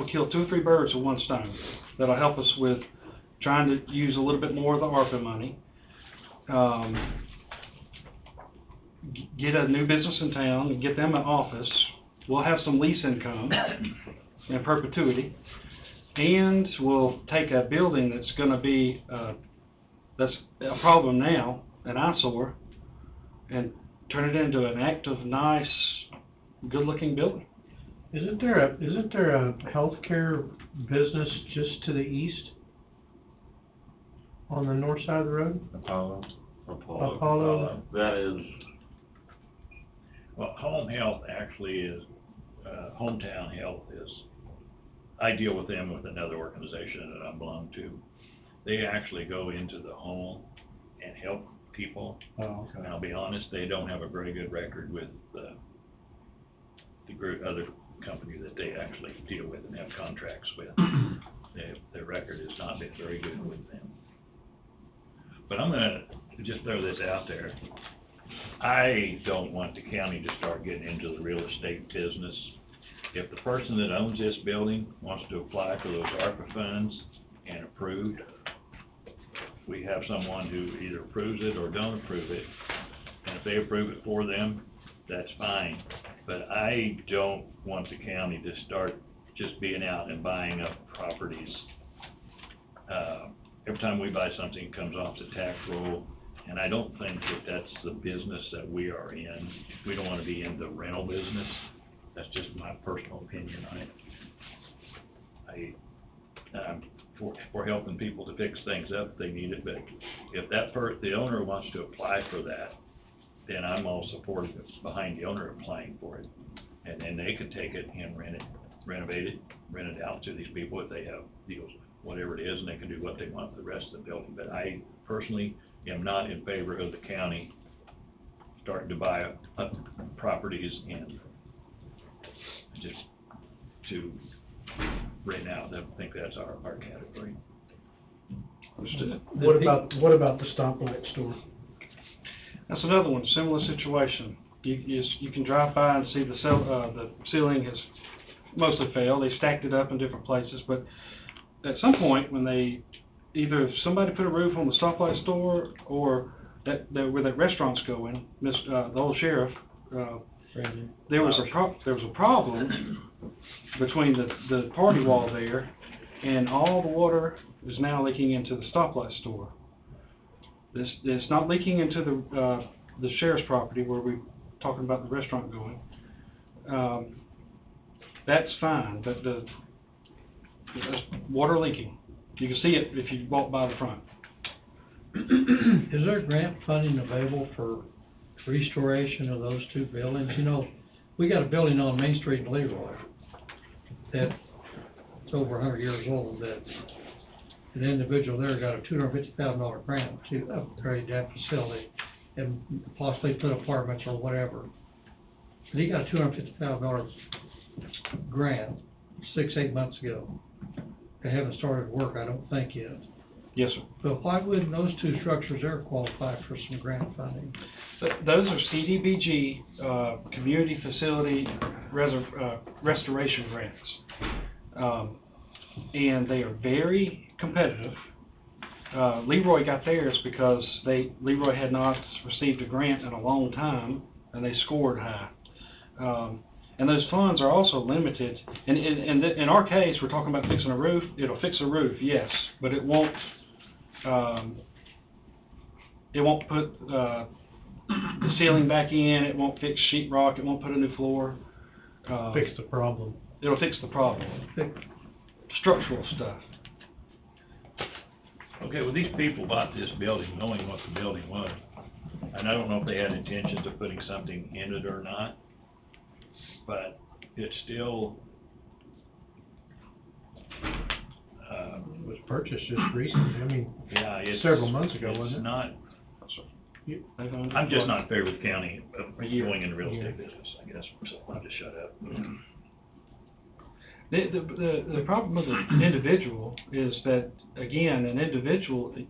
kill 2 or 3 birds with one stone. That'll help us with trying to use a little bit more of the ARPA money. Get a new business in town and get them an office. We'll have some lease income in perpetuity. And we'll take a building that's gonna be, that's a problem now, an eyesore, and turn it into an active, nice, good-looking building. Isn't there a healthcare business just to the east? On the north side of the road? Apollo. Apollo. That is, Well, home health actually is, hometown health is, I deal with them with another organization that I belong to. They actually go into the home and help people. Oh, And I'll be honest, they don't have a very good record with the group, other company that they actually deal with and have contracts with. Their record has not been very good with them. But I'm gonna just throw this out there. I don't want the county to start getting into the real estate business. If the person that owns this building wants to apply for those ARPA funds and approved, we have someone who either approves it or don't approve it. And if they approve it for them, that's fine. But I don't want the county to start just being out and buying up properties. Every time we buy something, it comes off the tax roll, and I don't think that that's the business that we are in. We don't want to be in the rental business. That's just my personal opinion on it. For helping people to fix things up, they need it, but if the owner wants to apply for that, then I'm all supportive behind the owner applying for it. And then they can take it and renovate it, rent it out to these people if they have deals, whatever it is, and they can do what they want with the rest of the building. But I personally am not in favor of the county starting to buy up properties and just to rent out. I think that's our category. Understood. What about the stoplight store? That's another one, similar situation. You can drive by and see the ceiling has mostly failed. They stacked it up in different places, but at some point when either somebody put a roof on the stoplight store or where that restaurant's going, the old sheriff, there was a problem between the party wall there, and all the water is now leaking into the stoplight store. It's not leaking into the sheriff's property where we're talking about the restaurant going. That's fine, but there's water leaking. You can see it if you walk by the front. Is there grant funding available for restoration of those 2 buildings? You know, we got a building on Main Street in Leroy that's over 100 years old, that an individual there got a $250,000 grant to upgrade that facility and possibly put apartments or whatever. But he got a $250,000 grant 6-8 months ago. They haven't started work, I don't think yet. Yes, sir. But why wouldn't those two structures there qualify for some grant funding? Those are CDBG, Community Facility Restoration Grants. And they are very competitive. Leroy got theirs because Leroy had not received a grant in a long time, and they scored high. And those funds are also limited. And in our case, we're talking about fixing a roof. It'll fix a roof, yes, but it won't put the ceiling back in. It won't fix sheetrock. It won't put a new floor. Fix the problem. It'll fix the problem. Structural stuff. Okay, well, these people bought this building knowing what the building was, and I don't know if they had intentions of putting something in it or not, but it's still, It was purchased just recently, I mean, yeah, it's. several months ago, wasn't it? It's not, I'm just not fair with county going into real estate business, I guess, so I'll just shut up. The problem with an individual is that, again, an individual, I'm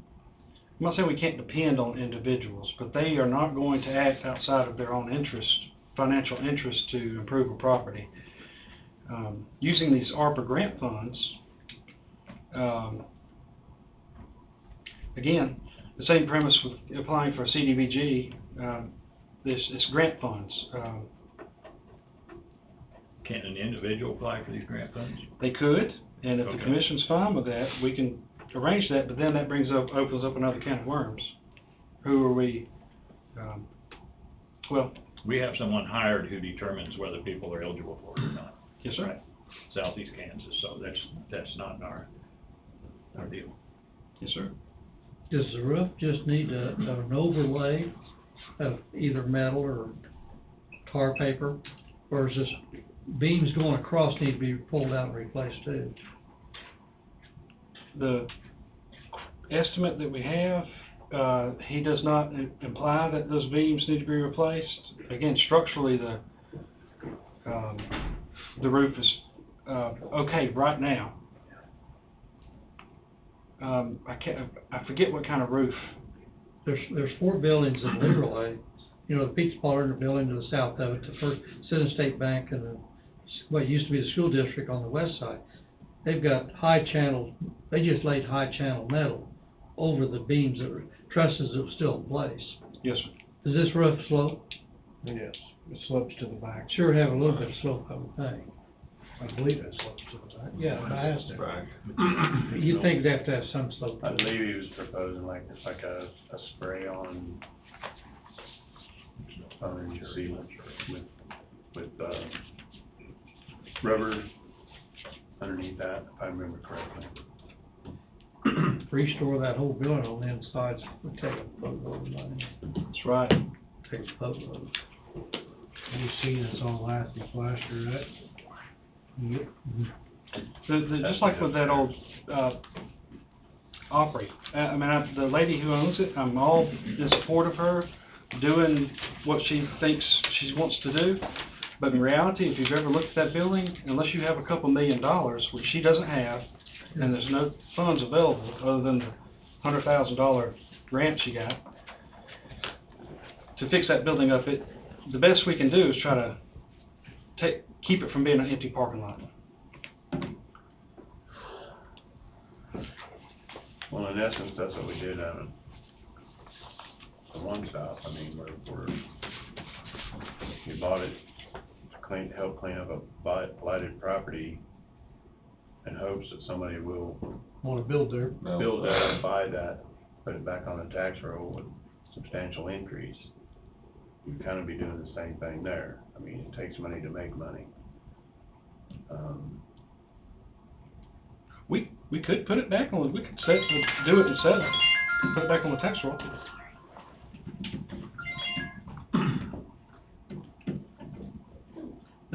not saying we can't depend on individuals, but they are not going to act outside of their own interest, financial interest, to improve a property. Using these ARPA grant funds, again, the same premise with applying for a CDBG, it's grant funds. Can an individual apply for these grant funds? They could, and if the Okay. commission's fine with that, we can arrange that, but then that opens up another can of worms. Who are we, well... We have someone hired who determines whether people are eligible for it or not. Yes, sir. Right. Southeast Kansas, so that's not in our deal. Yes, sir. Does the roof just need an overlay of either metal or tar paper? Or is this beams going across need to be pulled out and replaced too? The estimate that we have, he does not imply that those beams need to be replaced. Again, structurally, the roof is okay right now. I forget what kind of roof. There's 4 buildings in Leroy. You know, the pizza parlor in the building to the south of it, the First Citizen State Bank, and what used to be the school district on the west side. They've got they just laid high channel metal over the beams that were trusses that were still in place. Yes, sir. Does this roof slope? Yes, it slopes to the back. Sure have a little bit of slope, I would think. I believe it slopes to the back. Yeah, it has to. You'd think they'd have to have some slope. I believe he was proposing like a spray on sealant with rubber underneath that, if I remember correctly. Restore that whole building on the inside, would take a boatload of money. That's right. Take a boatload. You've seen it's all lasting plaster, right? Yep. Just like with that old Opry. The lady who owns it, I'm all in support of her doing what she thinks she wants to do. But in reality, if you've ever looked at that building, unless you have a couple $1 million, which she doesn't have, and there's no funds available other than the $100,000 grant she got, to fix that building up, the best we can do is try to keep it from being an empty parking lot. Well, in essence, that's what we did on the one stop. I mean, we bought it to help clean up a blighted property in hopes that somebody will Want to build there? build that, buy that, put it back on the tax roll with substantial increase. You'd kind of be doing the same thing there. I mean, it takes money to make money. We could put it back on, we could do it and sell it, put it back on the tax roll.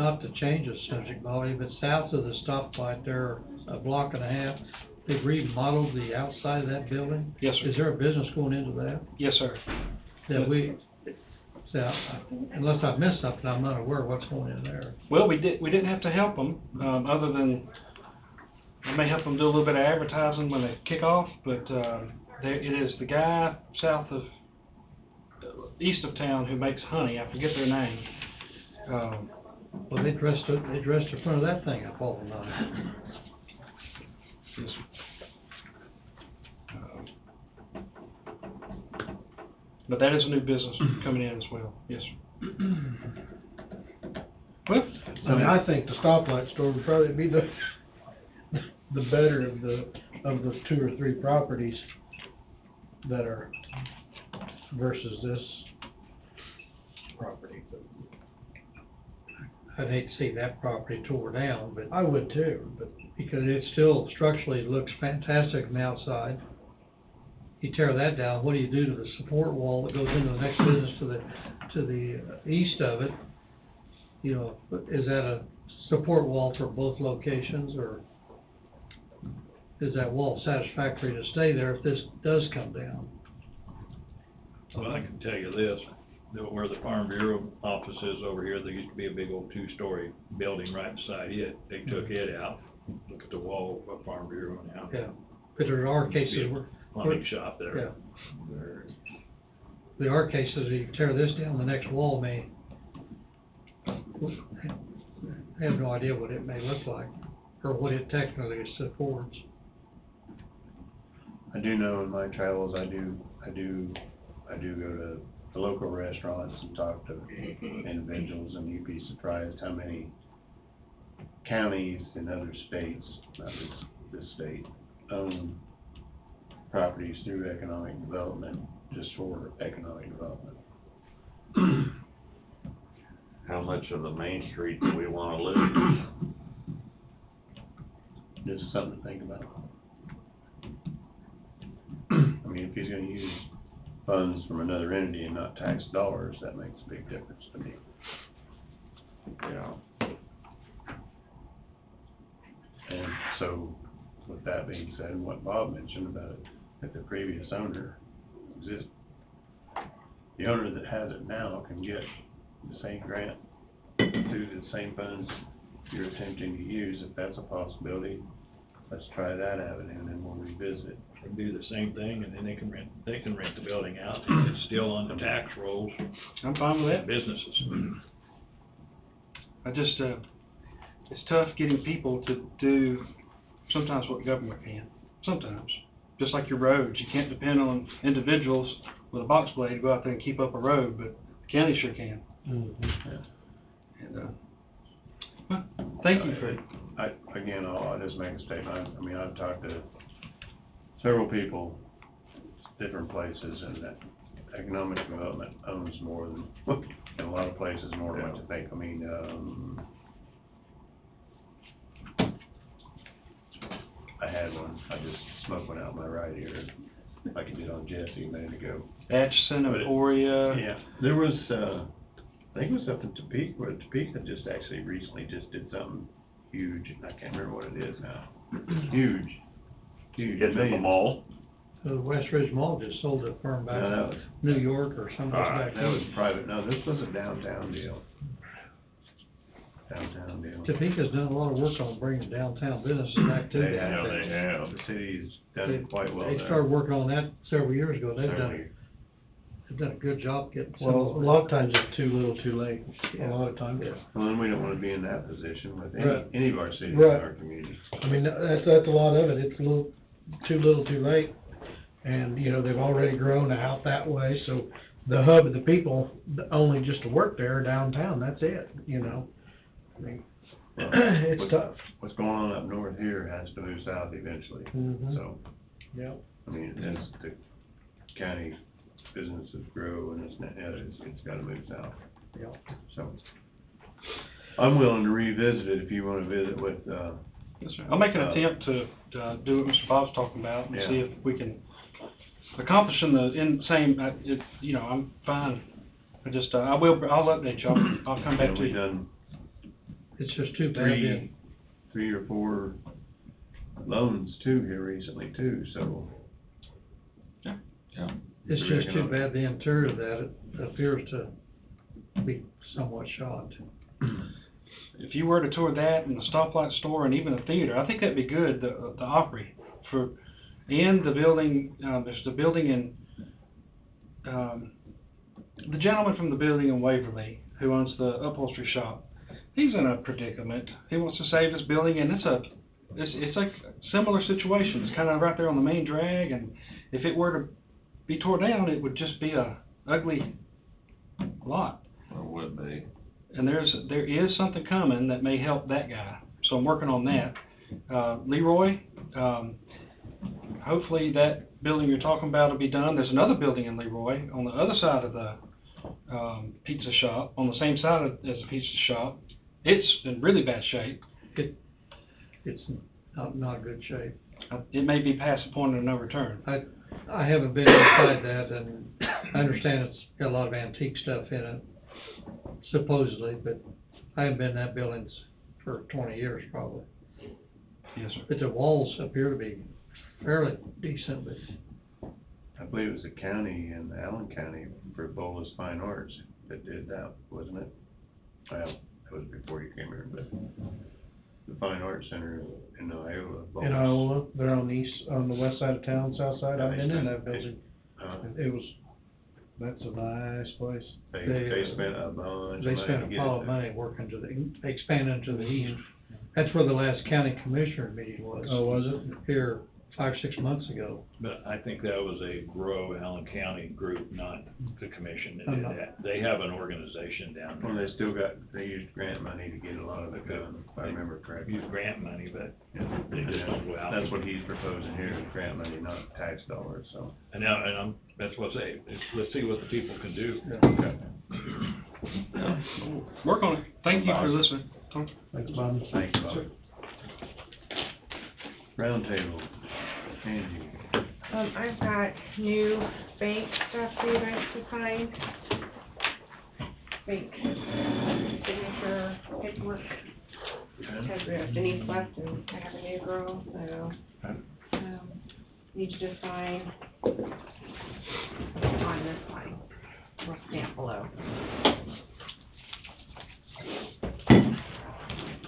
not to change the subject, Molly, but south of the stoplight there, a block and a half, they've remodeled the outside of that building? Yes, sir. Is there a business going into that? Yes, sir. That we, so, unless I've missed something, I'm not aware of what's going in there. Well, we didn't have to help them, other than, I may help them do a little bit of advertising when they kick off, but, it is the guy south of, east of town who makes honey, I forget their name. Well, they dressed the front of that thing up all night. Yes, but that is a new business coming in as well, yes, sir. Well, I mean, I think the stoplight store would probably be the better of the 2 or 3 properties that are versus this property. I'd hate to see that property tore down, but I would too, but because it still structurally looks fantastic from the outside. You tear that down, what do you do to the support wall that goes into the next business to the east of it? You know, is that a support wall for both locations, or is that wall satisfactory to stay there if this does come down? Well, I can tell you this, that where the Farm Bureau office is over here, there used to be a big old 2-story building right beside it. They took it out. Look at the wall of Farm Bureau now. Yeah, but there are cases where. Plumbing shop there. Yeah. There are cases, you tear this down, the next wall may, I have no idea what it may look like, or what it technically supports. I do know in my travels, I do go to the local restaurants and talk to individuals, and you'd be surprised how many counties in other states, not this state, own properties through economic development, just for economic development. How much of the main street do we wanna lose? This is something to think about. I mean, if he's gonna use funds from another entity and not tax dollars, that makes a big difference to me. Yeah. And so, with that being said, and what Bob mentioned about it, that the previous owner exists, the owner that has it now can get the same grant through the same funds you're attempting to use. If that's a possibility, let's try that avenue, and then we'll revisit it. We'll do the same thing, and then they can rent the building out, and it's still on the tax rolls. I'm fine with that. Businesses. I just, it's tough getting people to do sometimes what the government can, sometimes. Just like your roads, you can't depend on individuals with a box blade to go out there and keep up a road, but the county sure can. mm-hmm. And, well, thank you for, I'll just make a statement. I mean, I've talked to several people, different places, and that economic development owns more than, in a lot of places, more than what you think. I mean, I had one, I just smoked one out my right ear, like I did on Jesse a minute ago. Atchison, Emporia. Yeah, there was, I think it was up in Topeka, where Topeka just actually recently just did something huge, and I can't remember what it is now. Huge. Get to the mall? The West Ridge Mall just sold a firm back No, that in was, New York or someplace back that was there. private, no, this was a downtown deal. Downtown deal. Topeka's done a lot of work on bringing downtown businesses back to They downtown. have, they have. The city's done quite well there. They started working on that several years ago, Certainly. they've done a good job getting some Well, of a those. lot of times it's too little, too late. A lot of times. Well, and we don't wanna be in that position with Right. any of our cities in Right. our community. I mean, that's a lot of it. It's a little, too late. And, you know, they've already grown out that way, so the hub of the people, only just to work there downtown, that's it, you know? I mean, it's What's- tough. What's going on up north here has to move south eventually, Mhm. so. Yeah. I mean, as the county businesses grow and it's gotta move south. Yeah. So, I'm willing to revisit it if you wanna visit with, yes, sir. I'll make an attempt to do what Mr. Bob's talking about and see if we can accomplish in the same, you know, I'm fine. I just, I'll update you. I'll come back to we've you. done It's just too bad that, three or four loans too here recently too, so. Yeah. it's just too bad the interior of that it appears to be somewhat shot. If you were to tour that and the stoplight store and even the theater, I think that'd be good, the Opry, and the building, there's the building in, the gentleman from the building in Waverly, who owns the upholstery shop, he's in a predicament. He wants to save his building, and it's like a similar situation. It's kind of right there on the main drag, and if it were to be tore down, it would just be a ugly lot. It would be. And there is something coming that may help that guy, so I'm working on that. Leroy, hopefully that building you're talking about will be done. There's another building in Leroy on the other side of the pizza shop, on the same side as the pizza shop. It's in really bad shape. It's not good shape. It may be past the point of no return. I haven't been inside that, and I understand it's got a lot of antique stuff in it, supposedly, but I haven't been in that building for 20 years probably. Yes, sir. But the walls appear to be fairly decent, but I believe it was the county in Allen County for Bola's Fine Arts that did that, wasn't it? Well, that was before you came here, but the Fine Arts Center in Iowa. In Iowa, they're on the west side of town, south side. I've been in that building. That's a nice place. They spent a bunch of money they to spent a get pile it of there. money working they expanded to the east. That's where the last county commissioner meeting was. Oh, was it? Here 5-6 months ago. But I think that was a Grow Allen County group, not the commission that did Uh-huh. that. They have an organization down Well, there. they used grant money to get a lot of it done, if I remember correctly. Use grant money, but Yeah. they just don't go out. That's what he's proposing here, is grant money, not tax dollars, so. And that's what I say, let's see what the people can do. Okay. Work on it. Thank you for listening. Thanks, Bob. Thanks, Bob. Roundtable, Angie. I've got new bank stuff for you guys to sign. Bank signature paperwork. Because we have Denise left and I have a new girl, so, need you to sign on this line. We'll stamp below.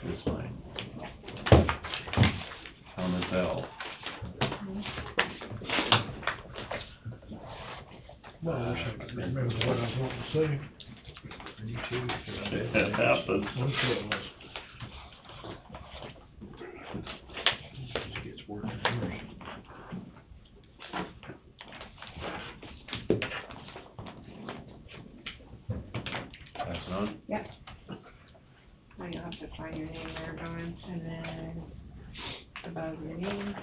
This line. Thomas L. Well, I wish I could remember what I was wanting to say. Me too. It happens. One second. Just gets worse and worse. Pass it on. Yep. Now you'll have to sign your name there, Don, and then above your name.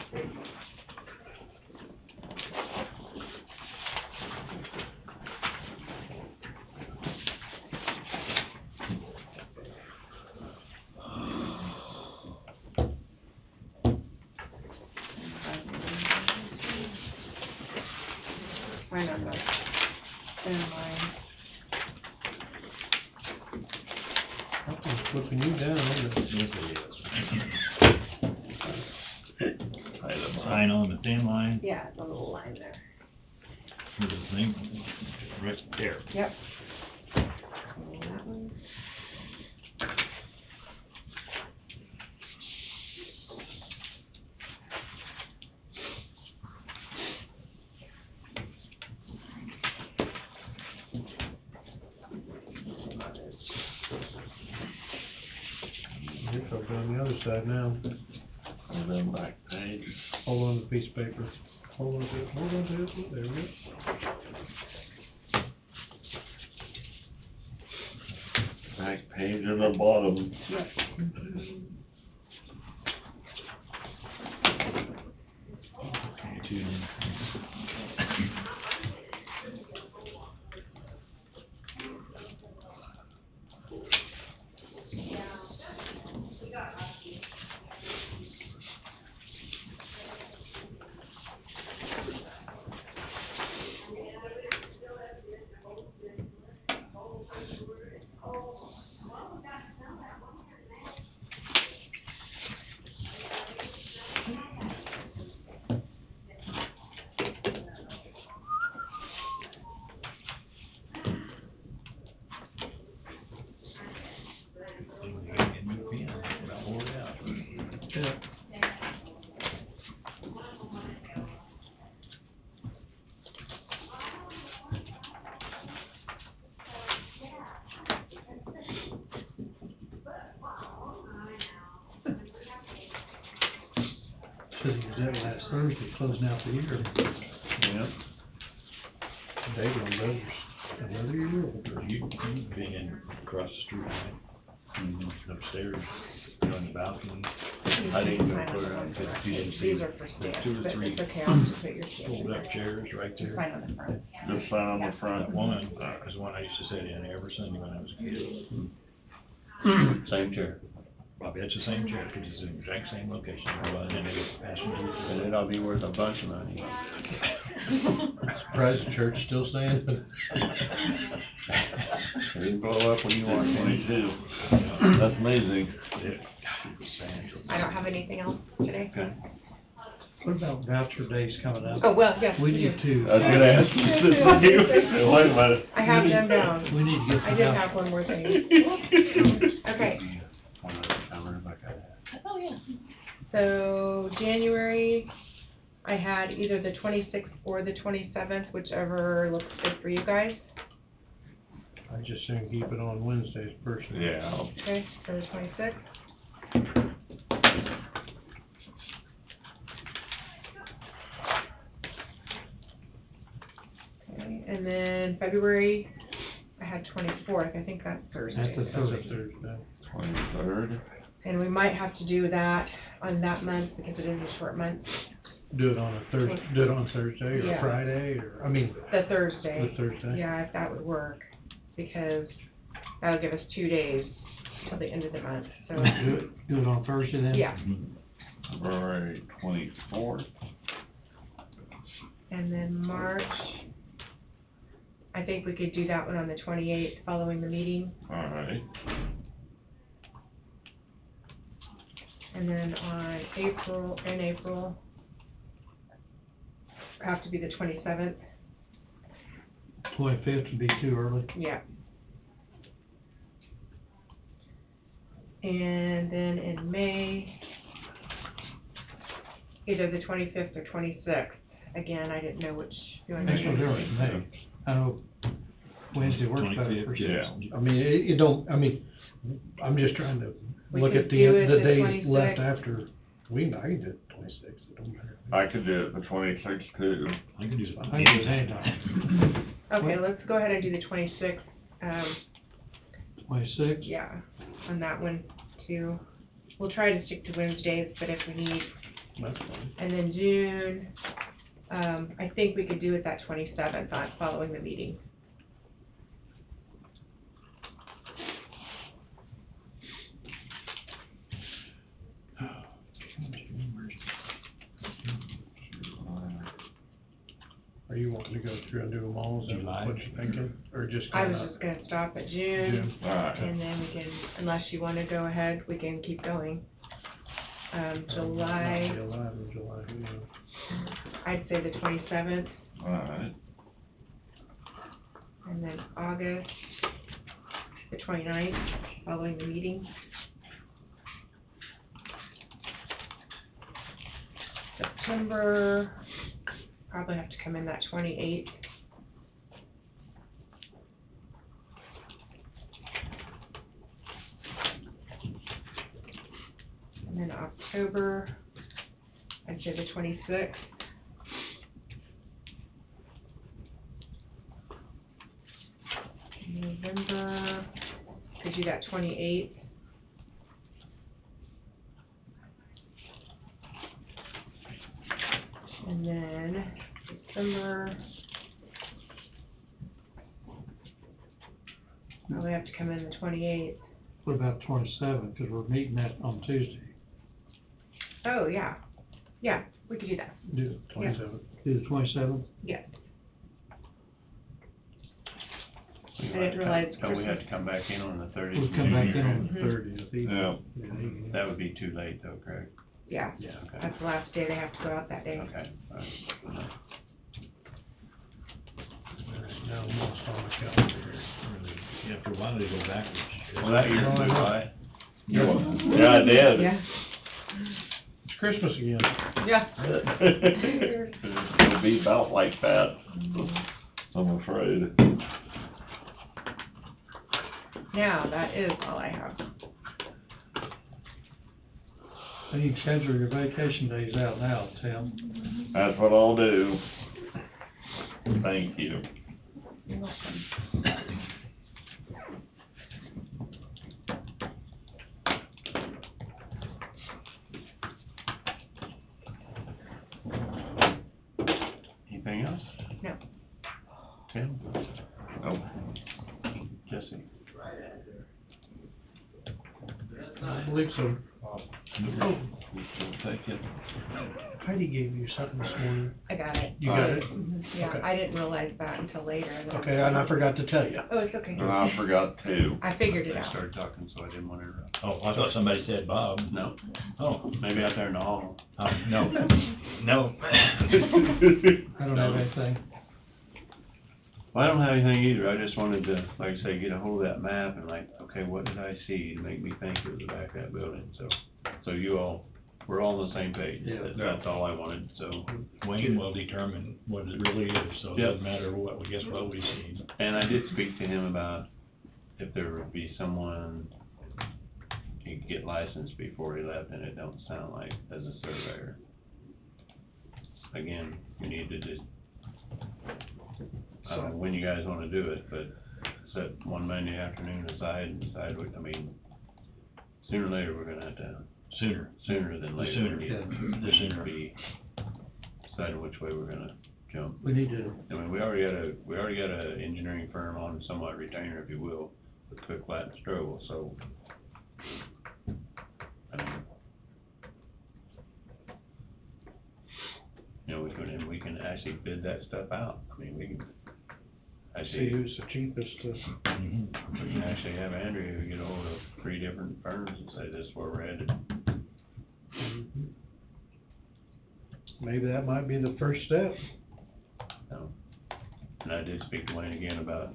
Right on the thin line. I'm flipping you down, isn't it? Yes, it is. Sign on the thin line, Yeah, it's a little line there. with the thing, right there. Yep. And that one. Here, I'll go on the other side now. And then back page. Hold on to the piece of paper. Hold on to it, hold on to it. There we go. Back page at the bottom. Cause he was there last Thursday, closing out the year. Yep. David on another year older. You've been in across the street, right? Upstairs, you're on the balcony. I didn't go put it on, because you didn't see. These are for There's stamps, two or but three it's okay, I'll just put your stamp in Pulled up there. chairs right there. Sign on the front. Just sign on the front. That one, is the one I used to sit in every Sunday when I was a kid. Same chair. Bobby, that's the same chair, because it's the exact same location, well, and then they get passengers. And it'll be worth a bunch of money. Surprised the church is still standing. It didn't blow up when you walked in. 22. That's amazing. I don't have anything else today. Okay. What about voucher days coming up? Oh, well, yes. We need to. I was gonna ask you this. Wait a minute. I have them down. We need to get I some did help. have one more thing. Okay, Oh, yeah. so January, I had either the 26th or the 27th, whichever looks good for you guys. I just soon keep it on Wednesdays personally. Yeah. Okay, for the 26th. Okay, and then February, I had 24th, I think that's Thursday. That's a That's a Thursday. 23rd. And we might have to do that on that month because it is a short month, Do it on a Thursday, do it on Thursday or Yeah. Friday, or, I mean, the Thursday. the Thursday. Yeah, if that would work, because that'll give us 2 days till the end of the month, so, Do it on Thursday then? yeah. February 24th. And then March, I think we could do that one on the 28th, following the meeting. All right. And then on April, have to be the 27th, 25th would be too early. yeah. And then in May, either the 25th or 26th. Again, I didn't know which you wanted Makes no to do. difference to me. I know Wednesday works better for 25th, you. yeah. I mean, it don't, I mean, I'm just trying to We look could at do it the the days 26th. left after, I can do it 26th, it don't matter. I could do it the 26th too. I can do I can do it anytime. Okay, let's go ahead and do the 26th, 26th? yeah, on that one too. We'll try to stick to Wednesdays, but if we need, That's fine. and then June, I think we could do it that 27th, on following the meeting. Are you wanting to go through and do them all, is that July. what you're thinking, or just I kind was of? just gonna stop at June, June. All right. and then we can, unless you wanna go ahead, we can keep going. July, Might be alive in July, who knows? I'd say the 27th, All right. and then August, the 29th, following the meeting. September, probably have to come in that 28th. And then October, I'd say the 26th. November, could do that 28th. And then December, probably have to come in the 28th. What about 27th, because we're meeting that on Tuesday? Oh, yeah, yeah, we could do that, Do the 27th. Do the 27th? yeah. I didn't realize So we have to come back in on the 30th. We'll come back in on the Mhm. 30th. Yeah. That would be too late though, correct? Yeah, Yeah. Okay. that's the last day they have to go out that day. Okay, all right. Now I'm lost on my calendar here. Yeah, after a while they go backwards. Well, that year flew by. Yeah, I did. Yeah, It's Christmas again. yeah. It'll be about like that, I'm afraid. Now, that is all I have. So you can schedule your vacation days out now, Tim. That's what I'll do. Thank you. You're welcome. Anything else? No. Tim? Oh, Jesse? I believe so. You still take it? Heidi gave you something this morning. I got it. You got it? Mhm. Yeah, Okay. I didn't realize that until later. and then- Okay, and I forgot to tell you. Oh, it's okay. and I forgot too. I figured it They out. started talking, so I didn't want to interrupt. Oh, I thought somebody said Bob. No, Oh, maybe out there in the hall. no, no. I don't have anything. Well, I don't have anything either, I just wanted to, like I say, get a hold of that map and like, okay, what did I see to make me think it was the back of that building, so you all, we're all on the same page. Yeah. That's all I wanted, so. Wayne will determine what it really is, so it Yep. doesn't matter what we see. And I did speak to him about if there would be someone he could get licensed before he left, and it don't sound like as a surveyor. Again, we need to just, I don't know when you guys wanna do it, but set one Monday afternoon aside and decide, I mean, sooner or later, we're gonna have to, sooner than later. sooner, we yeah, need the to sooner. be deciding which way we're gonna jump. We need to, I mean, we already got a engineering firm on somewhat retainer, if you will, with Cook, Platt, and Strobel, so. I mean, you know, we can actually bid that stuff out, I mean, we can See actually, who's the cheapest to. we can actually have Andrea get ahold of 3 different firms and say, this is where we're headed. Maybe that might be the first step. And I did speak to Wayne again about,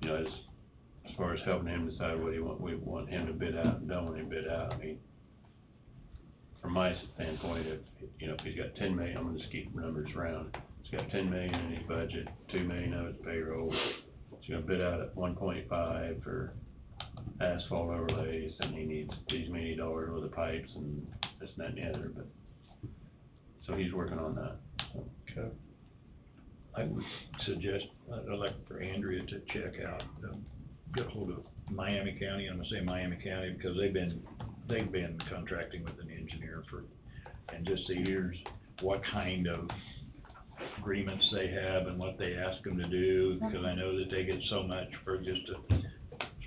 you know, as far as helping him decide what we want him to bid out and don't want him to bid out. I mean, from my standpoint, if, you know, if he's got 10 million, I'm gonna just keep numbers round. He's got 10 million in his budget, 2 million of it's payroll. He's gonna bid out at 1.5 for asphalt overlays, and he needs these many dollars worth of pipes and this and that and the other, but, so he's working on that. Okay. I would suggest, I'd like for Andrea to check out, get hold of Miami County, I'm gonna say Miami County, because they've been contracting with an engineer and just see here's what kind of agreements they have and what they ask them to do, because I know that they get so much for just a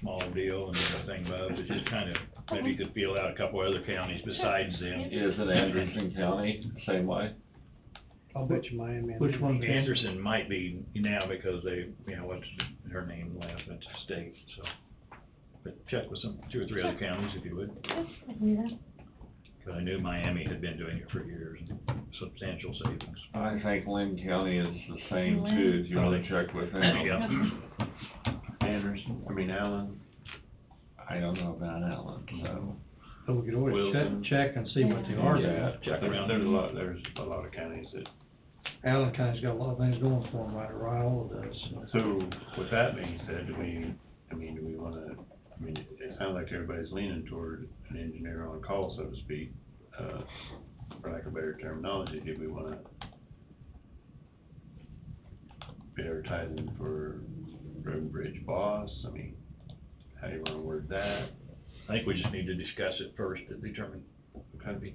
small deal, and the thing about it is just kind of, maybe you could feel out a couple other counties besides them. Is it Anderson County, same way? I'll bet you Miami. Which one? Anderson might be now because they, you know, what's her name left at the state, so. But check with 2 or 3 other counties if you would, I can do that. because I knew Miami had been doing it for years, substantial savings. I think Lynn County is the same too, if you wanna check with them. Yeah. Allen. I don't know about Allen, so. So we could always Wilson. check and see what they are. Yeah, check around. There's a lot of counties that. Allen County's got a lot of things going for them, right, Ryle does, so. So, with that being said, do we wanna, it sounds like everybody's leaning toward an engineer on call, so to speak, for lack of better terminology. Do we wanna be advertising for road and bridge boss? I mean, how do you wanna word that? I think we just need to discuss it first to determine, Okay.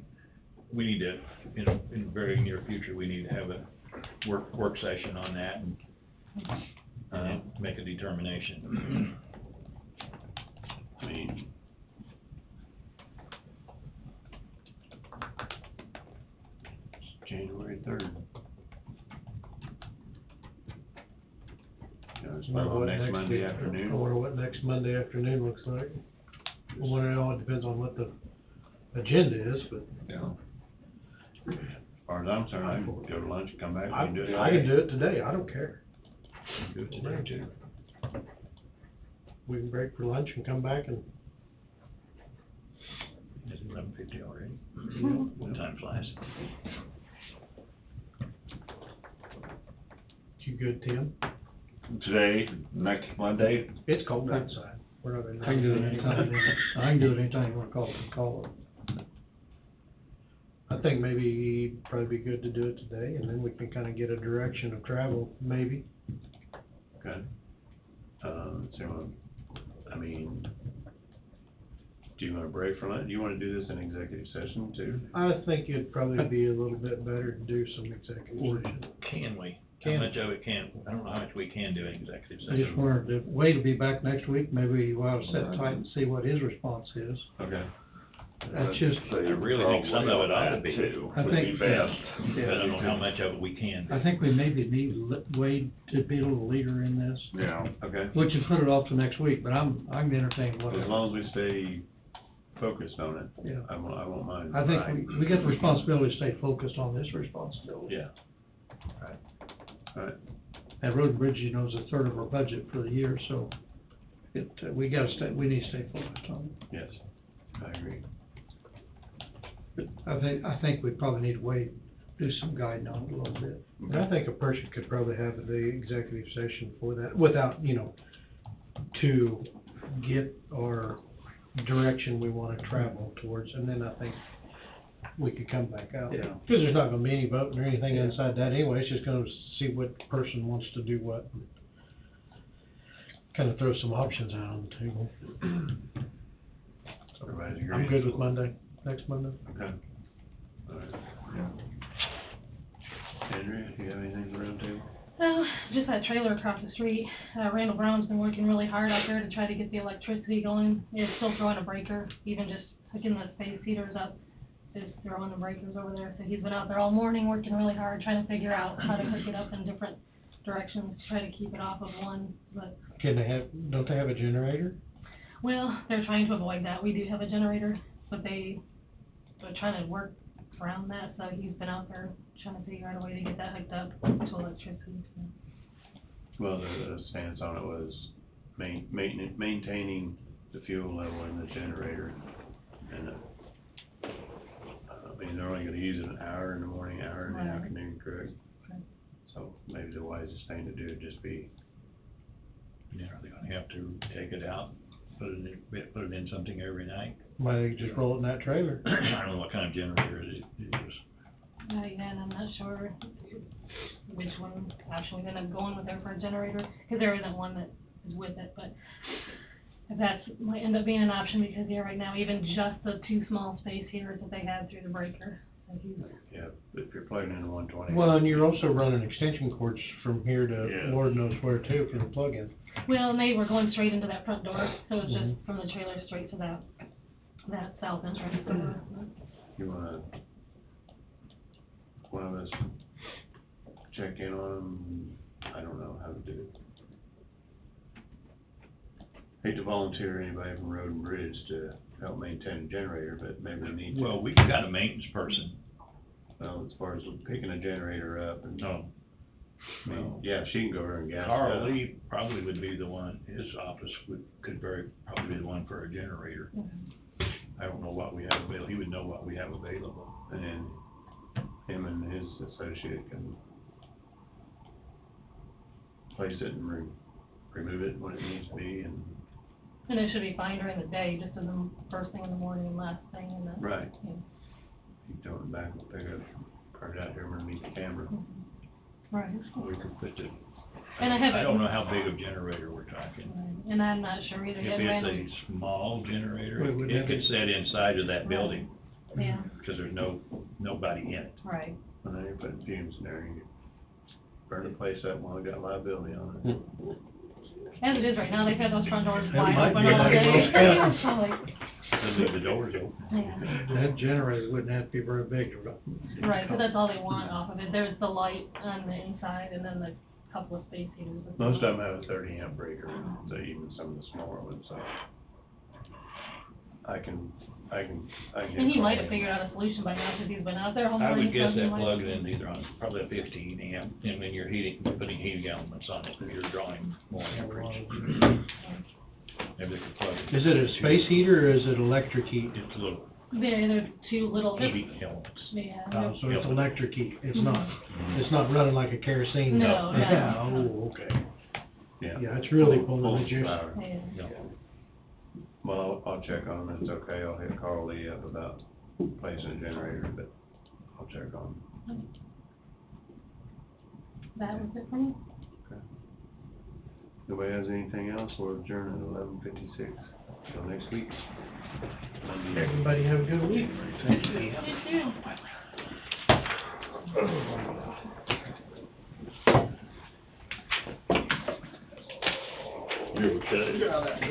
we need to, you know, in the very near future, we need to have a work session on that and make a determination. I mean, it's January 3rd. You know, it's Wonder about what next Monday week- afternoon. I wonder what next Monday afternoon looks like. I wonder, it all depends on what the agenda is, but Yeah. As far as I'm concerned, I can go to lunch and come back, we I can do it. can do it today, I don't care. Do it today too. We can break for lunch and come back and, It's 11:50 already. Time flies. you good, Tim? Today, next Monday, It's cold outside. we're not gonna. I can do it anytime, I can do it anytime you wanna call it. I think maybe it'd probably be good to do it today, and then we can kinda get a direction of travel, maybe. Okay. So, I mean, do you want a break from it? Do you wanna do this in executive session too? I think it'd probably be a little bit better to do some executive Or session. can we? How Can. much of it can, I don't know how much we can do in executive I just session. wondered, if Wade will be back next week, maybe we'll have to sit tight and see what his response is. Okay. That's just, I really think some of it ought to be, I Would be think- best. but I don't know how much of it we can do. I think we maybe need Wade to be a little leader in this. Yeah. Okay. We can put it off to next week, but I'm entertaining As whatever. long as we stay focused on it, Yeah. I won't mind. I think we get the responsibility to stay focused on this responsibility. Yeah. Alright. And road and bridge, you know, is a third of our budget for the year, so we need to stay focused on it. Yes, I agree. But I think we probably need to wait, do some guiding on it a little bit. And I think a person could probably have the executive session for that, without, you know, to get our direction we wanna travel towards, and then I think we could come back out. Yeah. Cause there's not gonna be any voting or anything inside that anyway, it's just gonna see what person wants to do what. Kinda throw some options out on the table. Everybody's agree? I'm good with Monday, next Monday. Okay. Alright. Andrea, do you have anything for roundtable? Well, just that trailer across the street, Randall Brown's been working really hard out there to try to get the electricity going. It's still throwing a breaker, even just hooking the space heaters up, is throwing the breakers over there. So he's been out there all morning working really hard, trying to figure out how to hook it up in different directions, to try to keep it off of one, but, Don't they have a generator? well, they're trying to avoid that. We do have a generator, but they're trying to work around that, so he's been out there trying to figure out a way to get that hooked up to electricity, so. Well, the stance on it was maintaining the fuel level in the generator, and, I mean, they're only gonna use it an hour in the morning, hour in the Right. afternoon, correct? Okay. So maybe the wisest thing to do would just be, Yeah, are they gonna have to take it out, put it in something every night? Why they just roll it in that trailer? I don't know what kind of generator it is. Yeah, and I'm not sure which one option we end up going with there for a generator, because there isn't one that is with it, but if that's, might end up being an option, because here right now, even just the two small space heaters that they have through the breaker, so he's, yeah, if you're plugging in a 120. Well, and you're also running extension cords from here to Yeah. Lord knows where too, for the plug-in. well, and they were going straight into that front door, so it's Mhm. just from the trailer straight to that south entrance door. You wanna, one of us check in on them? I don't know how to do it. Hate to volunteer anybody from Road and Bridge to help maintain a generator, but maybe we need to. Well, we've got a maintenance person. Well, as far as picking a generator up and, No. I mean, yeah, she can go over and gas it Carl up. Lee probably would be the one, his office could probably be the one for a generator. I don't know what we have available, he would know what we have available. And then him and his associate can place it and remove it when it needs to be, and, And it should be fine during the day, just as the first thing in the morning and last thing in the. right. Yeah. You throw it back, pick up, right out here underneath the camera. Right. We could put the, And I have I it- don't know how big of generator we're talking. Right. And I'm not sure either. If yet, Randall. it's a small generator, Wait, would it that could be- sit inside of that building, Yeah, because there's nobody in it. right. And then you're putting fumes in there, you burn the place up while we got liability on it. As it is right now, they've had those front doors That wide might open be all like day. most counties. So like, So leave the doors open. yeah. That generator wouldn't have to be very big. Right, so that's all they want off of it. There's the light on the inside and then the couple of space heaters. Most of them have a 30 amp breaker, so even some of the smaller ones, so. I can get. And he might have Carl. figured out a solution by now, because he's been out there all I morning. would guess so he that might- plug it in either on probably a 15 amp, and when you're putting heating elements on it, you're drawing more amperage. Maybe they could plug it. Is it a space heater or is it electric heat? It's a little They're two little. heating elements. Yeah. Oh, so it's electric heat, it's Mhm. not running like a kerosene. No, no. Yeah, oh, okay. Yeah. Yeah, it's really Full pulling the juice. power. Yeah. No. Well, I'll check on them, it's okay, I'll hit Carl Lee up about placing a generator, but I'll check on them. That was it for me. Nobody has anything else, we'll adjourn at 11:56, till next week. Monday. Everybody have a good week. Thank you. You too. You're okay.